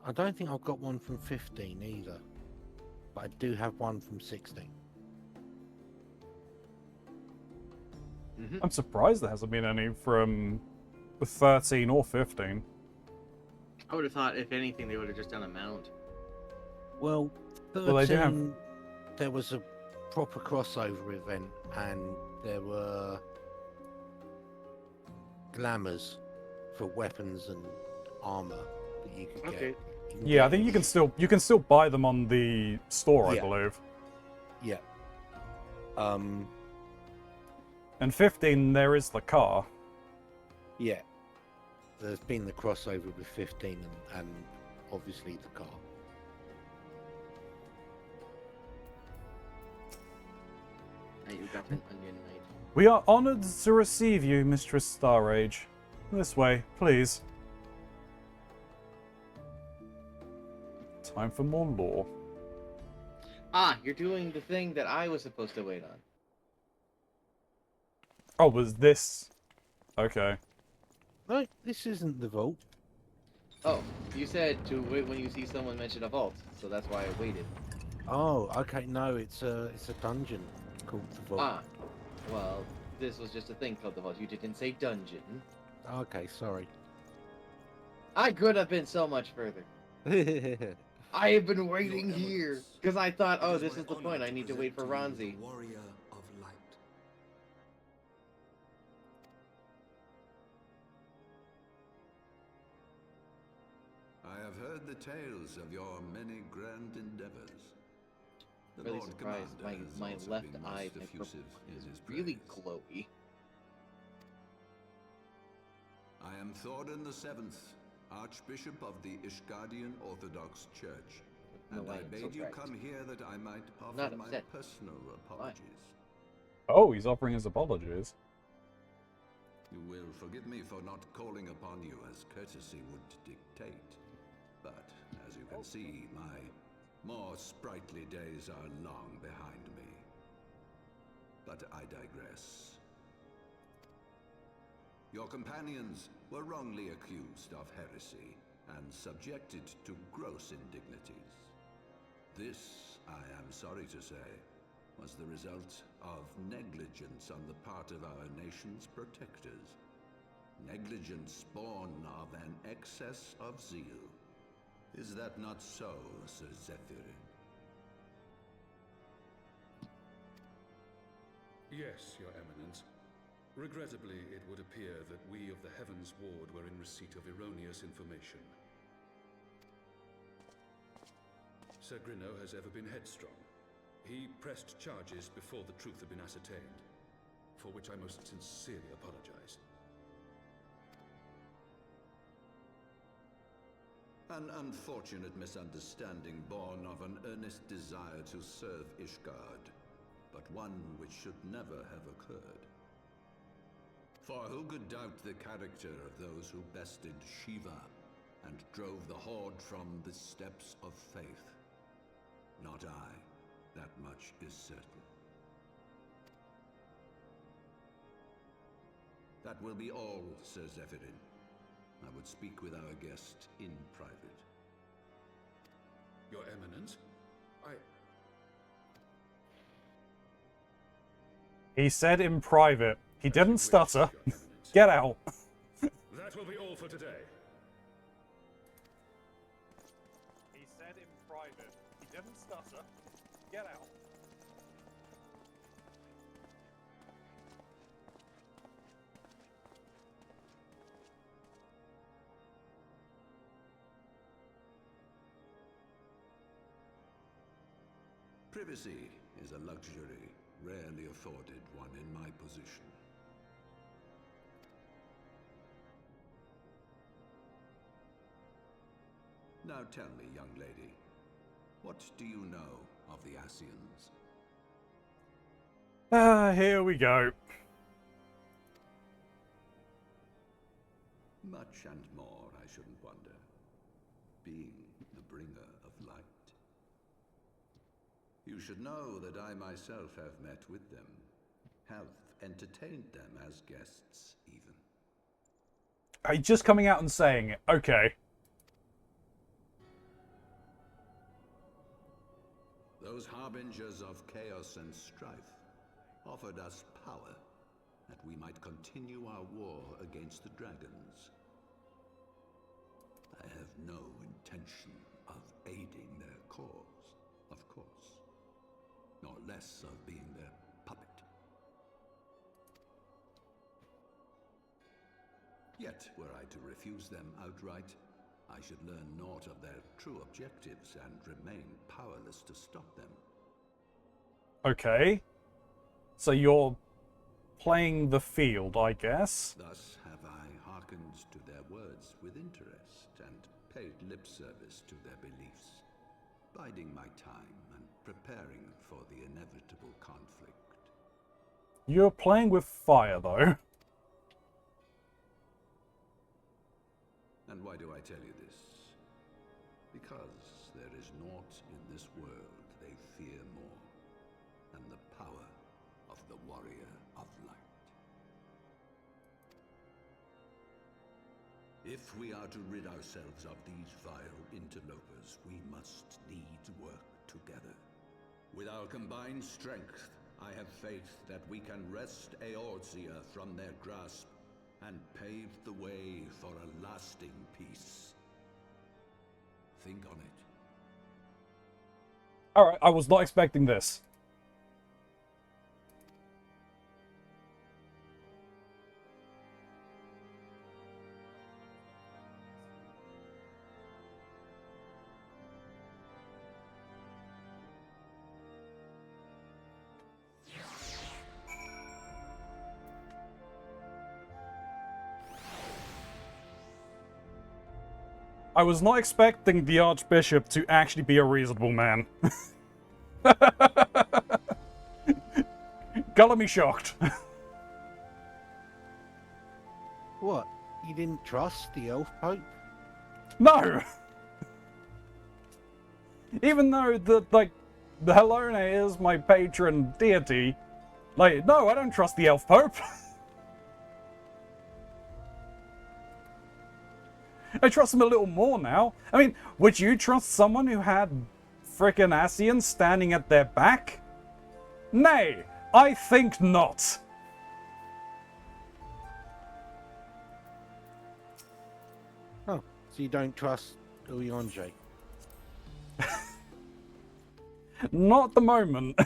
I don't think I've got one from 15 either. But I do have one from 16. I'm surprised there hasn't been any from 13 or 15. I would have thought, if anything, they would have just done a mount. Well, 13, Well, they do have... there was a proper crossover event, and there were glamours for weapons and armor that you could get. Yeah, I think you can still buy them on the store, I believe. Yeah. And 15, there is the car. Yeah. There's been the crossover with 15 and obviously the car. You got an onion knight. We are honored to receive you, Mistress Starrage. This way, please. Time for more lore. Ah, you're doing the thing that I was supposed to wait on. Oh, was this... Okay. No, this isn't the vault. Oh, you said to wait when you see someone mention a vault, so that's why I waited. Oh, okay, no, it's a dungeon called the vault. Ah, well, this was just a thing called the vault. You didn't say dungeon. Okay, sorry. I could have been so much further. I have been waiting here because I thought, oh, this is the point. I need to wait for Ronzi. Warrior of light. I have heard the tales of your many grand endeavors. The Really Lord surprised. Commander has My also left been eye most effusive in his really praise. glowy. I am Thorin the Seventh, Archbishop of the Ishgardian Orthodox Church, and I bade you come here that I might offer my personal apologies. Oh, he's offering his apologies. You will forgive me for not calling upon you as courtesy would dictate, but as you can see, my more sprightly days are long behind me. But I digress. Your companions were wrongly accused of heresy and subjected to gross indignities. This, I am sorry to say, was the result of negligence on the part of our nation's protectors. Negligence born of an excess of zeal. Is that not so, Sir Zephyrin? Yes, Your Eminence. Regrettably, it would appear that we of the Heavens Ward were in receipt of erroneous information. Sir Grinno has ever been headstrong. He pressed charges before the truth had been ascertained, for which I most sincerely apologize. An unfortunate misunderstanding born of an earnest desire to serve Ishgard, but one which should never have occurred. For who could doubt the character of those who bested Shiva and drove the Horde from the steps of faith? Not I. That much is certain. That will be all, Sir Zephyrin. I would speak with our guest in private. Your Eminence, He said in private. He didn't stutter. Get out. That will be all for today. He said in private. He didn't stutter. Get out. Privacy is a luxury rarely afforded one in my position. Now tell me, young lady, what do you know of the Ascians? Ah, here we go. Much and more, I shouldn't wonder, being the bringer of light. You should know that I myself have met with them, have entertained them as guests, even. Are you just coming out and saying it? Okay. Those harbingers of chaos and strife offered us power, that we might continue our war against the dragons. I have no intention of aiding their cause, of course, nor less of being their puppet. Yet, were I to refuse them outright, I should learn naught of their true objectives and remain powerless to stop them. Okay. So you're playing the field, I guess. Thus have I hearkened to their words with interest and paid lip service to their beliefs, biding my time and preparing for the inevitable conflict. You're playing with fire, though. And why do I tell you this? Because there is naught in this world they fear more than the power of the warrior of light. If we are to rid ourselves of these vile interlopers, we must needs work together. With our combined strength, I have faith that we can wrest Eorzea from their grasp and pave the way for a lasting peace. Think on it. Alright, I was not expecting this. I was not expecting the Archbishop to actually be a reasonable man. Color me shocked. What? You didn't trust the Elf Pope? No! Even though the Helone is my patron deity, like, no, I don't trust the Elf Pope. I trust him a little more now. I mean, would you trust someone who had frickin' Ascians standing at their back? Nay, I think not. Oh, so you don't trust Uyonje? Not at the moment.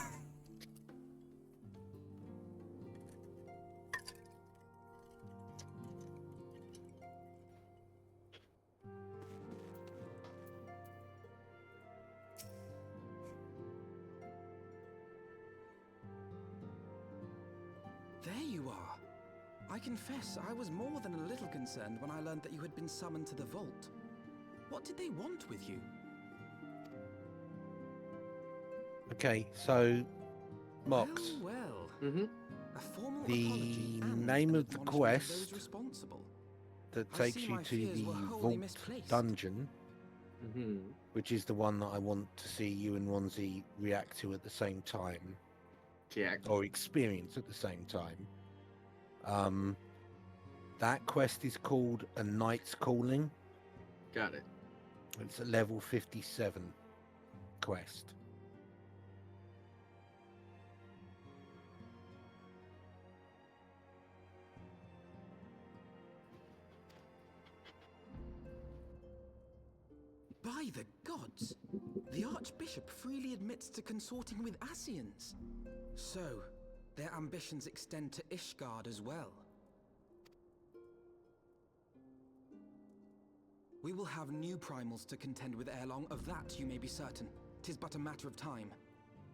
There you are. I confess, I was more than a little concerned when I learned that you had been summoned to the vault. What did they want with you? Okay, so, Mox. Well, Mm-hmm. a formal The apology and name an of the admonishment quest those responsible. that I takes see you my to fears the were wholly vault misplaced. dungeon, Mm-hmm. which is the one that I want to see you and Ronzi react to at the same time, Yeah. or experience at the same time. That quest is called A Knight's Calling. Got it. It's a level 57 quest. By the gods! The Archbishop freely admits to consorting with Ascians. So, their ambitions extend to Ishgard as well. We will have new primals to contend with ere long, of that you may be certain. 'Tis but a matter of time.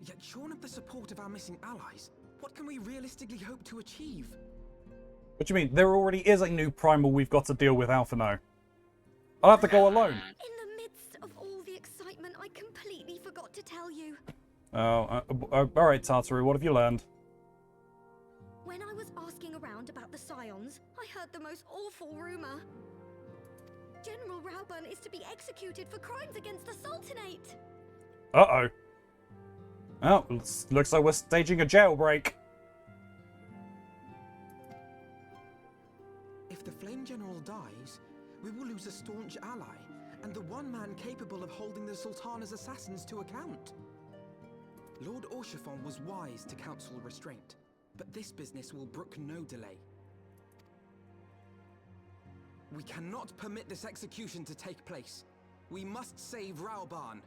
Yet shorn of the support of our missing allies, what can we realistically hope to achieve? What do you mean? There already is a new primal we've got to deal with, Alphino. I'll have to go alone. In the midst of all the excitement, I completely forgot to tell you. Oh, alright, Tartaru, what have you learned? When I was asking around about the Scions, I heard the most awful rumor. General Rauburn is to be executed for crimes against the Sultanate. Uh-oh. Well, looks like we're staging a jailbreak. If the Flame General dies, we will lose a staunch ally, and the one man capable of holding the Sultana's assassins to account. Lord Orshifon was wise to counsel restraint. but this business will brook no delay. We cannot permit this execution to take place. We must save Raoban.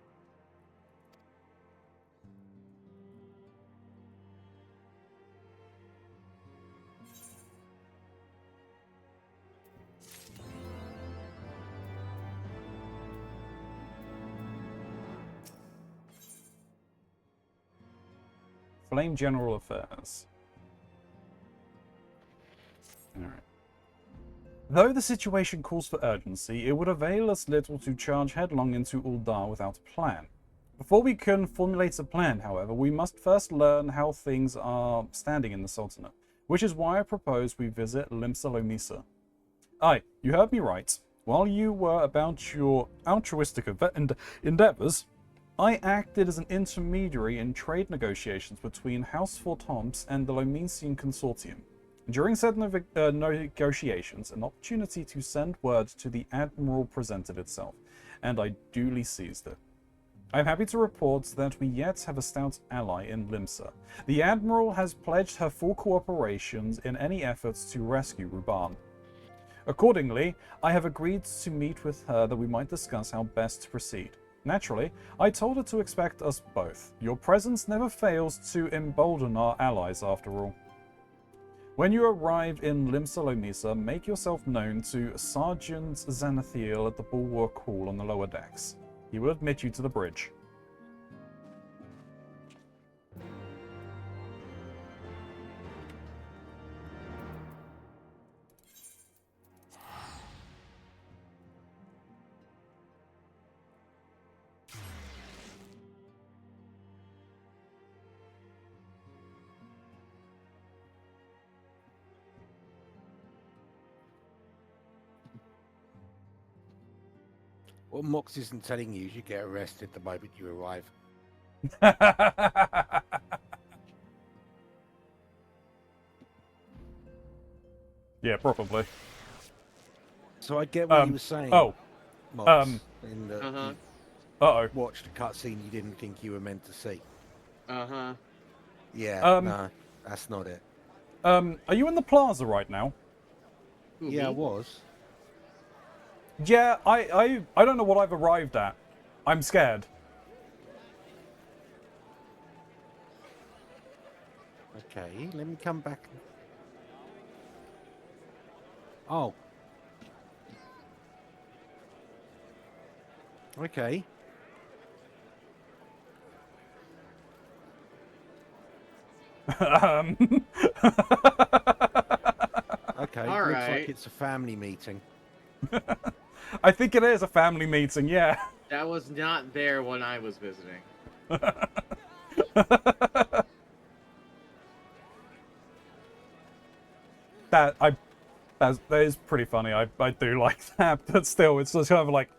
Flame General Affairs. Alright. Though the situation calls for urgency, it would avail us little to charge headlong into Uldar without a plan. Before we can formulate a plan, however, we must first learn how things are standing in the Sultanate, which is why I propose we visit Limsa Lomisa. Aye, you heard me right. While you were about your altruistic endeavors, I acted as an intermediary in trade negotiations between House Fortomps and the Lomesian Consortium. During said negotiations, an opportunity to send word to the Admiral presented itself, and I duly seized it. I am happy to report that we yet have a stout ally in Limsa. The Admiral has pledged her full cooperation in any efforts to rescue Ruban. Accordingly, I have agreed to meet with her that we might discuss how best to proceed. Naturally, I told her to expect us both. Your presence never fails to embolden our allies, after all. When you arrive in Limsa Lomisa, make yourself known to Sergeant Zanathiel at the Bulwark Hall on the lower decks. He will admit you to the bridge. What Mox isn't telling you is you get arrested the moment you arrive. Yeah, probably. So I get what you were saying. Oh. Mox, in the, Uh-oh. Watched a cutscene you didn't think you were meant to see. Uh-huh. Yeah, no, that's not it. Are you in the plaza right now? Who, Yeah, I me? was. Yeah, I don't know what I've arrived at. I'm scared. Okay, let me come back. Oh. Okay. Um. Okay, All looks right. like it's a family meeting. I think it is a family meeting, yeah. That was not there when I was visiting. That is pretty funny. I do like that, but still, it's just kind of like,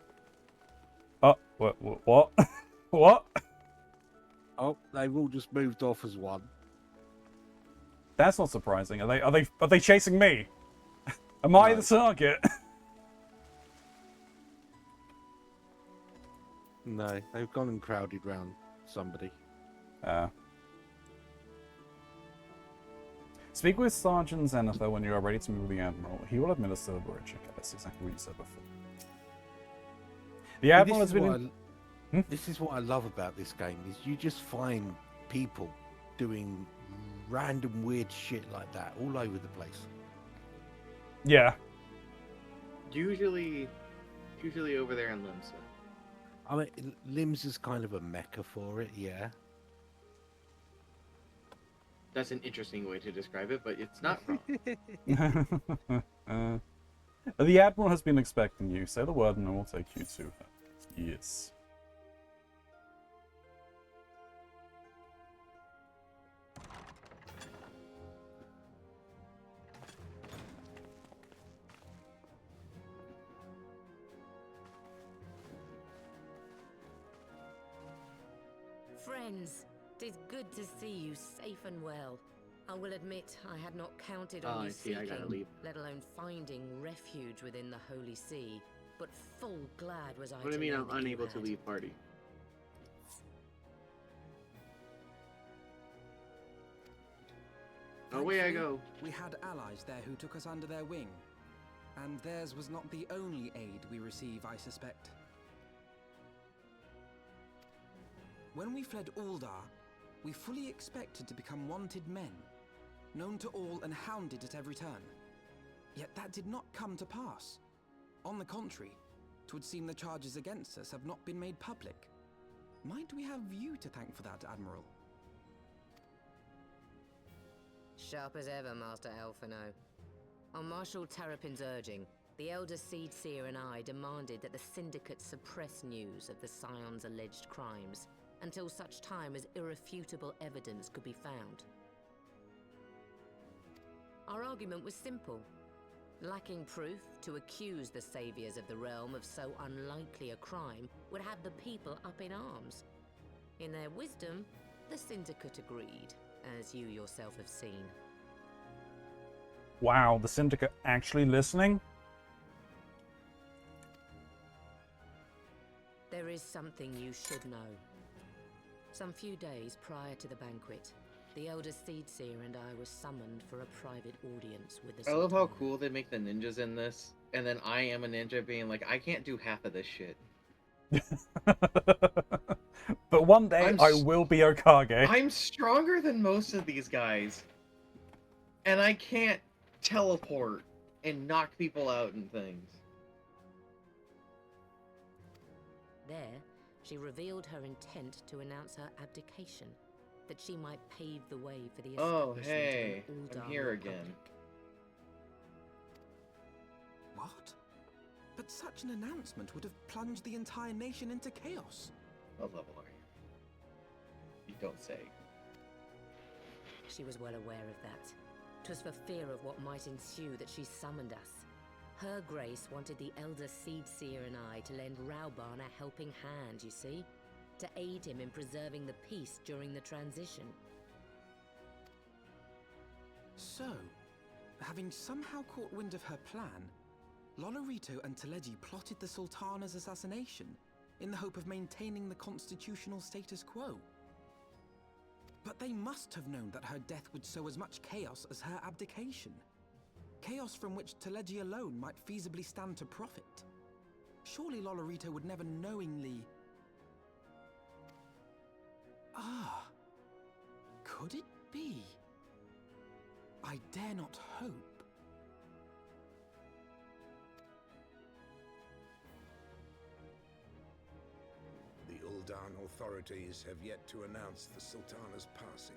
oh, what, what? Oh, they've all just moved off as one. That's not surprising. Are they chasing me? Am I the target? No, they've gone and crowded round somebody. Speak with Sergeant Zenither when you are ready to move with the Admiral. He will administer the bridge. Okay, that's exactly what you said before. The Admiral has been... This is what I love about this game, is you just find people doing random weird shit like that all over the place. Yeah. Usually over there in Limsa. I mean, Limbs is kind of a mecca for it, yeah. That's an interesting way to describe it, but it's not wrong. The Admiral has been expecting you. Say the word and I will take you to her. Yes. Friends, 'tis good to see you safe and well. I will admit I had not counted on you I gotta seeking, leave. let alone finding refuge within the Holy See. But full glad was I What do you to mean learn I'm that you unable to had. leave party? Away I Thankfully, go. we had allies there who took us under their wing. And theirs was not the only aid we receive, I suspect. When we fled Uldar, we fully expected to become wanted men, known to all and hounded at every turn. Yet that did not come to pass. On the contrary, 'twould seem the charges against us have not been made public. Might we have you to thank for that, Admiral? Sharp as ever, Master Alphino. On Marshal Terrapin's urging, the Elder Seed Seer and I demanded that the Syndicate suppress news of the Scion's alleged crimes until such time as irrefutable evidence could be found. Our argument was simple. Lacking proof, to accuse the saviors of the realm of so unlikely a crime would have the people up in arms. In their wisdom, the Syndicate agreed, as you yourself have seen. Wow, the Syndicate actually listening? There is something you should know. Some few days prior to the banquet, the Elder Seedseer and I were summoned for a private audience with the I love how Sultana. cool they make the ninjas in this, and then I am a ninja being like, I can't do half of this shit. But one day I will be Okage. I'm stronger than most of these guys, and I can't teleport and knock people out and things. There, she revealed her intent to announce her abdication, that she might pave the way for the Oh, establishment hey, of an Uldar I'm here Republic. again. What? But such an announcement would have plunged the entire nation into chaos. What level are you? You don't say. She was well aware of that. 'Twas for fear of what might ensue that she summoned us. Her Grace wanted the Elder Seedseer and I to lend Rauban a helping hand, you see? To aid him in preserving the peace during the transition. So, having somehow caught wind of her plan, Lolorito and Teleji plotted the Sultana's assassination in the hope of maintaining the constitutional status quo. But they must have known that her death would sow as much chaos as her abdication. Chaos from which Teleji alone might feasibly stand to profit. Surely Lolorito would never knowingly... Ah, could it be? I dare not hope. The Uldan authorities have yet to announce the Sultana's passing.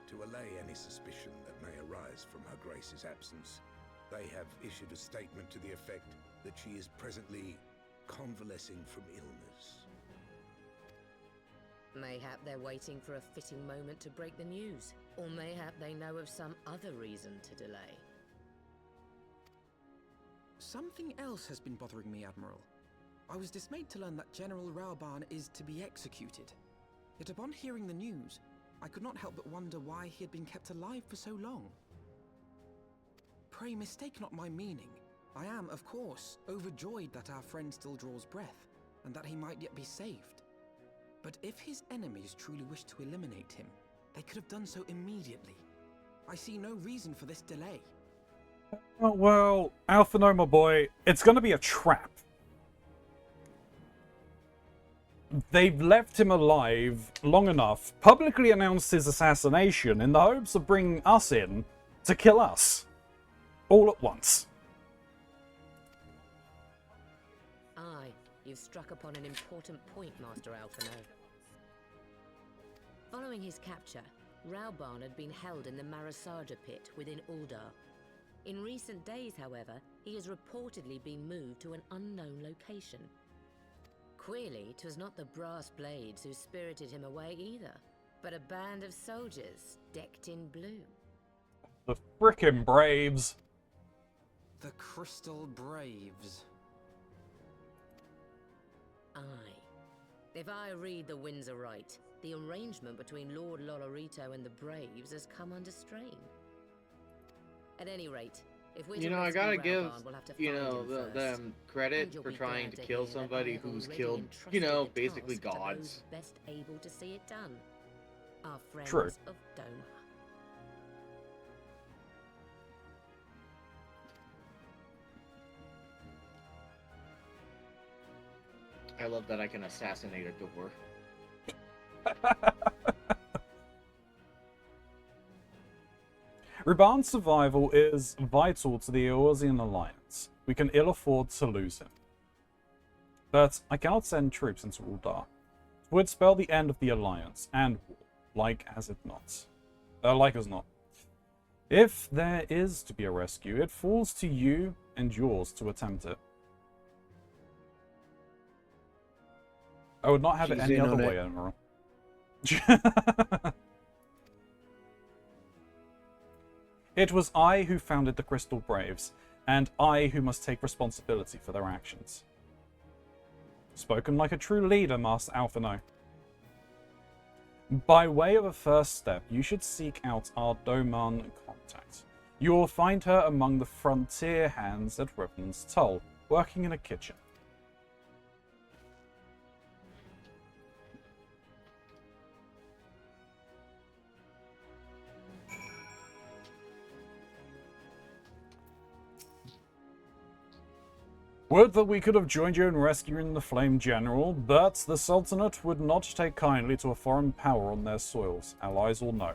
To allay any suspicion that may arise from Her Grace's absence, they have issued a statement to the effect that she is presently convalescing from illness. Mayhap they're waiting for a fitting moment to break the news. Or mayhap they know of some other reason to delay. Something else has been bothering me, Admiral. I was dismayed to learn that General Rauban is to be executed. Yet upon hearing the news, I could not help but wonder why he had been kept alive for so long. Pray mistake not my meaning. I am, of course, overjoyed that our friend still draws breath, and that he might yet be saved. But if his enemies truly wished to eliminate him, they could have done so immediately. I see no reason for this delay. Oh, well, Alphino, my boy, it's gonna be a trap. They've left him alive long enough, publicly announced his assassination in the hopes of bringing us in to kill us. All at once. Aye, you've struck upon an important point, Master Alphino. Following his capture, Rauban had been held in the Marasaja pit within Uldar. In recent days, however, he has reportedly been moved to an unknown location. Queerly, 'twas not the brass blades who spirited him away either, but a band of soldiers decked in blue. The frickin' Braves. The Crystal Braves. Aye. If I read the winds aright, the arrangement between Lord Lolorito and the Braves has come under strain. At any rate, if we're You to know, I rescue gotta give, Rauban, we'll have to you find know, him first. them credit And you'll for be trying glad to to kill hear that I somebody have who's already killed, you entrusted know, the basically task to gods. those best able to see it done. our friends True. of Doma. I love that I can assassinate a door. Ruban's survival is vital to the Eorzean alliance. We can ill afford to lose him. But I cannot send troops into Uldar. It would spell the end of the alliance and war, like as not. If there is to be a rescue, it falls to you and yours to attempt it. I would not have it any other way, Admiral. It was I who founded the Crystal Braves, and I who must take responsibility for their actions. Spoken like a true leader, Master Alphino. By way of a first step, you should seek out our Doman contact. You will find her among the frontier hands at Riven's Toll, working in a kitchen. Would that we could have joined you in rescuing the Flame General, but the Sultanate would not take kindly to a foreign power on their soils, allies will know.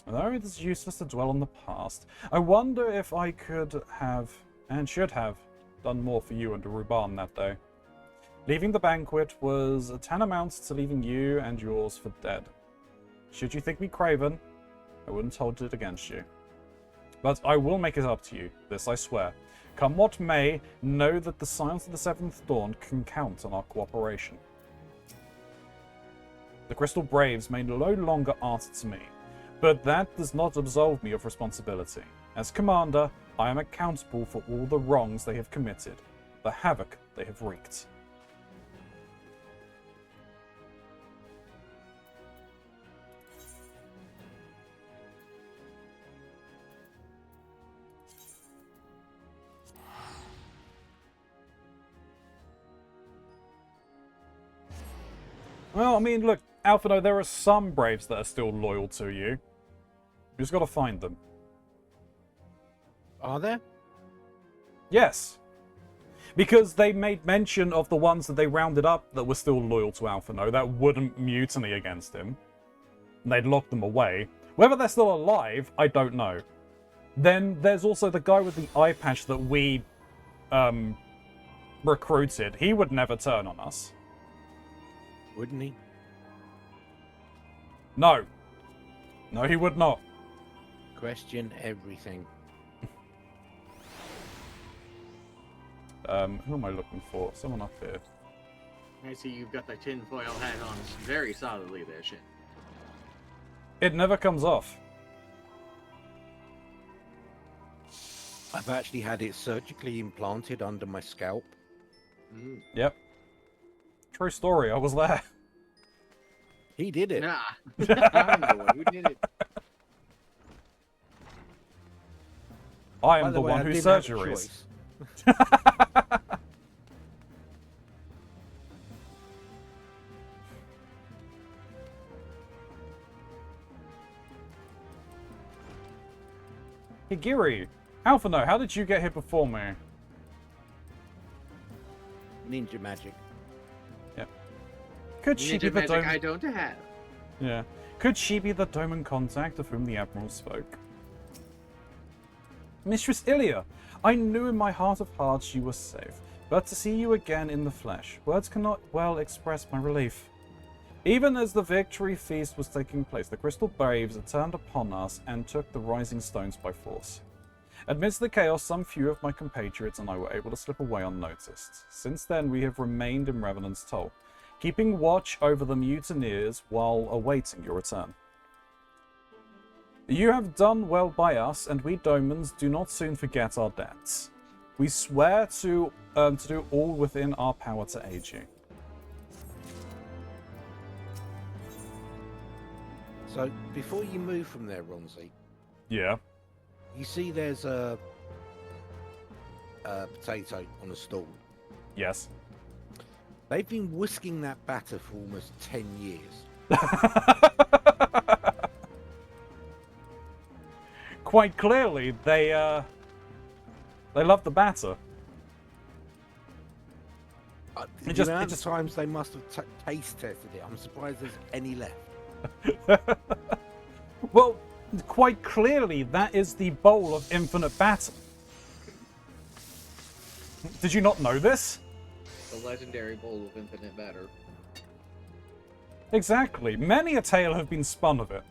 Although it is useless to dwell on the past, I wonder if I could have, and should have, done more for you and Ruban that day. Leaving the banquet was tantamount to leaving you and yours for dead. Should you think me craven, I wouldn't hold it against you. But I will make it up to you, this I swear. Come what may, know that the Scions of the Seventh Dawn can count on our cooperation. The Crystal Braves may no longer answer to me, but that does not absolve me of responsibility. As commander, I am accountable for all the wrongs they have committed, the havoc they have wreaked. Well, I mean, look, Alphino, there are some Braves that are still loyal to you. You just gotta find them. Are there? Yes. Because they made mention of the ones that they rounded up that were still loyal to Alphino, that wouldn't mutiny against him. And they'd locked them away. Whether they're still alive, I don't know. Then there's also the guy with the eye patch that we recruited. He would never turn on us. Wouldn't he? No. No, he would not. Question everything. Who am I looking for? Someone up here. I see you've got the tinfoil hat on very solidly there, Shin. It never comes off. I've actually had it surgically implanted under my scalp. Yep. True story, I was there. He did it. Nah. I know who did it. I am the one whose surgeries. Higiri, Alphino, how did you get here before me? Ninja magic. Yep. Could she be the magic Doman? I don't have. Yeah. Could she be the Doman contact of whom the Admiral spoke? Mistress Ilya, I knew in my heart of hearts you were safe, but to see you again in the flesh, words cannot well express my relief. Even as the victory feast was taking place, the Crystal Braves turned upon us and took the Rising Stones by force. Amidst the chaos, some few of my compatriots and I were able to slip away unnoticed. Since then, we have remained in Revenant's Toll, keeping watch over the mutineers while awaiting your return. You have done well by us, and we Domans do not soon forget our debts. We swear to do all within our power to aid you. So, before you move from there, Ronzi, Yeah. you see there's a potato on a stall. Yes. They've been whisking that batter for almost 10 years. Quite clearly, they love the batter. The amount of times they must have taste tested it, I'm surprised there's any left. Well, quite clearly, that is the bowl of infinite batter. Did you not know this? The legendary bowl of infinite batter. Exactly. Many a tale have been spun of it.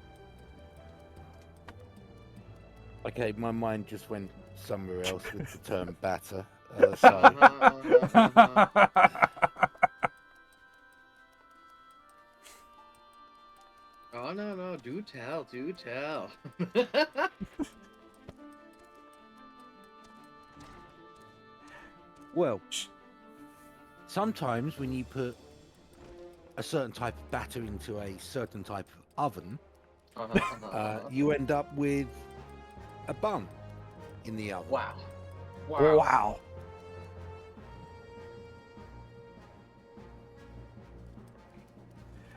Okay, my mind just went somewhere else with the term batter. Oh, no, do tell. Well, sometimes when you put a certain type of batter into a certain type of oven, you end up with a bun in the oven. Wow. Wow.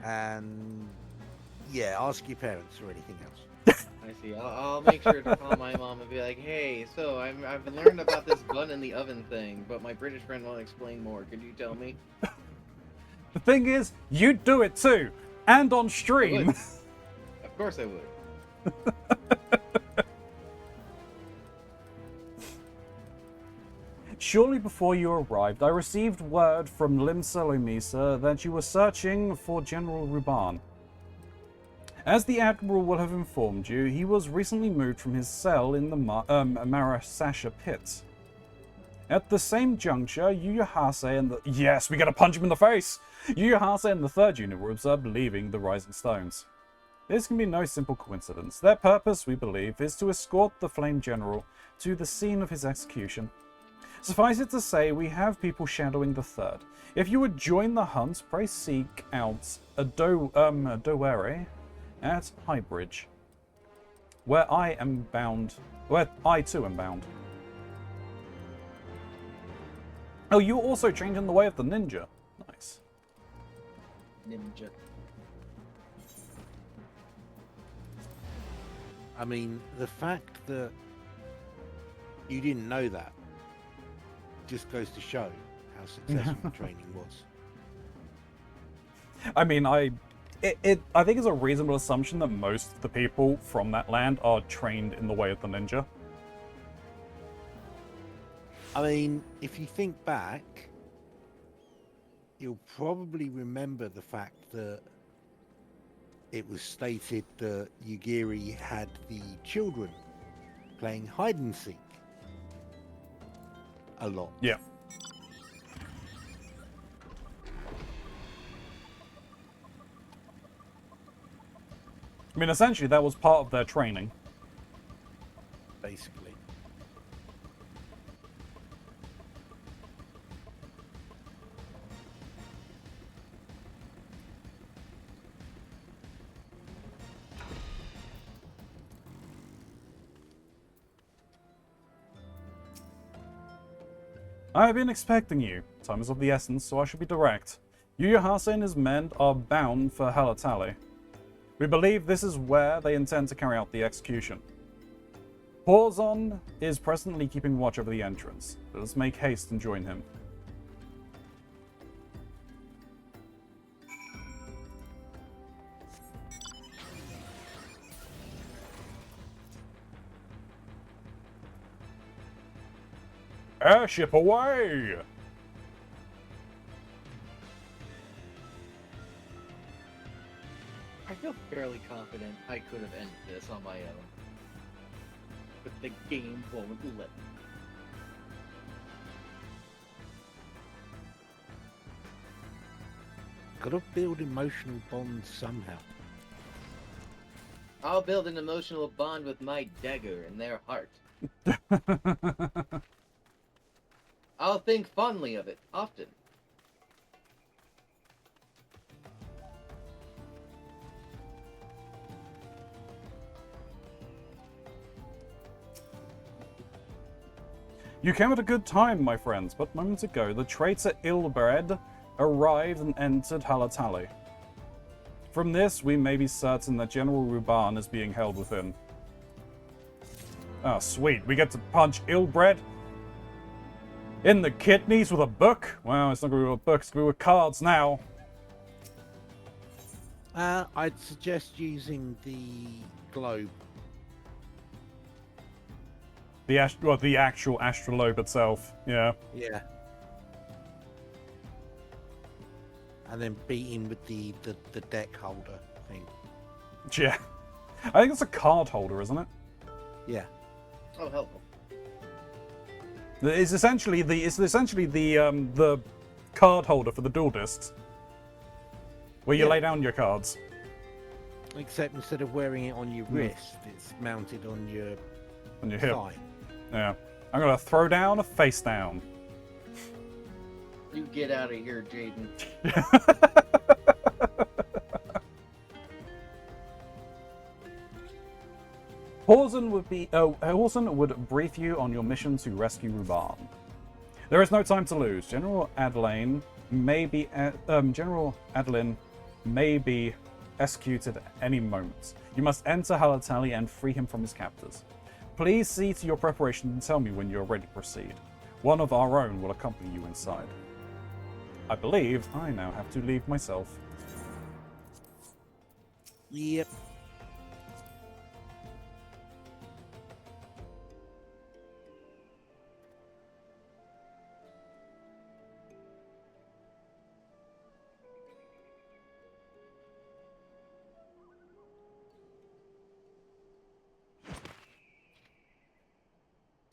And yeah, ask your parents or anything else. I see. I'll make sure to call my mom and be like, hey, so I've learned about this bun in the oven thing, but my British friend won't explain more. Could you tell me? The thing is, you'd do it too. And on stream. Of course I would. Shortly before you arrived, I received word from Lim Salomisa that you were searching for General Ruban. As the Admiral will have informed you, he was recently moved from his cell in the Marasasha pit. At the same juncture, Yuyahase and the... Yes, we gotta punch him in the face! Yuyahase and the 3rd unit were observed leaving the Rising Stones. This can be no simple coincidence. Their purpose, we believe, is to escort the Flame General to the scene of his execution. Suffice it to say, we have people shadowing the 3rd. If you would join the hunt, pray seek out a Dowere at Highbridge, where I too am bound. Oh, you also trained in the way of the ninja. Nice. Ninja. I mean, the fact that you didn't know that just goes to show how successful the training was. I mean, I think it's a reasonable assumption that most of the people from that land are trained in the way of the ninja. I mean, if you think back, you'll probably remember the fact that it was stated that Yugiri had the children playing hide and seek a lot. Yeah. I mean, essentially, that was part of their training. Basically. I have been expecting you. Time is of the essence, so I should be direct. Yuyahase and his men are bound for Halatali. We believe this is where they intend to carry out the execution. Porzon is presently keeping watch over the entrance. Let us make haste and join him. Airship away! I feel fairly confident I could have ended this on my own. But the game won't let me. Gotta build emotional bonds somehow. I'll build an emotional bond with my dagger in their heart. I'll think fondly of it, often. You came at a good time, my friends, but moments ago, the traitor Ilbred arrived and entered Halatali. From this, we may be certain that General Ruban is being held within. Oh, sweet. We get to punch Ilbred in the kidneys with a book? Well, it's not going to be with books, it's going to be with cards now. I'd suggest using the globe. The actual astrolabe itself, yeah. Yeah. And then beating with the deck holder thing. Yeah. I think it's a card holder, isn't it? Yeah. Oh, hell. It's essentially the card holder for the dual discs. Where you lay down your cards. Except instead of wearing it on your wrist, it's mounted on your hip. thigh. Yeah. I'm gonna throw down a face down. You get out of here, Jaden. Horson would brief you on your mission to rescue Ruban. There is no time to lose. General Adeline may be executed at any moment. You must enter Halatali and free him from his captors. Please see to your preparation and tell me when you are ready to proceed. One of our own will accompany you inside. I believe I now have to leave myself. Yep.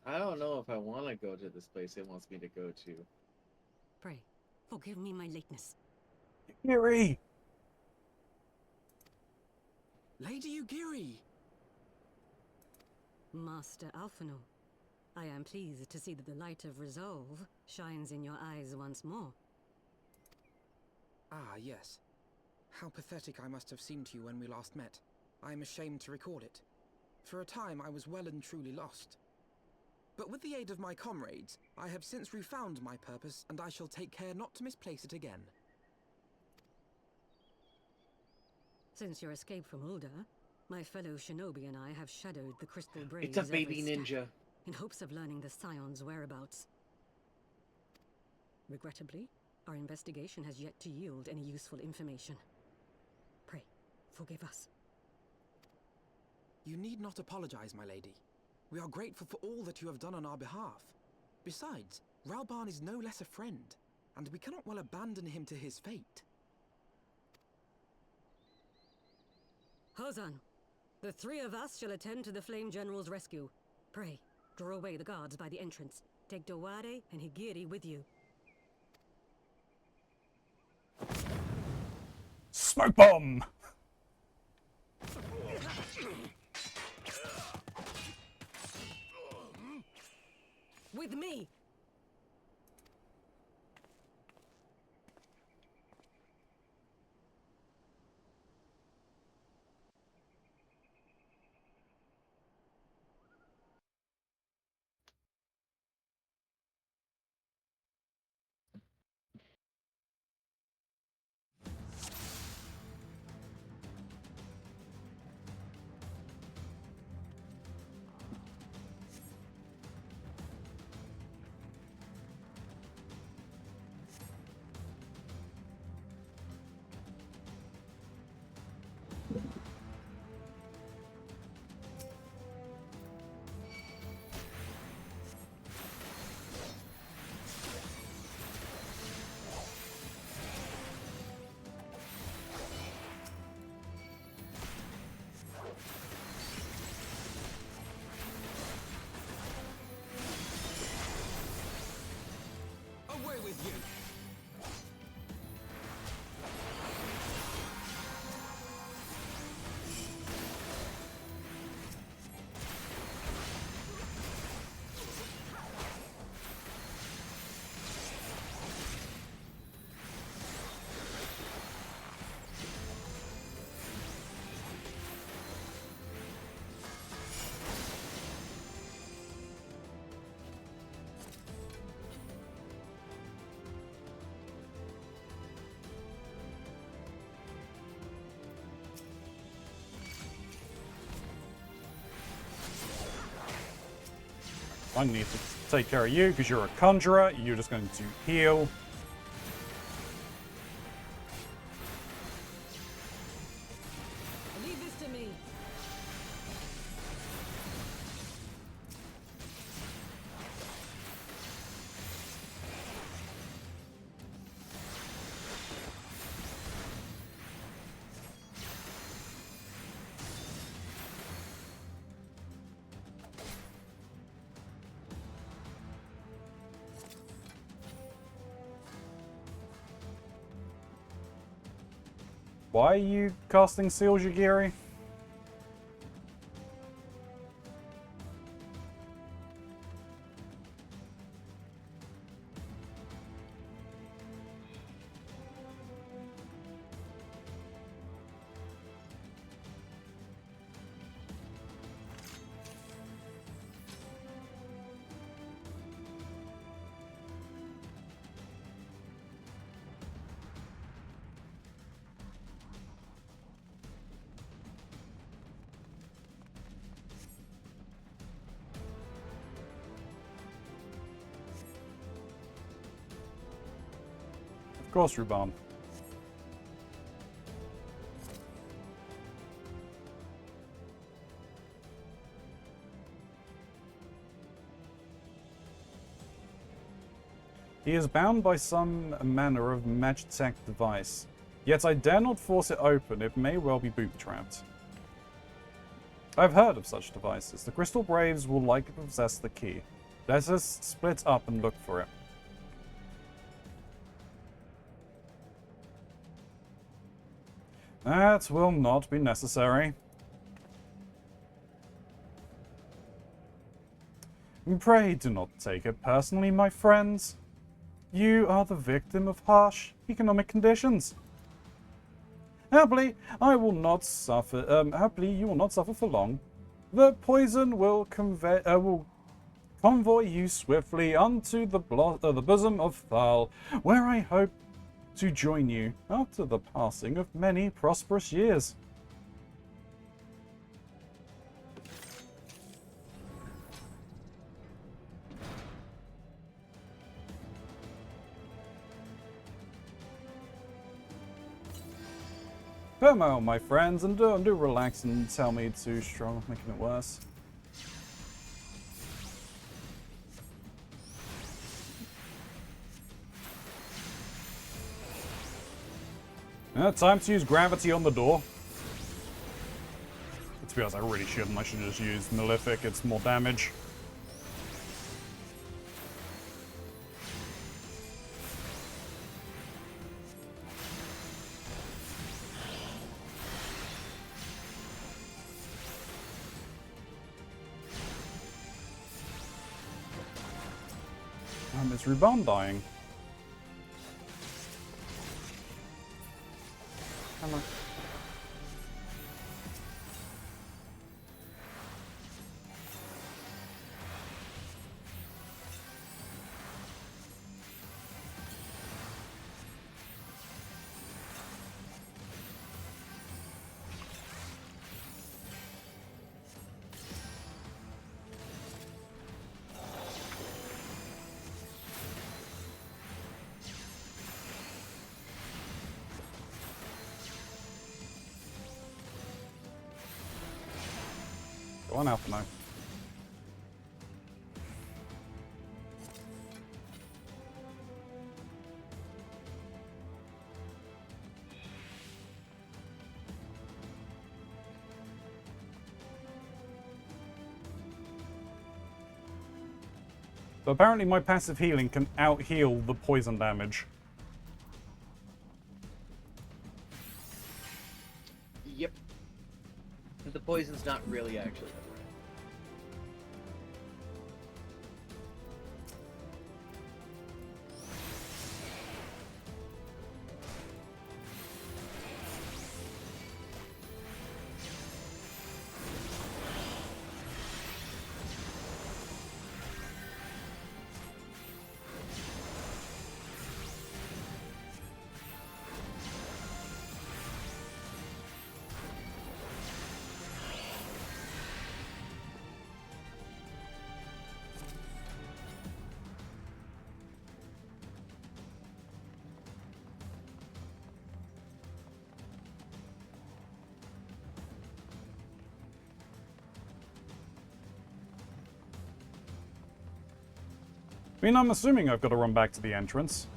I don't know if I want to go to this place it wants me to go to. Pray, forgive me my lateness. Yuri! Lady Ugiri! Master Alphino, I am pleased to see that the light of resolve shines in your eyes once more. Ah, yes. How pathetic I must have seemed to you when we last met. I am ashamed to record it. For a time I was well and truly lost. But with the aid of my comrades, I have since refound my purpose, and I shall take care not to misplace it again. Since your escape from Ulda, my fellow shinobi and I have shadowed the crystal braze. It's a baby ninja. In hopes of learning the Scion's whereabouts. Regrettably, our investigation has yet to yield any useful information. Pray, forgive us. You need not apologize, my lady. We are grateful for all that you have done on our behalf. Besides, Rauban is no less a friend, and we cannot well abandon him to his fate. Hozan, the three of us shall attend to the Flame General's rescue. Pray, draw away the guards by the entrance. Take Dowade and Higiri with you. Smoke bomb! With me! Away with you! I need to take care of you because you're a conjurer. You're just going to heal. Leave this to me. Why are you casting Seal Jagiri? Of course, Ruban. He is bound by some manner of magitech device. Yet I dare not force it open, it may well be booby-trapped. I've heard of such devices. The Crystal Braves will likely possess the key. Let us split up and look for it. That will not be necessary. Pray do not take it personally, my friends. You are the victim of harsh economic conditions. Happily, I will not suffer. Happily, you will not suffer for long. The poison will convoy you swiftly unto the bosom of Thal, where I hope to join you after the passing of many prosperous years. Farewell, my friends, and do relax and tell me too strong, making it worse. Time to use gravity on the door. To be honest, I really shouldn't. I should just use Malefic, it's more damage. Is Ruban dying? Come on. Go on, Alpha now. So apparently my passive healing can out-heal the poison damage. Yep. The poison's not really actually. I mean, I'm assuming I've got to run back to the entrance.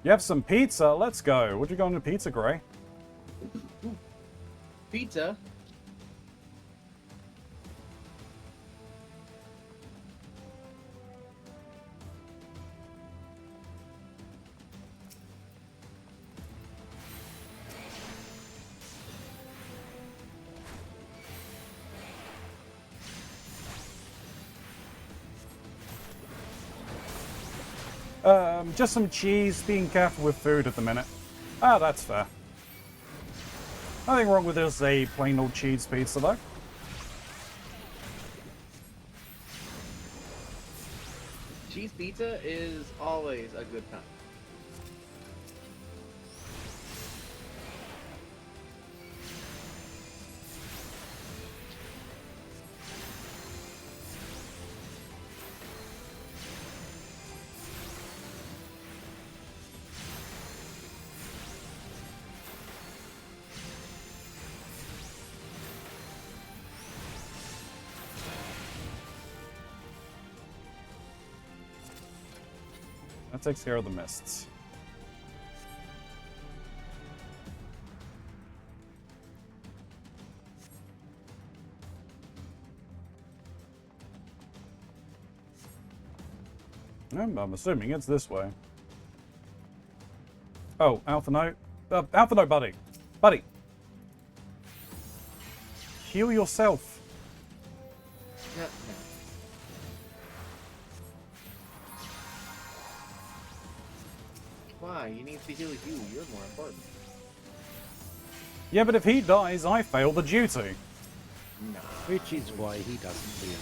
You have some pizza? Let's go. What you going to pizza, Gray? Pizza? Just some cheese, being careful with food at the minute. Ah, that's fair. Nothing wrong with just a plain old cheese pizza, though. Cheese pizza is always a good time. That takes care of the mists. I'm assuming it's this way. Oh, Alpha Note. Alpha Note, buddy. Buddy. Heal yourself. No. Why? He needs to heal you. You're more important. Yeah, but if he dies, I fail the duty. Nah. Which is why he doesn't feel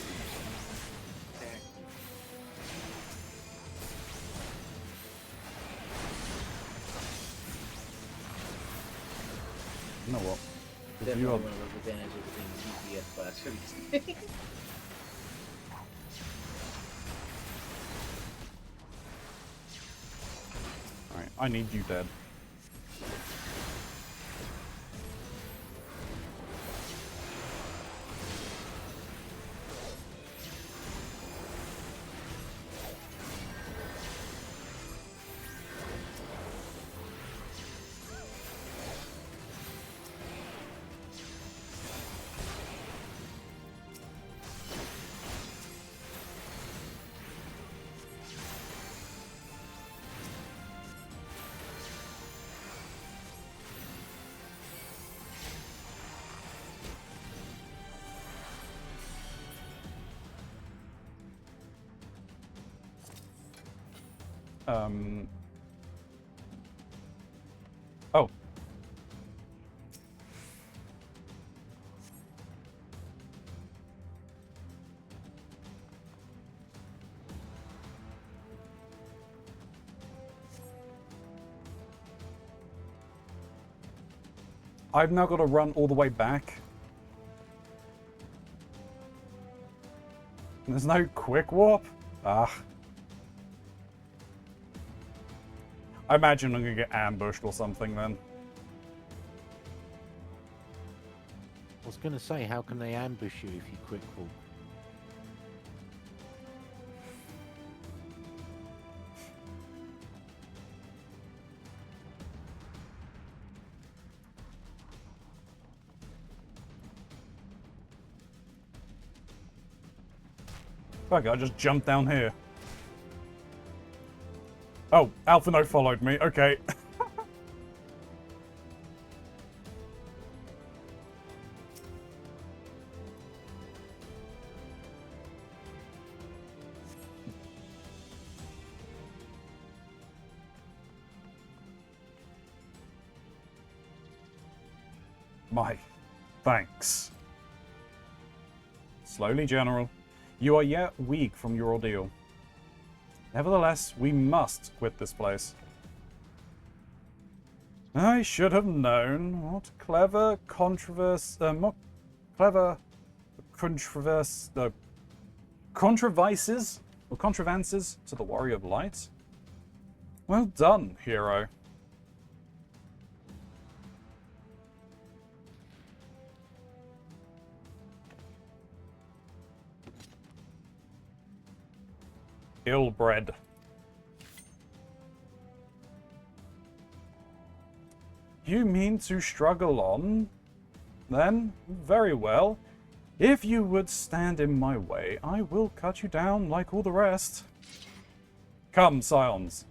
You know what? Definitely You are... one of those advantages of being GPS blasters. Alright, I need you dead. Oh. I've now got to run all the way back. There's no quick warp? Ah. I imagine I'm gonna get ambushed or something then. I was going to say, how can they ambush you if you quick walk? Fuck it, I just jumped down here. Oh, Alpha No followed me. Okay. My thanks. Slowly, General. You are yet weak from your ordeal. Nevertheless, we must quit this place. I should have known. What clever controversy... what clever controversy... contrivances? Or contrivances to the Warrior of Light? Well done, hero. Ill-bred. You mean to struggle on? Then, very well. If you would stand in my way, I will cut you down like all the rest. Come, Scions.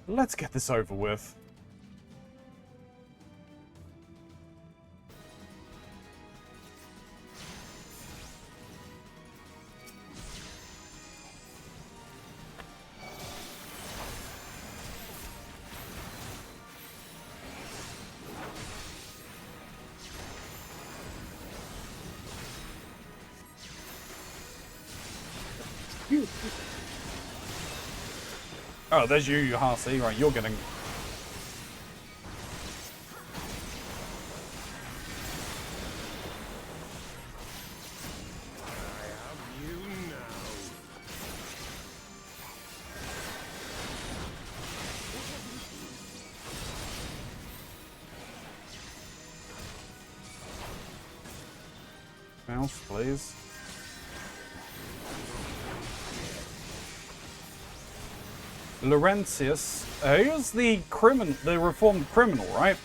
Let's get this over with. Oh, there's you, Harsey. Right, you're getting... Mouse, please. Laurentius, he was the reformed criminal, right?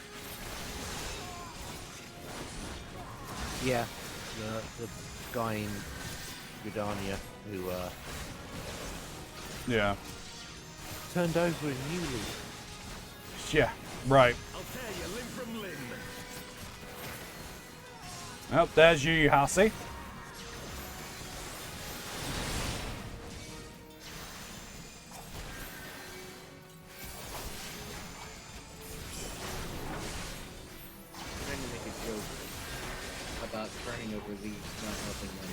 Yeah, the guy in Gridania who Yeah. turned over a new leaf. Yeah, right. I'll tear you limb from limb. Oh, there's you, Harsey. About turning over leaves, not helping them.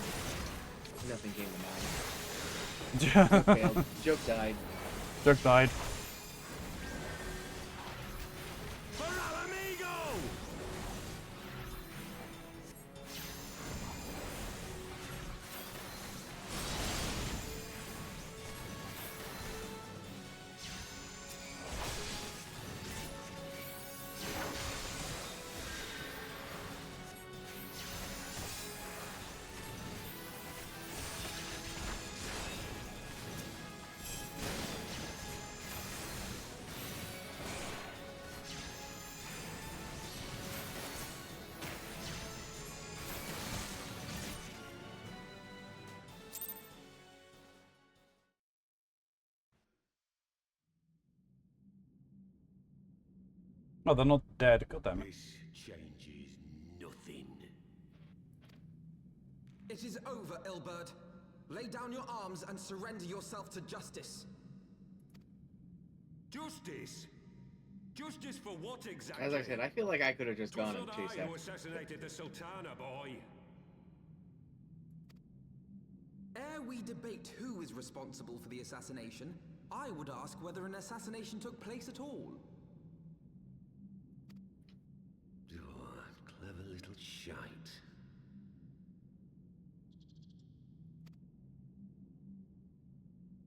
Nothing came to mind. Joke failed. Joke died. Joke died. Oh, they're not dead. God damn it. This changes nothing. It is over, Ilberd. Lay down your arms and surrender yourself to justice. Justice? Justice for what exactly? As I said, I feel like I could have just gone and Not chased I who after. assassinated the Sultana, boy. Ere we debate who is responsible for the assassination, I would ask whether an assassination took place at all. Oh, clever little shite.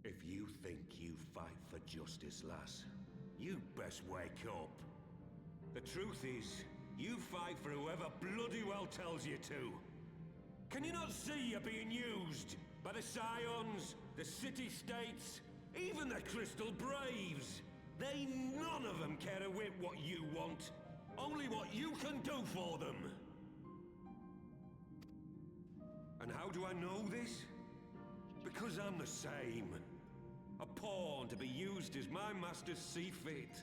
If you think you fight for justice, lass, you'd best wake up. The truth is, you fight for whoever bloody well tells you to. Can you not see you're being used by the Scions, the city-states, even the Crystal Braves? They none of them care a whit what you want, only what you can do for them. And how do I know this? Because I'm the same. A pawn to be used as my masters see fit.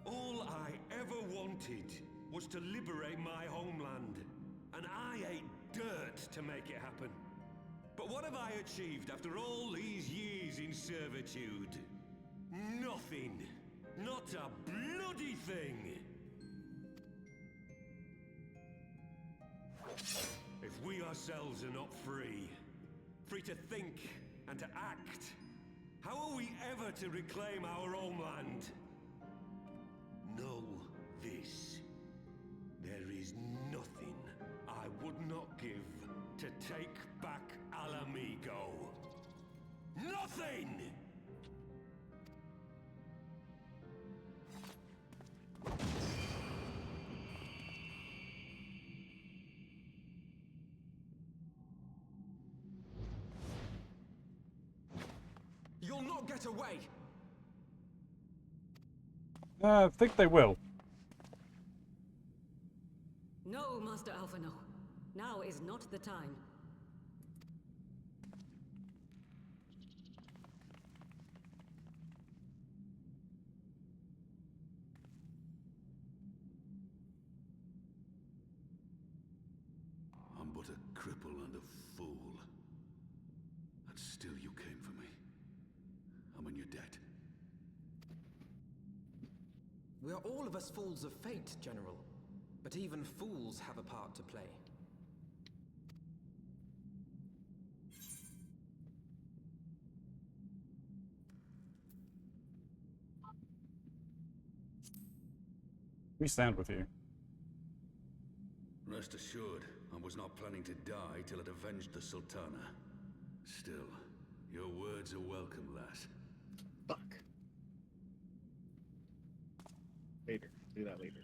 All I ever wanted was to liberate my homeland, and I ate dirt to make it happen. But what have I achieved after all these years in servitude? Nothing. Not a bloody thing. If we ourselves are not free, free to think and to act, how are we ever to reclaim our homeland? Know this. There is nothing I would not give to take back Alamigo. Nothing! You'll will not get away! I think they will. No, Master Alpha, no. Now is not the time. I'm but a cripple and a fool. And still you came for me. I'm in your debt. We are all of us fools of fate, General. But even fools have a part to play. We stand with you. Rest assured, I was not planning to die till I'd avenged the Sultana. Still, your words are welcome, lass. Fuck. Later. Do that later.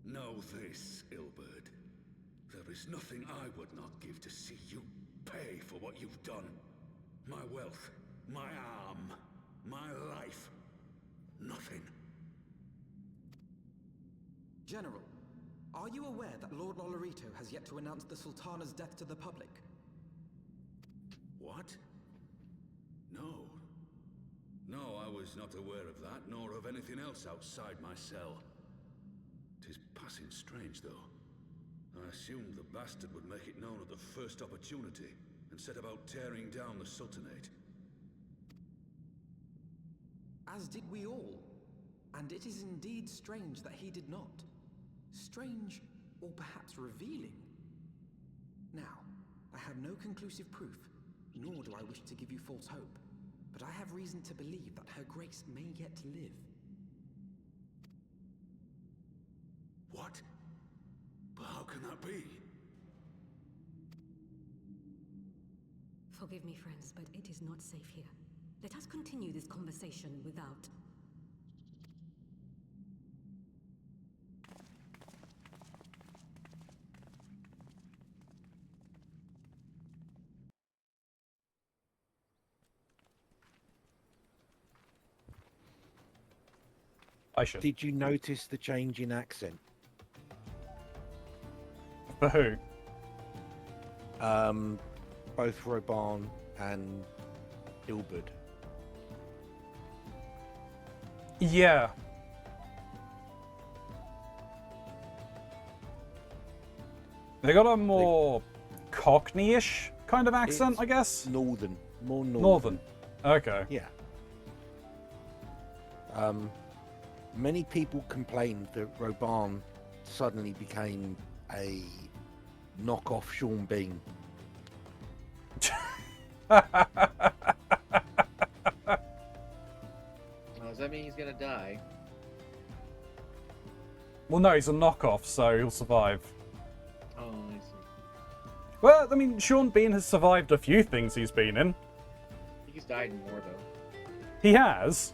Know this, Ilberd. There is nothing I would not give to see you pay for what you've done. My wealth, my arm, my life. Nothing. General, are you aware that Lord Lolorito has yet to announce the Sultana's death to the public? What? No. No, I was not aware of that, nor of anything else outside my cell. 'Tis passing strange, though. I assumed the bastard would make it known at the first opportunity, and set about tearing down the Sultanate. As did we all. And it is indeed strange that he did not. Strange, or perhaps revealing. Now, I have no conclusive proof, nor do I wish to give you false hope, but I have reason to believe that Her Grace may yet live. What? But how can that be? Forgive me, friends, but it is not safe here. Let us continue this conversation without. I should. Did you notice the change in accent? For who? Both Roban and Ilberd. Yeah. They got a more Cockney-ish kind of accent, It's I guess? Northern. More northern. Northern. Okay. Yeah. Many people complained that Roban suddenly became a knockoff Sean Bean. Oh, does that mean he's gonna die? Well, no, he's a knockoff, so he'll survive. Oh, I see. Well, I mean, Sean Bean has survived a few things he's been in. I think he's died more, though. He has.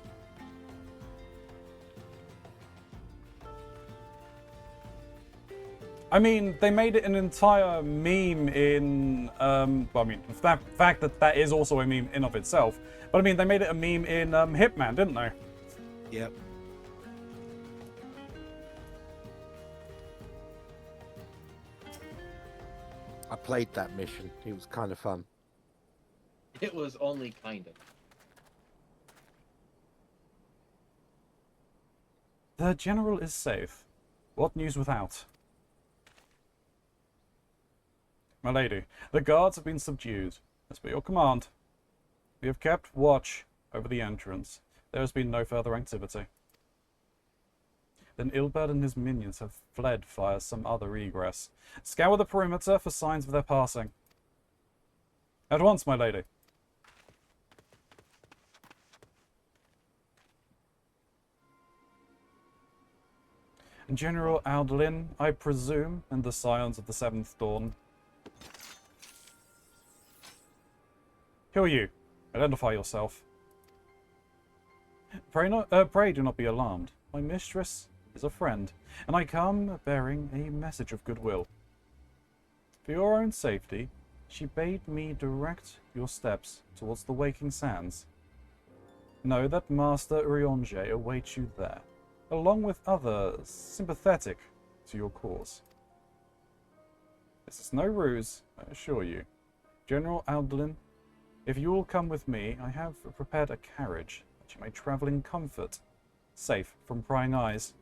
I mean, they made it an entire meme in, well, I mean, the fact that that is also a meme in of itself. But I mean, they made it a meme in Hitman, didn't they? Yep. I played that mission. It was kind of fun. It was only kind of. The General is safe. What news without? My lady, the guards have been subdued. As per your command. We have kept watch over the entrance. There has been no further activity. Then Ilberd and his minions have fled via some other egress. Scour the perimeter for signs of their passing. At once, my lady. General Aldlin, I presume, and the Scions of the Seventh Dawn. Who are you? Identify yourself. Pray do not be alarmed. My mistress is a friend, and I come bearing a message of goodwill. For your own safety, She bade me direct your steps towards the waking sands. Know that Master Urionge awaits you there, along with others sympathetic to your cause. This is no ruse, I assure you. General Aldlin, if you will come with me, I have prepared a carriage that you may travel in comfort, safe from prying eyes.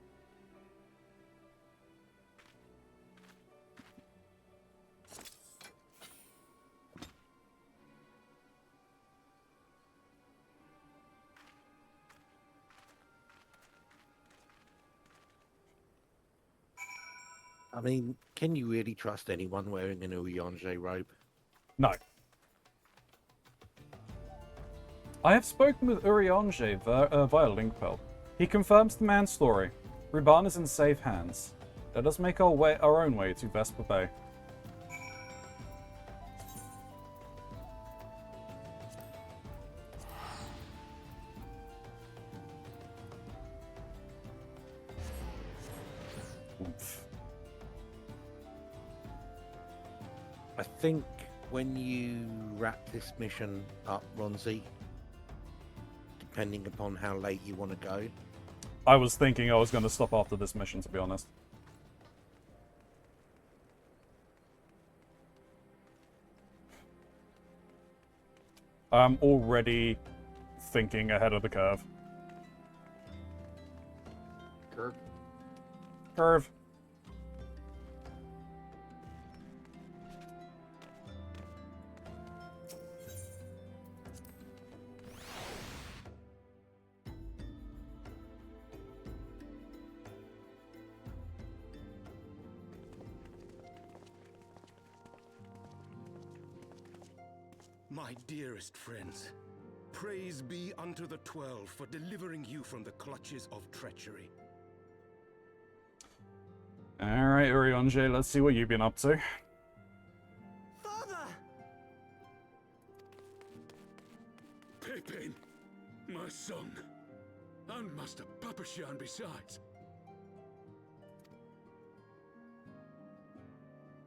I mean, can you really trust anyone wearing an Uyonje robe? No. I have spoken with Urionge via Linkpel. He confirms the man's story. Ruban is in safe hands. Let us make our own way to Vesper Bay. Oof. I think when you wrap this mission up, Ronzi, depending upon how late you want to go. I was thinking I was going to stop after this mission, to be honest. I'm already thinking ahead of the curve. Curve? Curve. My dearest friends, praise be unto the 12 for delivering you from the clutches of treachery. Alright, Urionge, let's see what you've been up to. Father! Pippin, my son, and Master Papashan besides.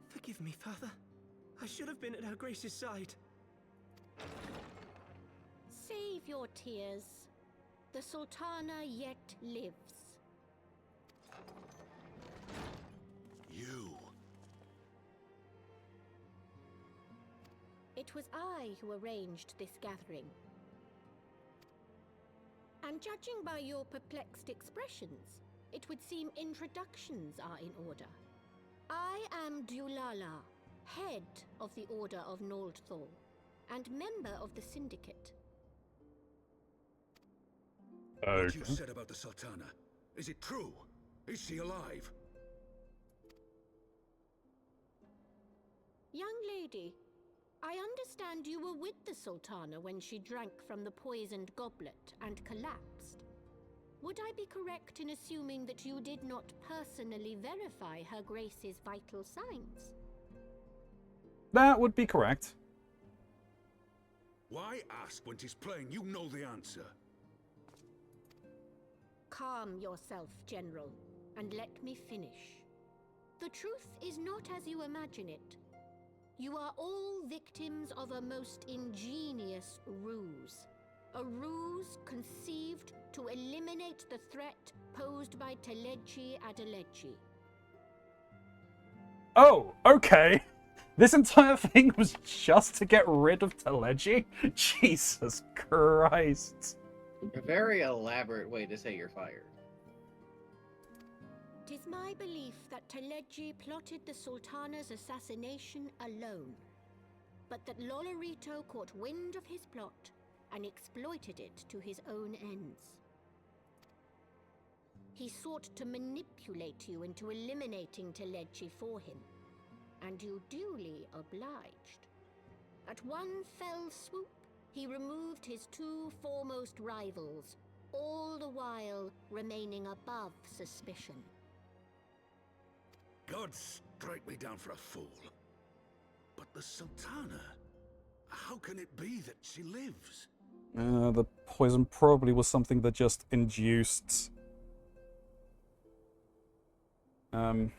Forgive me, Father. I should have been at Her Grace's side. Save your tears. The Sultana yet lives. You. It was I who arranged this gathering. And judging by your perplexed expressions, it would seem introductions are in order. I am Dulala, head of the Order of Noldthal, and member of the Syndicate. What you said about the Sultana, is it true? Is she alive? Young lady, I understand you were with the Sultana when she drank from the poisoned goblet and collapsed. Would I be correct in assuming that you did not personally verify Her Grace's vital signs? That would be correct. Why ask when 'tis plain you know the answer? Calm yourself, General, and let me finish. The truth is not as you imagine it. You are all victims of a most ingenious ruse. A ruse conceived to eliminate the threat posed by Telechi Adelechi. Oh, okay. This entire thing was just to get rid of Telechi? Jesus Christ. A very elaborate way to say you're fired. 'Tis my belief that Telechi plotted the Sultana's assassination alone, but that Lolorito caught wind of his plot and exploited it to his own ends. He sought to manipulate you into eliminating Telechi for him, and you duly obliged. At one fell swoop, he removed his two foremost rivals, all the while remaining above suspicion. God strike me down for a fool. But the Sultana, how can it be that she lives? The poison probably was something that just induced the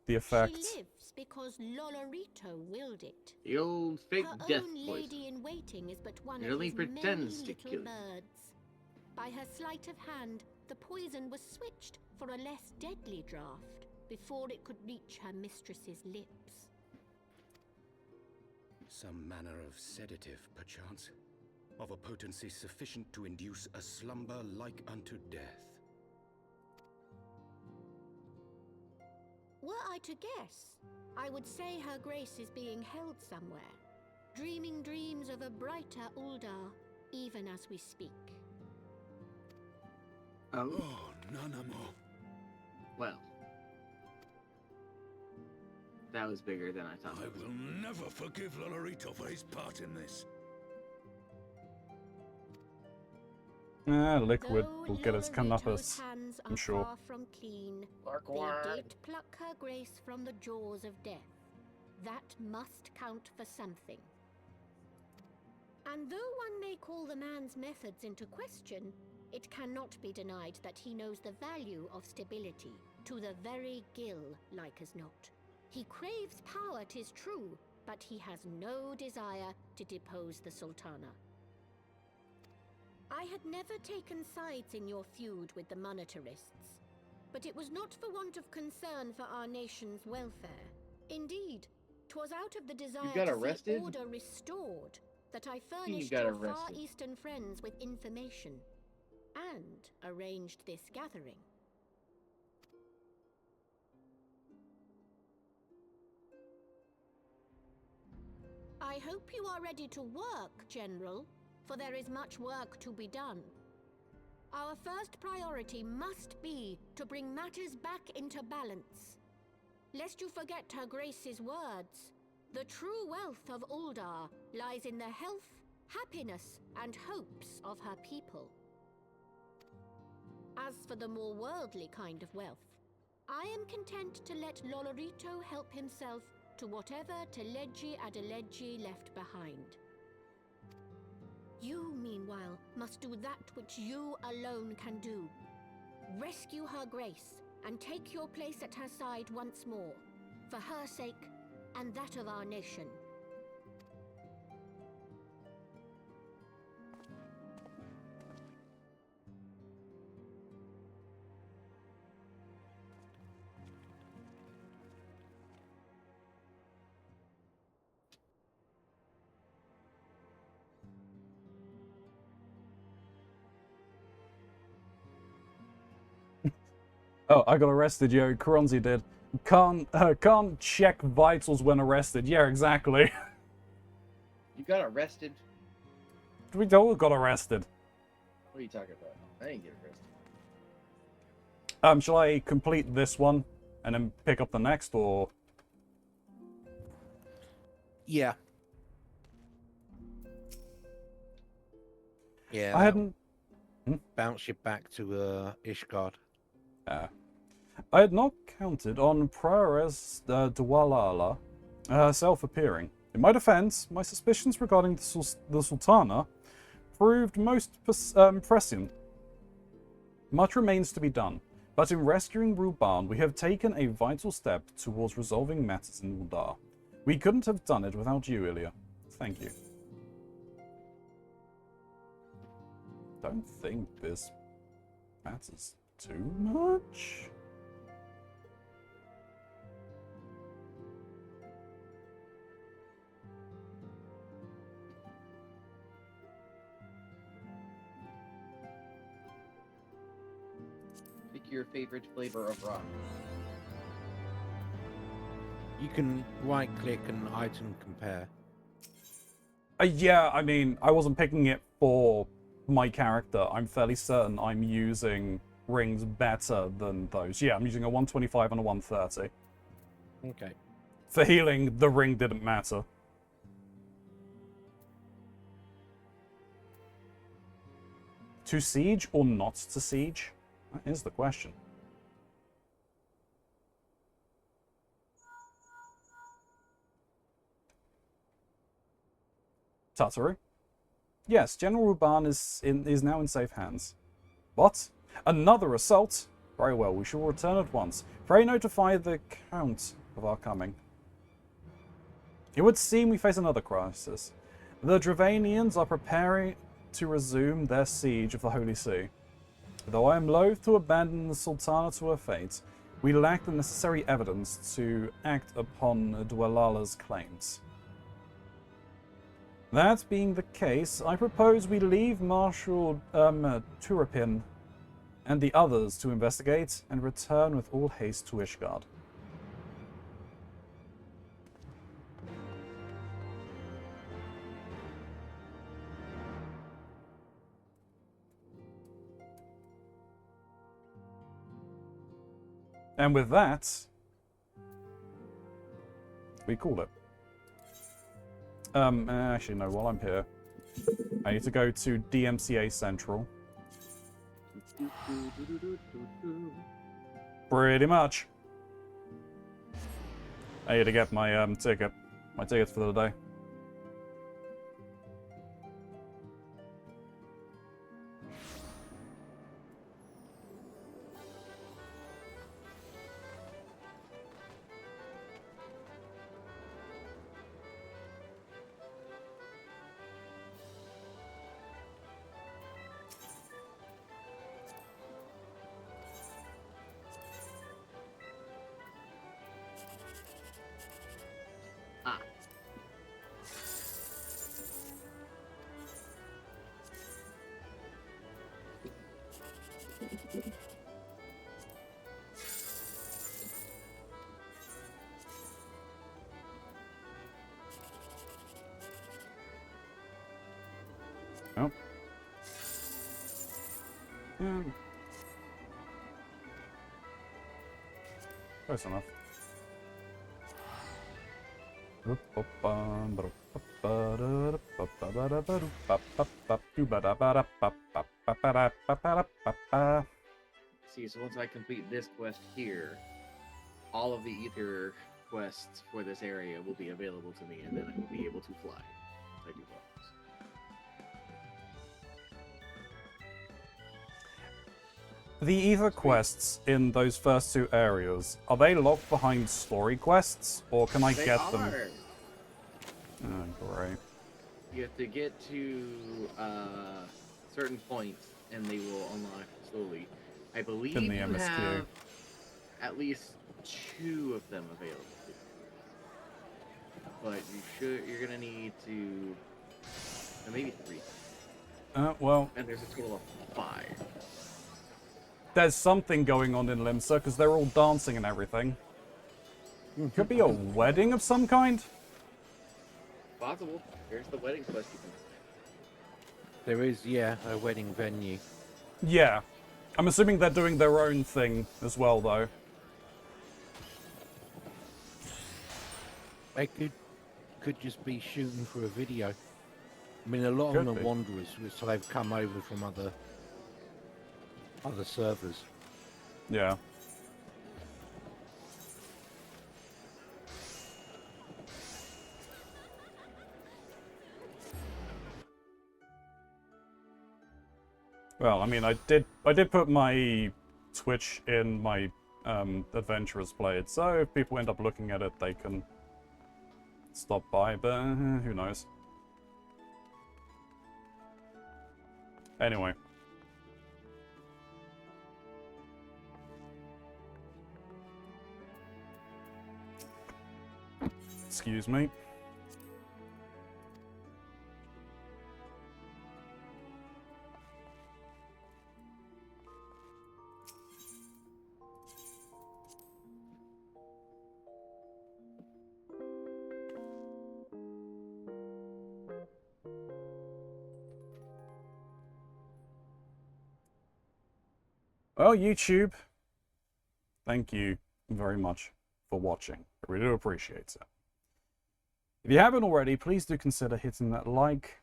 effect. She lives, lives because Lolorito willed it. The old fake Her death own poison. lady-in-waiting is but one It of only his many pretends to little kill you. birds. By her sleight of hand, the poison was switched for a less deadly draught before it could reach her mistress's lips. Some manner of sedative, perchance, of a potency sufficient to induce a slumber like unto death. Were I to guess, I would say her grace is being held somewhere, dreaming dreams of a brighter Uldar, even as we speak. Oh, Nanamo. Well. That was bigger than I thought. I will never forgive Lolorito for his part in this. Liquid Though will get its Lolorito's comeuppance, hands I'm are sure. far from clean, Larkward. they did pluck her grace from the jaws of death. That must count for something. And though one may call the man's methods into question, it cannot be denied that he knows the value of stability, to the very gill, like as not. He craves power, 'tis true, but he has no desire to depose the Sultana. I had never taken sides in your feud with the monetarists, but it was not for want of concern for our nation's welfare. Indeed, 'twas out of the desire got to arrested? see order restored that I You furnished got your Far arrested. Eastern friends with information and arranged this gathering. I hope you are ready to work, General, for there is much work to be done. Our first priority must be to bring matters back into balance. Lest you forget Her Grace's words, the true wealth of Uldar lies in the health, happiness, and hopes of her people. As for the more worldly kind of wealth, I am content to let Lolorito help himself to whatever Teleji Adeleji left behind. You, meanwhile, must do that which you alone can do. Rescue Her Grace and take your place at her side once more, for her sake and that of our nation. Oh, I got arrested, yo. Keronzi did. Can't check vitals when arrested. Yeah, exactly. You got arrested? We all got arrested. What are you talking about? I didn't get arrested. Shall I complete this one and then pick up the next, or? Yeah. Yeah. I hadn't. Bounce you back to Ishgard. I had not counted on Prioress Dwalala herself appearing. In my defense, my suspicions regarding the Sultana proved most prescient. Much remains to be done, but in rescuing Ruban, we have taken a vital step towards resolving matters in Uldar. We couldn't have done it without you, Ilya. Thank you. Don't think this matters too much. Pick your favorite flavor of rock. You can right-click and item compare. Yeah, I mean, I wasn't picking it for my character. I'm fairly certain I'm using rings better than those. Yeah, I'm using a 125 and a 130. Okay. For healing, the ring didn't matter. To siege or not to siege? That is the question. Tataru? Yes, General Ruban is now in safe hands. What? Another assault? Very well, we shall return at once. Pray notify the Count of our coming. It would seem we face another crisis. The Dravanians are preparing to resume their siege of the Holy See. Though I am loath to abandon the Sultana to her fate, we lack the necessary evidence to act upon Dwellala's claims. That being the case, I propose we leave Marshal Turapin and the others to investigate and return with all haste to Ishgard. And with that, we call it. Actually, no, while I'm here, I need to go to DMCA Central. Pretty much. I need to get my tickets for the day. Oh. Yeah. Close enough. See, so once I complete this quest here, all of the ether quests for this area will be available to me, and then I will be able to fly. I do well. The ether quests in those first two areas, are they locked behind story quests, or can I get them? Oh, great. You have to get to certain points, and they will unlock slowly. I believe In the you MSQ. have at least 2 of them available. But you're gonna need to, maybe 3. Well, And there's a total of 5. there's something going on in Limsa, because they're all dancing and everything. Could be a wedding of some kind? Possible. Here's the wedding quest you can. There is, yeah, a wedding venue. Yeah. I'm assuming they're doing their own thing as well, though. They could just be shooting for a video. I mean, a lot of them are wanderers, so they've come over from other servers. Yeah. Well, I mean, I did put my Twitch in my Adventurers Played, so if people end up looking at it, they can stop by, but who knows. Anyway. Excuse me. Well, YouTube, thank you very much for watching. I really do appreciate it. If you haven't already, please do consider hitting that like,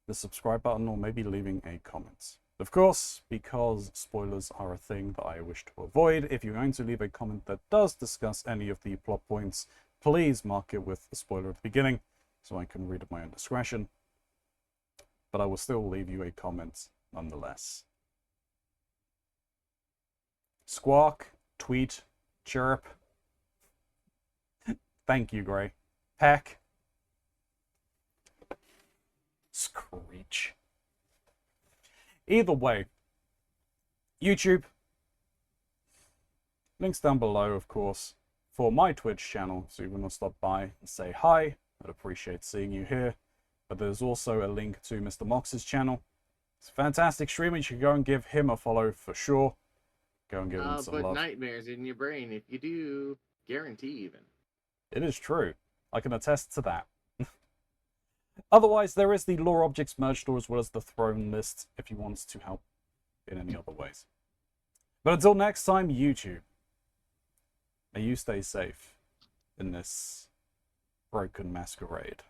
the subscribe button, or maybe leaving a comment. Of course, because spoilers are a thing that I wish to avoid, if you're going to leave a comment that does discuss any of the plot points, please mark it with a spoiler at the beginning, so I can read at my own discretion. But I will still leave you a comment nonetheless. Squawk, tweet, chirp. Thank you, Gray. Peck. Screech. Either way, YouTube. Links down below, of course, for my Twitch channel, so you want to stop by and say hi. I'd appreciate seeing you here. But there's also a link to Mr. Mox's channel. It's a fantastic streamer. You should go and give him a follow for sure. Go and give him some But love. nightmares in your brain if you do. Guarantee even. It is true. I can attest to that. Otherwise, there is the Lore Objects merge store as well as the Throne list if you want to help in any other ways. But until next time, YouTube, may you stay safe in this broken masquerade.